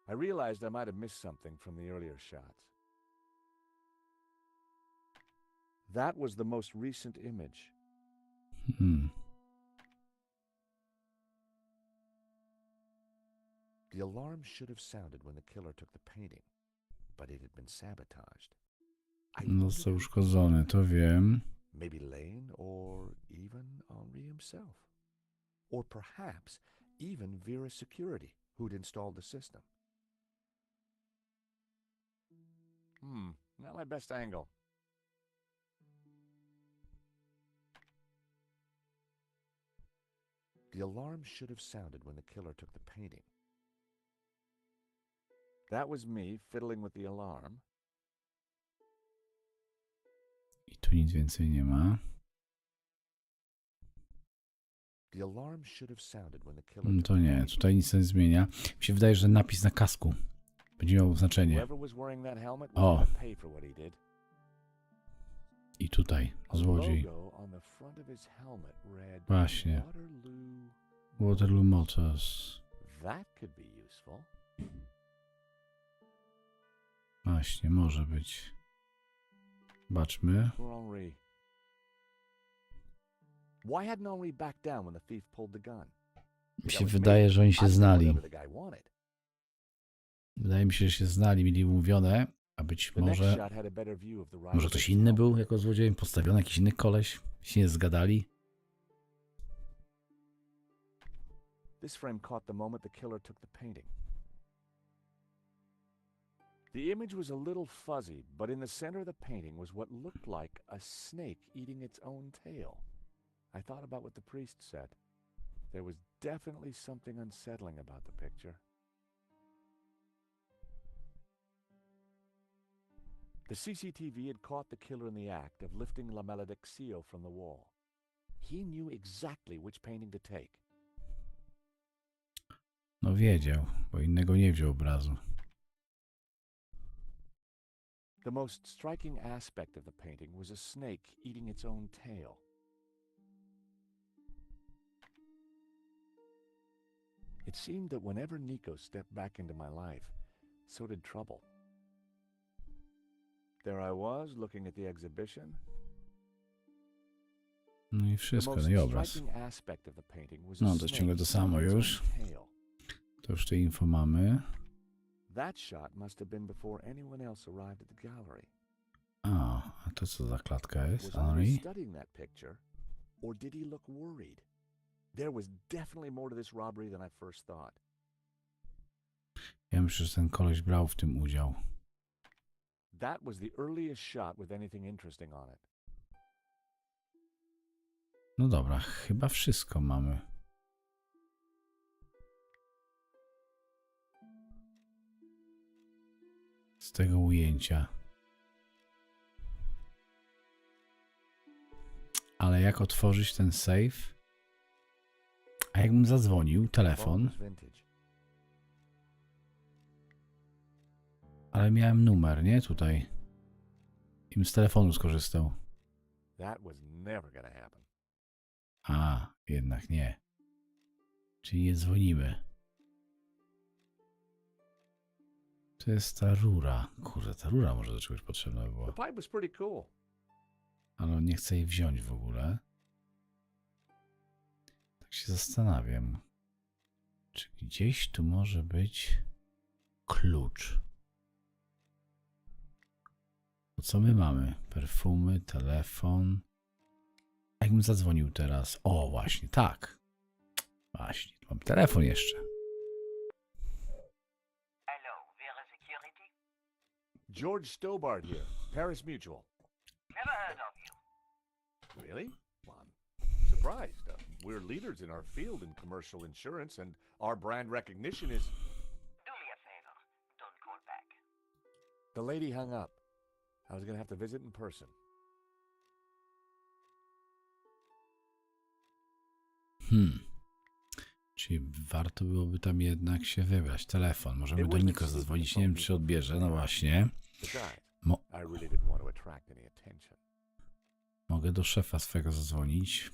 I realized I might have missed something from the earlier shots. That was the most recent image. The alarm should have sounded when the killer took the painting, but it had been sabotaged. Został uszkodzony, to wiem. Maybe Lane or even Henri himself. Or perhaps even Vera Security, who'd installed the system. Not my best angle. The alarm should have sounded when the killer took the painting. That was me fiddling with the alarm. I tu nic więcej nie ma. The alarm should have sounded when the killer took To nie, tutaj nic nie zmienia. Mi się wydaje, że napis na kasku będzie miał znaczenie. O! I tutaj, złodziej. Właśnie. Waterloo Motors. Właśnie, może być. Zobaczmy. Mi się wydaje, że oni się znali. Wydaje mi się, że się znali, mieli umówione, a być może... Może ktoś inny był jako złodziejem postawiony, jakiś inny koleś. Się nie zgadali. This frame caught the moment the killer took the painting. The image was a little fuzzy, but in the center of the painting was what looked like a snake eating its own tail. I thought about what the priest said. There was definitely something unsettling about the picture. The CCTV had caught the killer in the act of lifting La Malediccio from the wall. He knew exactly which painting to take. No wiedział, bo innego nie wziął obrazu. The most striking aspect of the painting was a snake eating its own tail. It seemed that whenever Nico stepped back into my life, so did trouble. There I was, looking at the exhibition. No i wszystko, no i obraz. No to ciągle to samo już. To już te info mamy. A to co za klatka jest, Henri? Or did he look worried? There was definitely more to this robbery than I first thought. Ja myślę, że ten koleś brał w tym udział. That was the earliest shot with anything interesting on it. No dobra, chyba wszystko mamy. Z tego ujęcia. Ale jak otworzyć ten safe? A jakbym zadzwonił, telefon. Ale miałem numer, nie? Tutaj. I bym z telefonu skorzystał. A, jednak nie. Czyli nie dzwonimy. To jest ta rura. Kurde, ta rura może do czegoś potrzebna by była. Ale on nie chce jej wziąć w ogóle. Tak się zastanawiam. Czy gdzieś tu może być klucz? To co my mamy? Perfumy, telefon. Jakbym zadzwonił teraz. O, właśnie, tak. Właśnie, mam telefon jeszcze. Hello, Vera Security? George Stobart here, Paris Mutual. Never heard of you. Really? Well, I'm surprised. We're leaders in our field in commercial insurance, and our brand recognition is... Do me a favor. Don't call back. The lady hung up. I was going to have to visit in person. Czyli warto byłoby tam jednak się wybrać. Telefon. Możemy do Niko zadzwonić. Nie wiem, czy odbierze. No właśnie. Mogę do szefa swego zadzwonić.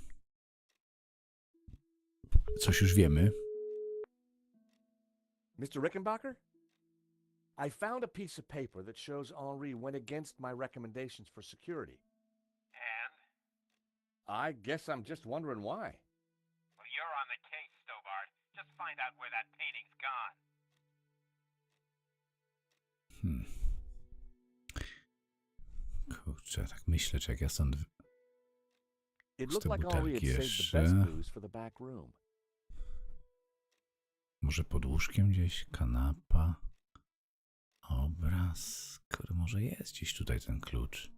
Coś już wiemy. Mr. Rickenbacker? I found a piece of paper that shows Henri went against my recommendations for security. And? I guess I'm just wondering why. Well, you're on the case, Stobart. Just find out where that painting's gone. Kurczę, tak myślę, czy jak ja stąd... It Z looked te like Henri had butelki saved the jeszcze. best booze for the back room. Może pod łóżkiem gdzieś? Kanapa? Obraz? Kurde, może jest gdzieś tutaj ten klucz.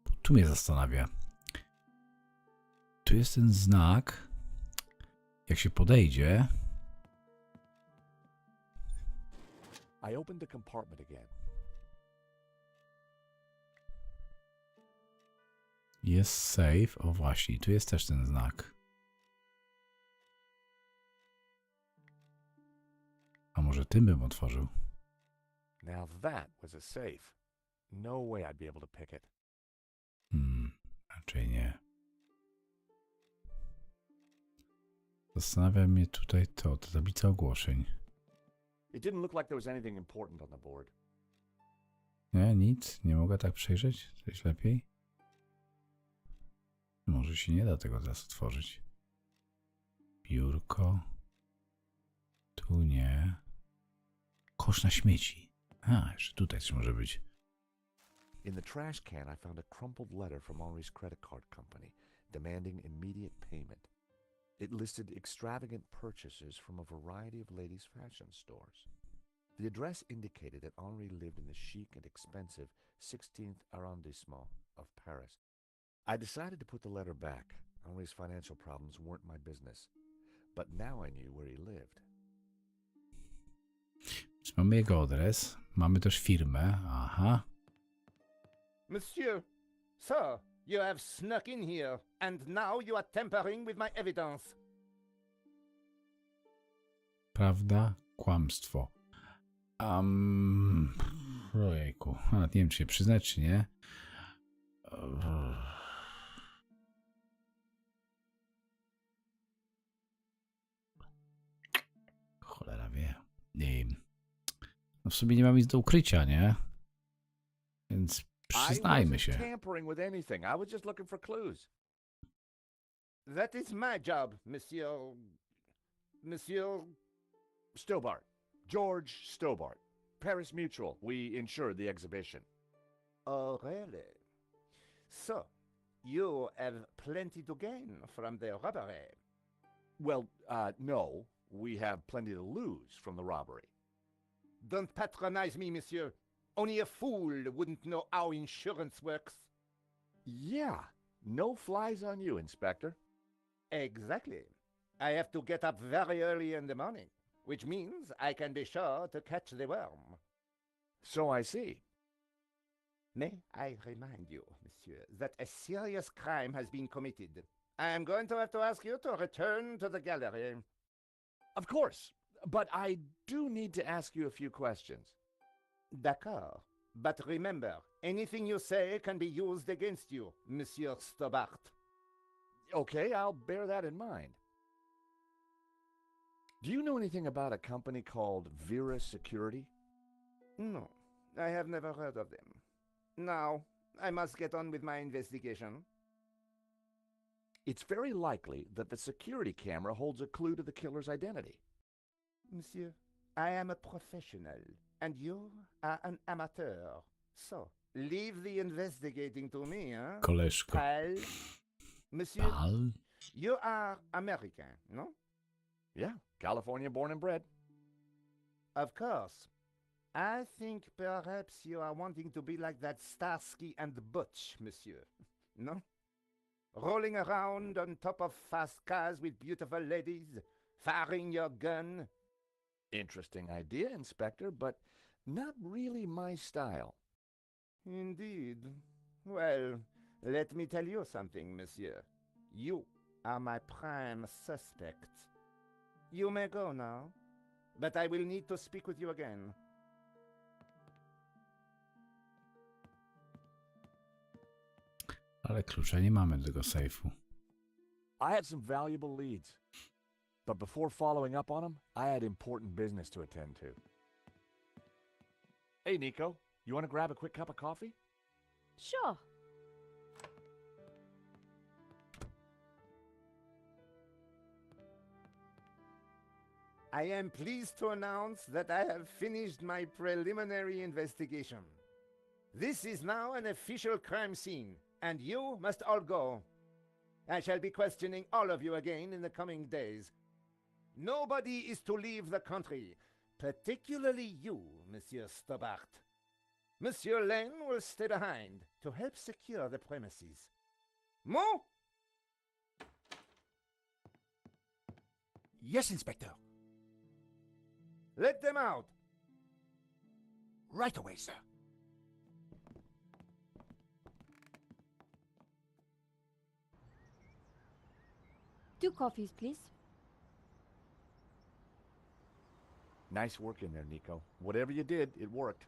Bo tu mnie zastanawia. Tu jest ten znak. Jak się podejdzie... I opened the compartment again. Jest safe. O właśnie, tu jest też ten znak. A może tym bym otworzył? Now that was a safe. No way I'd be able to pick it. Raczej nie. Zastanawia mnie tutaj to tablica ogłoszeń. It didn't look like there was anything important on the board. Nie, nic? Nie mogę tak przejrzeć? Coś lepiej? Może się nie da tego teraz otworzyć. Biurko. Tu nie. Kosz na śmieci. A, jeszcze tutaj coś może być. In the trash can I found a crumpled letter from Henri's credit card company demanding immediate payment. It listed extravagant purchases from a variety of ladies' fashion stores. The address indicated that Henri lived in the chic and expensive 16th arrondissement of Paris. I decided to put the letter back. Henri's financial problems weren't my business. But now I knew where he lived. Mamy jego adres. Mamy też firmę. Aha. Monsieur, sir, you have snuck in here, and now you are tampering with my evidence. Prawda? Kłamstwo. Ojejku. Nawet nie wiem, czy się przyznać, czy nie. Cholera wie. No w sumie nie mam nic do ukrycia, nie? Więc przyznajmy się. Tampering with anything. I was just looking for clues. That is my job, Monsieur Stobart. George Stobart. Paris Mutual. We insured the exhibition. Oh, really? So, you have plenty to gain from the robbery. Well, no. We have plenty to lose from the robbery. Don't patronize me, monsieur. Only a fool wouldn't know how insurance works. Yeah. No flies on you, Inspector. Exactly. I have to get up very early in the morning, which means I can be sure to catch the worm. So I see. May I remind you, monsieur, that a serious crime has been committed. I am going to have to ask you to return to the gallery. Of course. But I do need to ask you a few questions. D'accord. But remember, anything you say can be used against you, Monsieur Stobart. Okay, I'll bear that in mind. Do you know anything about a company called Vera Security? No, I have never heard of them. Now, I must get on with my investigation. It's very likely that the security camera holds a clue to the killer's identity. Monsieur, I am a professional, and you are an amateur. So, leave the investigating to me, huh? Koleżko. Pal? Monsieur, Pal? you are American, no? Yeah, California born and bred. Of course. I think perhaps you are wanting to be like that Starsky and Butch, monsieur. No? Rolling around on top of fast cars with beautiful ladies, firing your gun. Interesting idea, Inspector, but not really my style. Indeed. Well, let me tell you something, monsieur. You are my prime suspect. You may go now, but I will need to speak with you again. Ale klucza nie mamy do tego sejfu. I had some valuable leads, but before following up on them, I had important business to attend to. Hey, Nico, you want to grab a quick cup of coffee? Sure. I am pleased to announce that I have finished my preliminary investigation. This is now an official crime scene, and you must all go. I shall be questioning all of you again in the coming days. Nobody is to leave the country, particularly you, Monsieur Stobart. Monsieur Len will stay behind to help secure the premises. Mo? Yes, Inspector. Let them out. Right away, sir. Two coffees, please. Nice work in there, Nico. Whatever you did, it worked.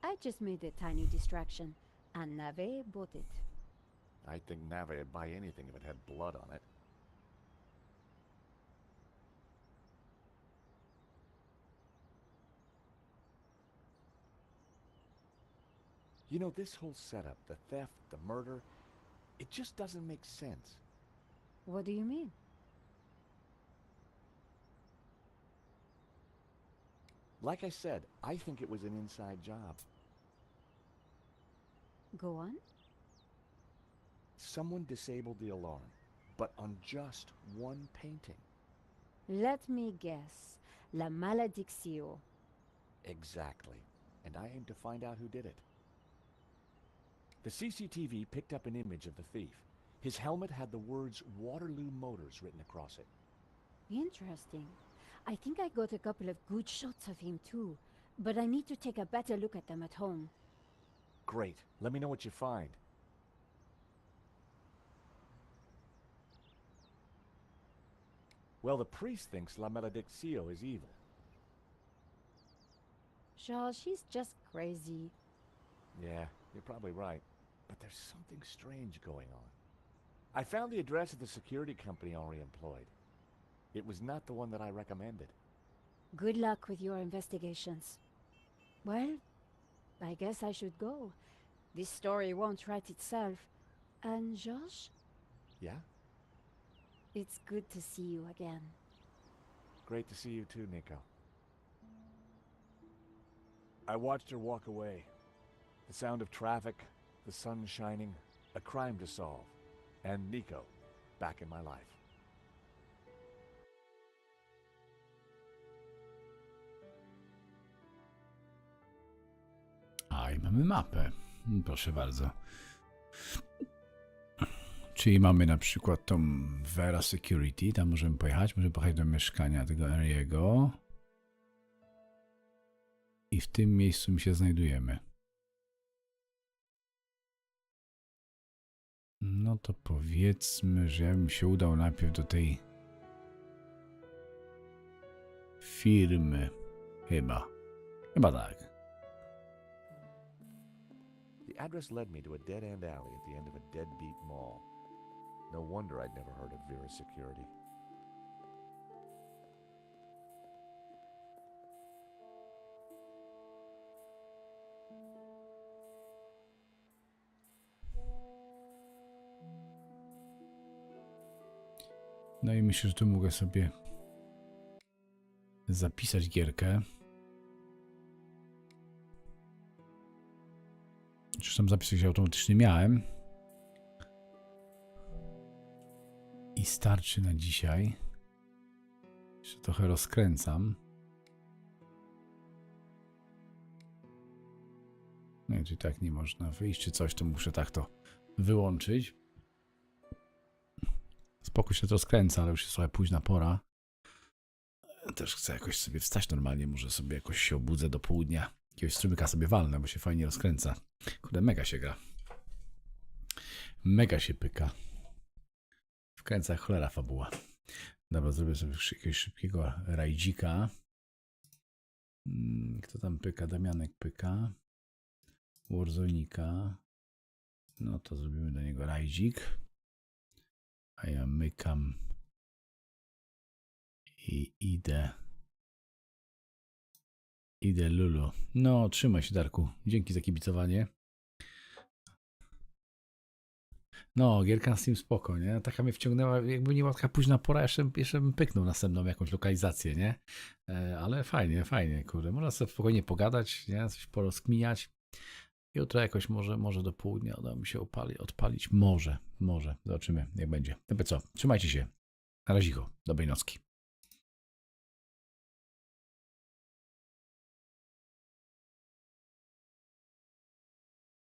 I just made a tiny distraction, and Nave bought it. I think Nave would buy anything if it had blood on it. You know, this whole setup, the theft, the murder, it just doesn't make sense. What do you mean? Like I said, I think it was an inside job. Go on. Someone disabled the alarm, but on just one painting. Let me guess. La maledicción. Exactly. And I aim to find out who did it. The CCTV picked up an image of the thief. His helmet had the words Waterloo Motors written across it. Interesting. I think I got a couple of good shots of him too, but I need to take a better look at them at home. Great. Let me know what you find. Well, the priest thinks La Maledicción is evil. Charles, she's just crazy. Yeah, you're probably right. But there's something strange going on. I found the address of the security company Henri employed. It was not the one that I recommended. Good luck with your investigations. Well, I guess I should go. This story won't write itself. And Georges? Yeah? It's good to see you again. Great to see you too, Nico. I watched her walk away. The sound of traffic, the sun shining, a crime to solve, and Nico back in my life. A, i mamy mapę. Proszę bardzo. Czyli mamy na przykład tą Vera Security, tam możemy pojechać do mieszkania tego Henry'ego. I w tym miejscu my się znajdujemy. No to powiedzmy, że ja bym się udał najpierw do tej firmy. Chyba tak. The address led me to a dead-end alley at the end of a deadbeat mall. No wonder I'd never heard of Vera Security. No i myślę, że tu mogę sobie zapisać gierkę. Zresztą zapisać się automatycznie miałem. I starczy na dzisiaj. Jeszcze trochę rozkręcam. Nie, czy tak nie można wyjść, czy coś, to muszę tak to wyłączyć. Spokój się to skręca, ale już jest trochę późna pora. Też chcę jakoś sobie wstać normalnie, może sobie jakoś się obudzę do południa. Jakiegoś strumyka sobie walnę, bo się fajnie rozkręca. Kurde, mega się gra. Mega się pyka. Wkręca jak cholera fabuła. Dobra, zrobię sobie jakiegoś szybkiego rajdzika. Kto tam pyka? Damianek pyka. Warzonika. No to zrobimy do niego rajdzik. A ja mykam. I idę Lulu. No, trzymaj się, Darku. Dzięki za kibicowanie. No, gierka na Steam spoko, nie? Taka mnie wciągnęła, jakby nie była taka późna pora, jeszcze bym pyknął następną jakąś lokalizację, nie? Ale fajnie, kurde. Można sobie spokojnie pogadać, nie? Coś porozkminiać. Jutro jakoś może do południa uda mi się odpalić. Może. Zobaczymy, jak będzie. No co, trzymajcie się. Na razie, dobrej nocki.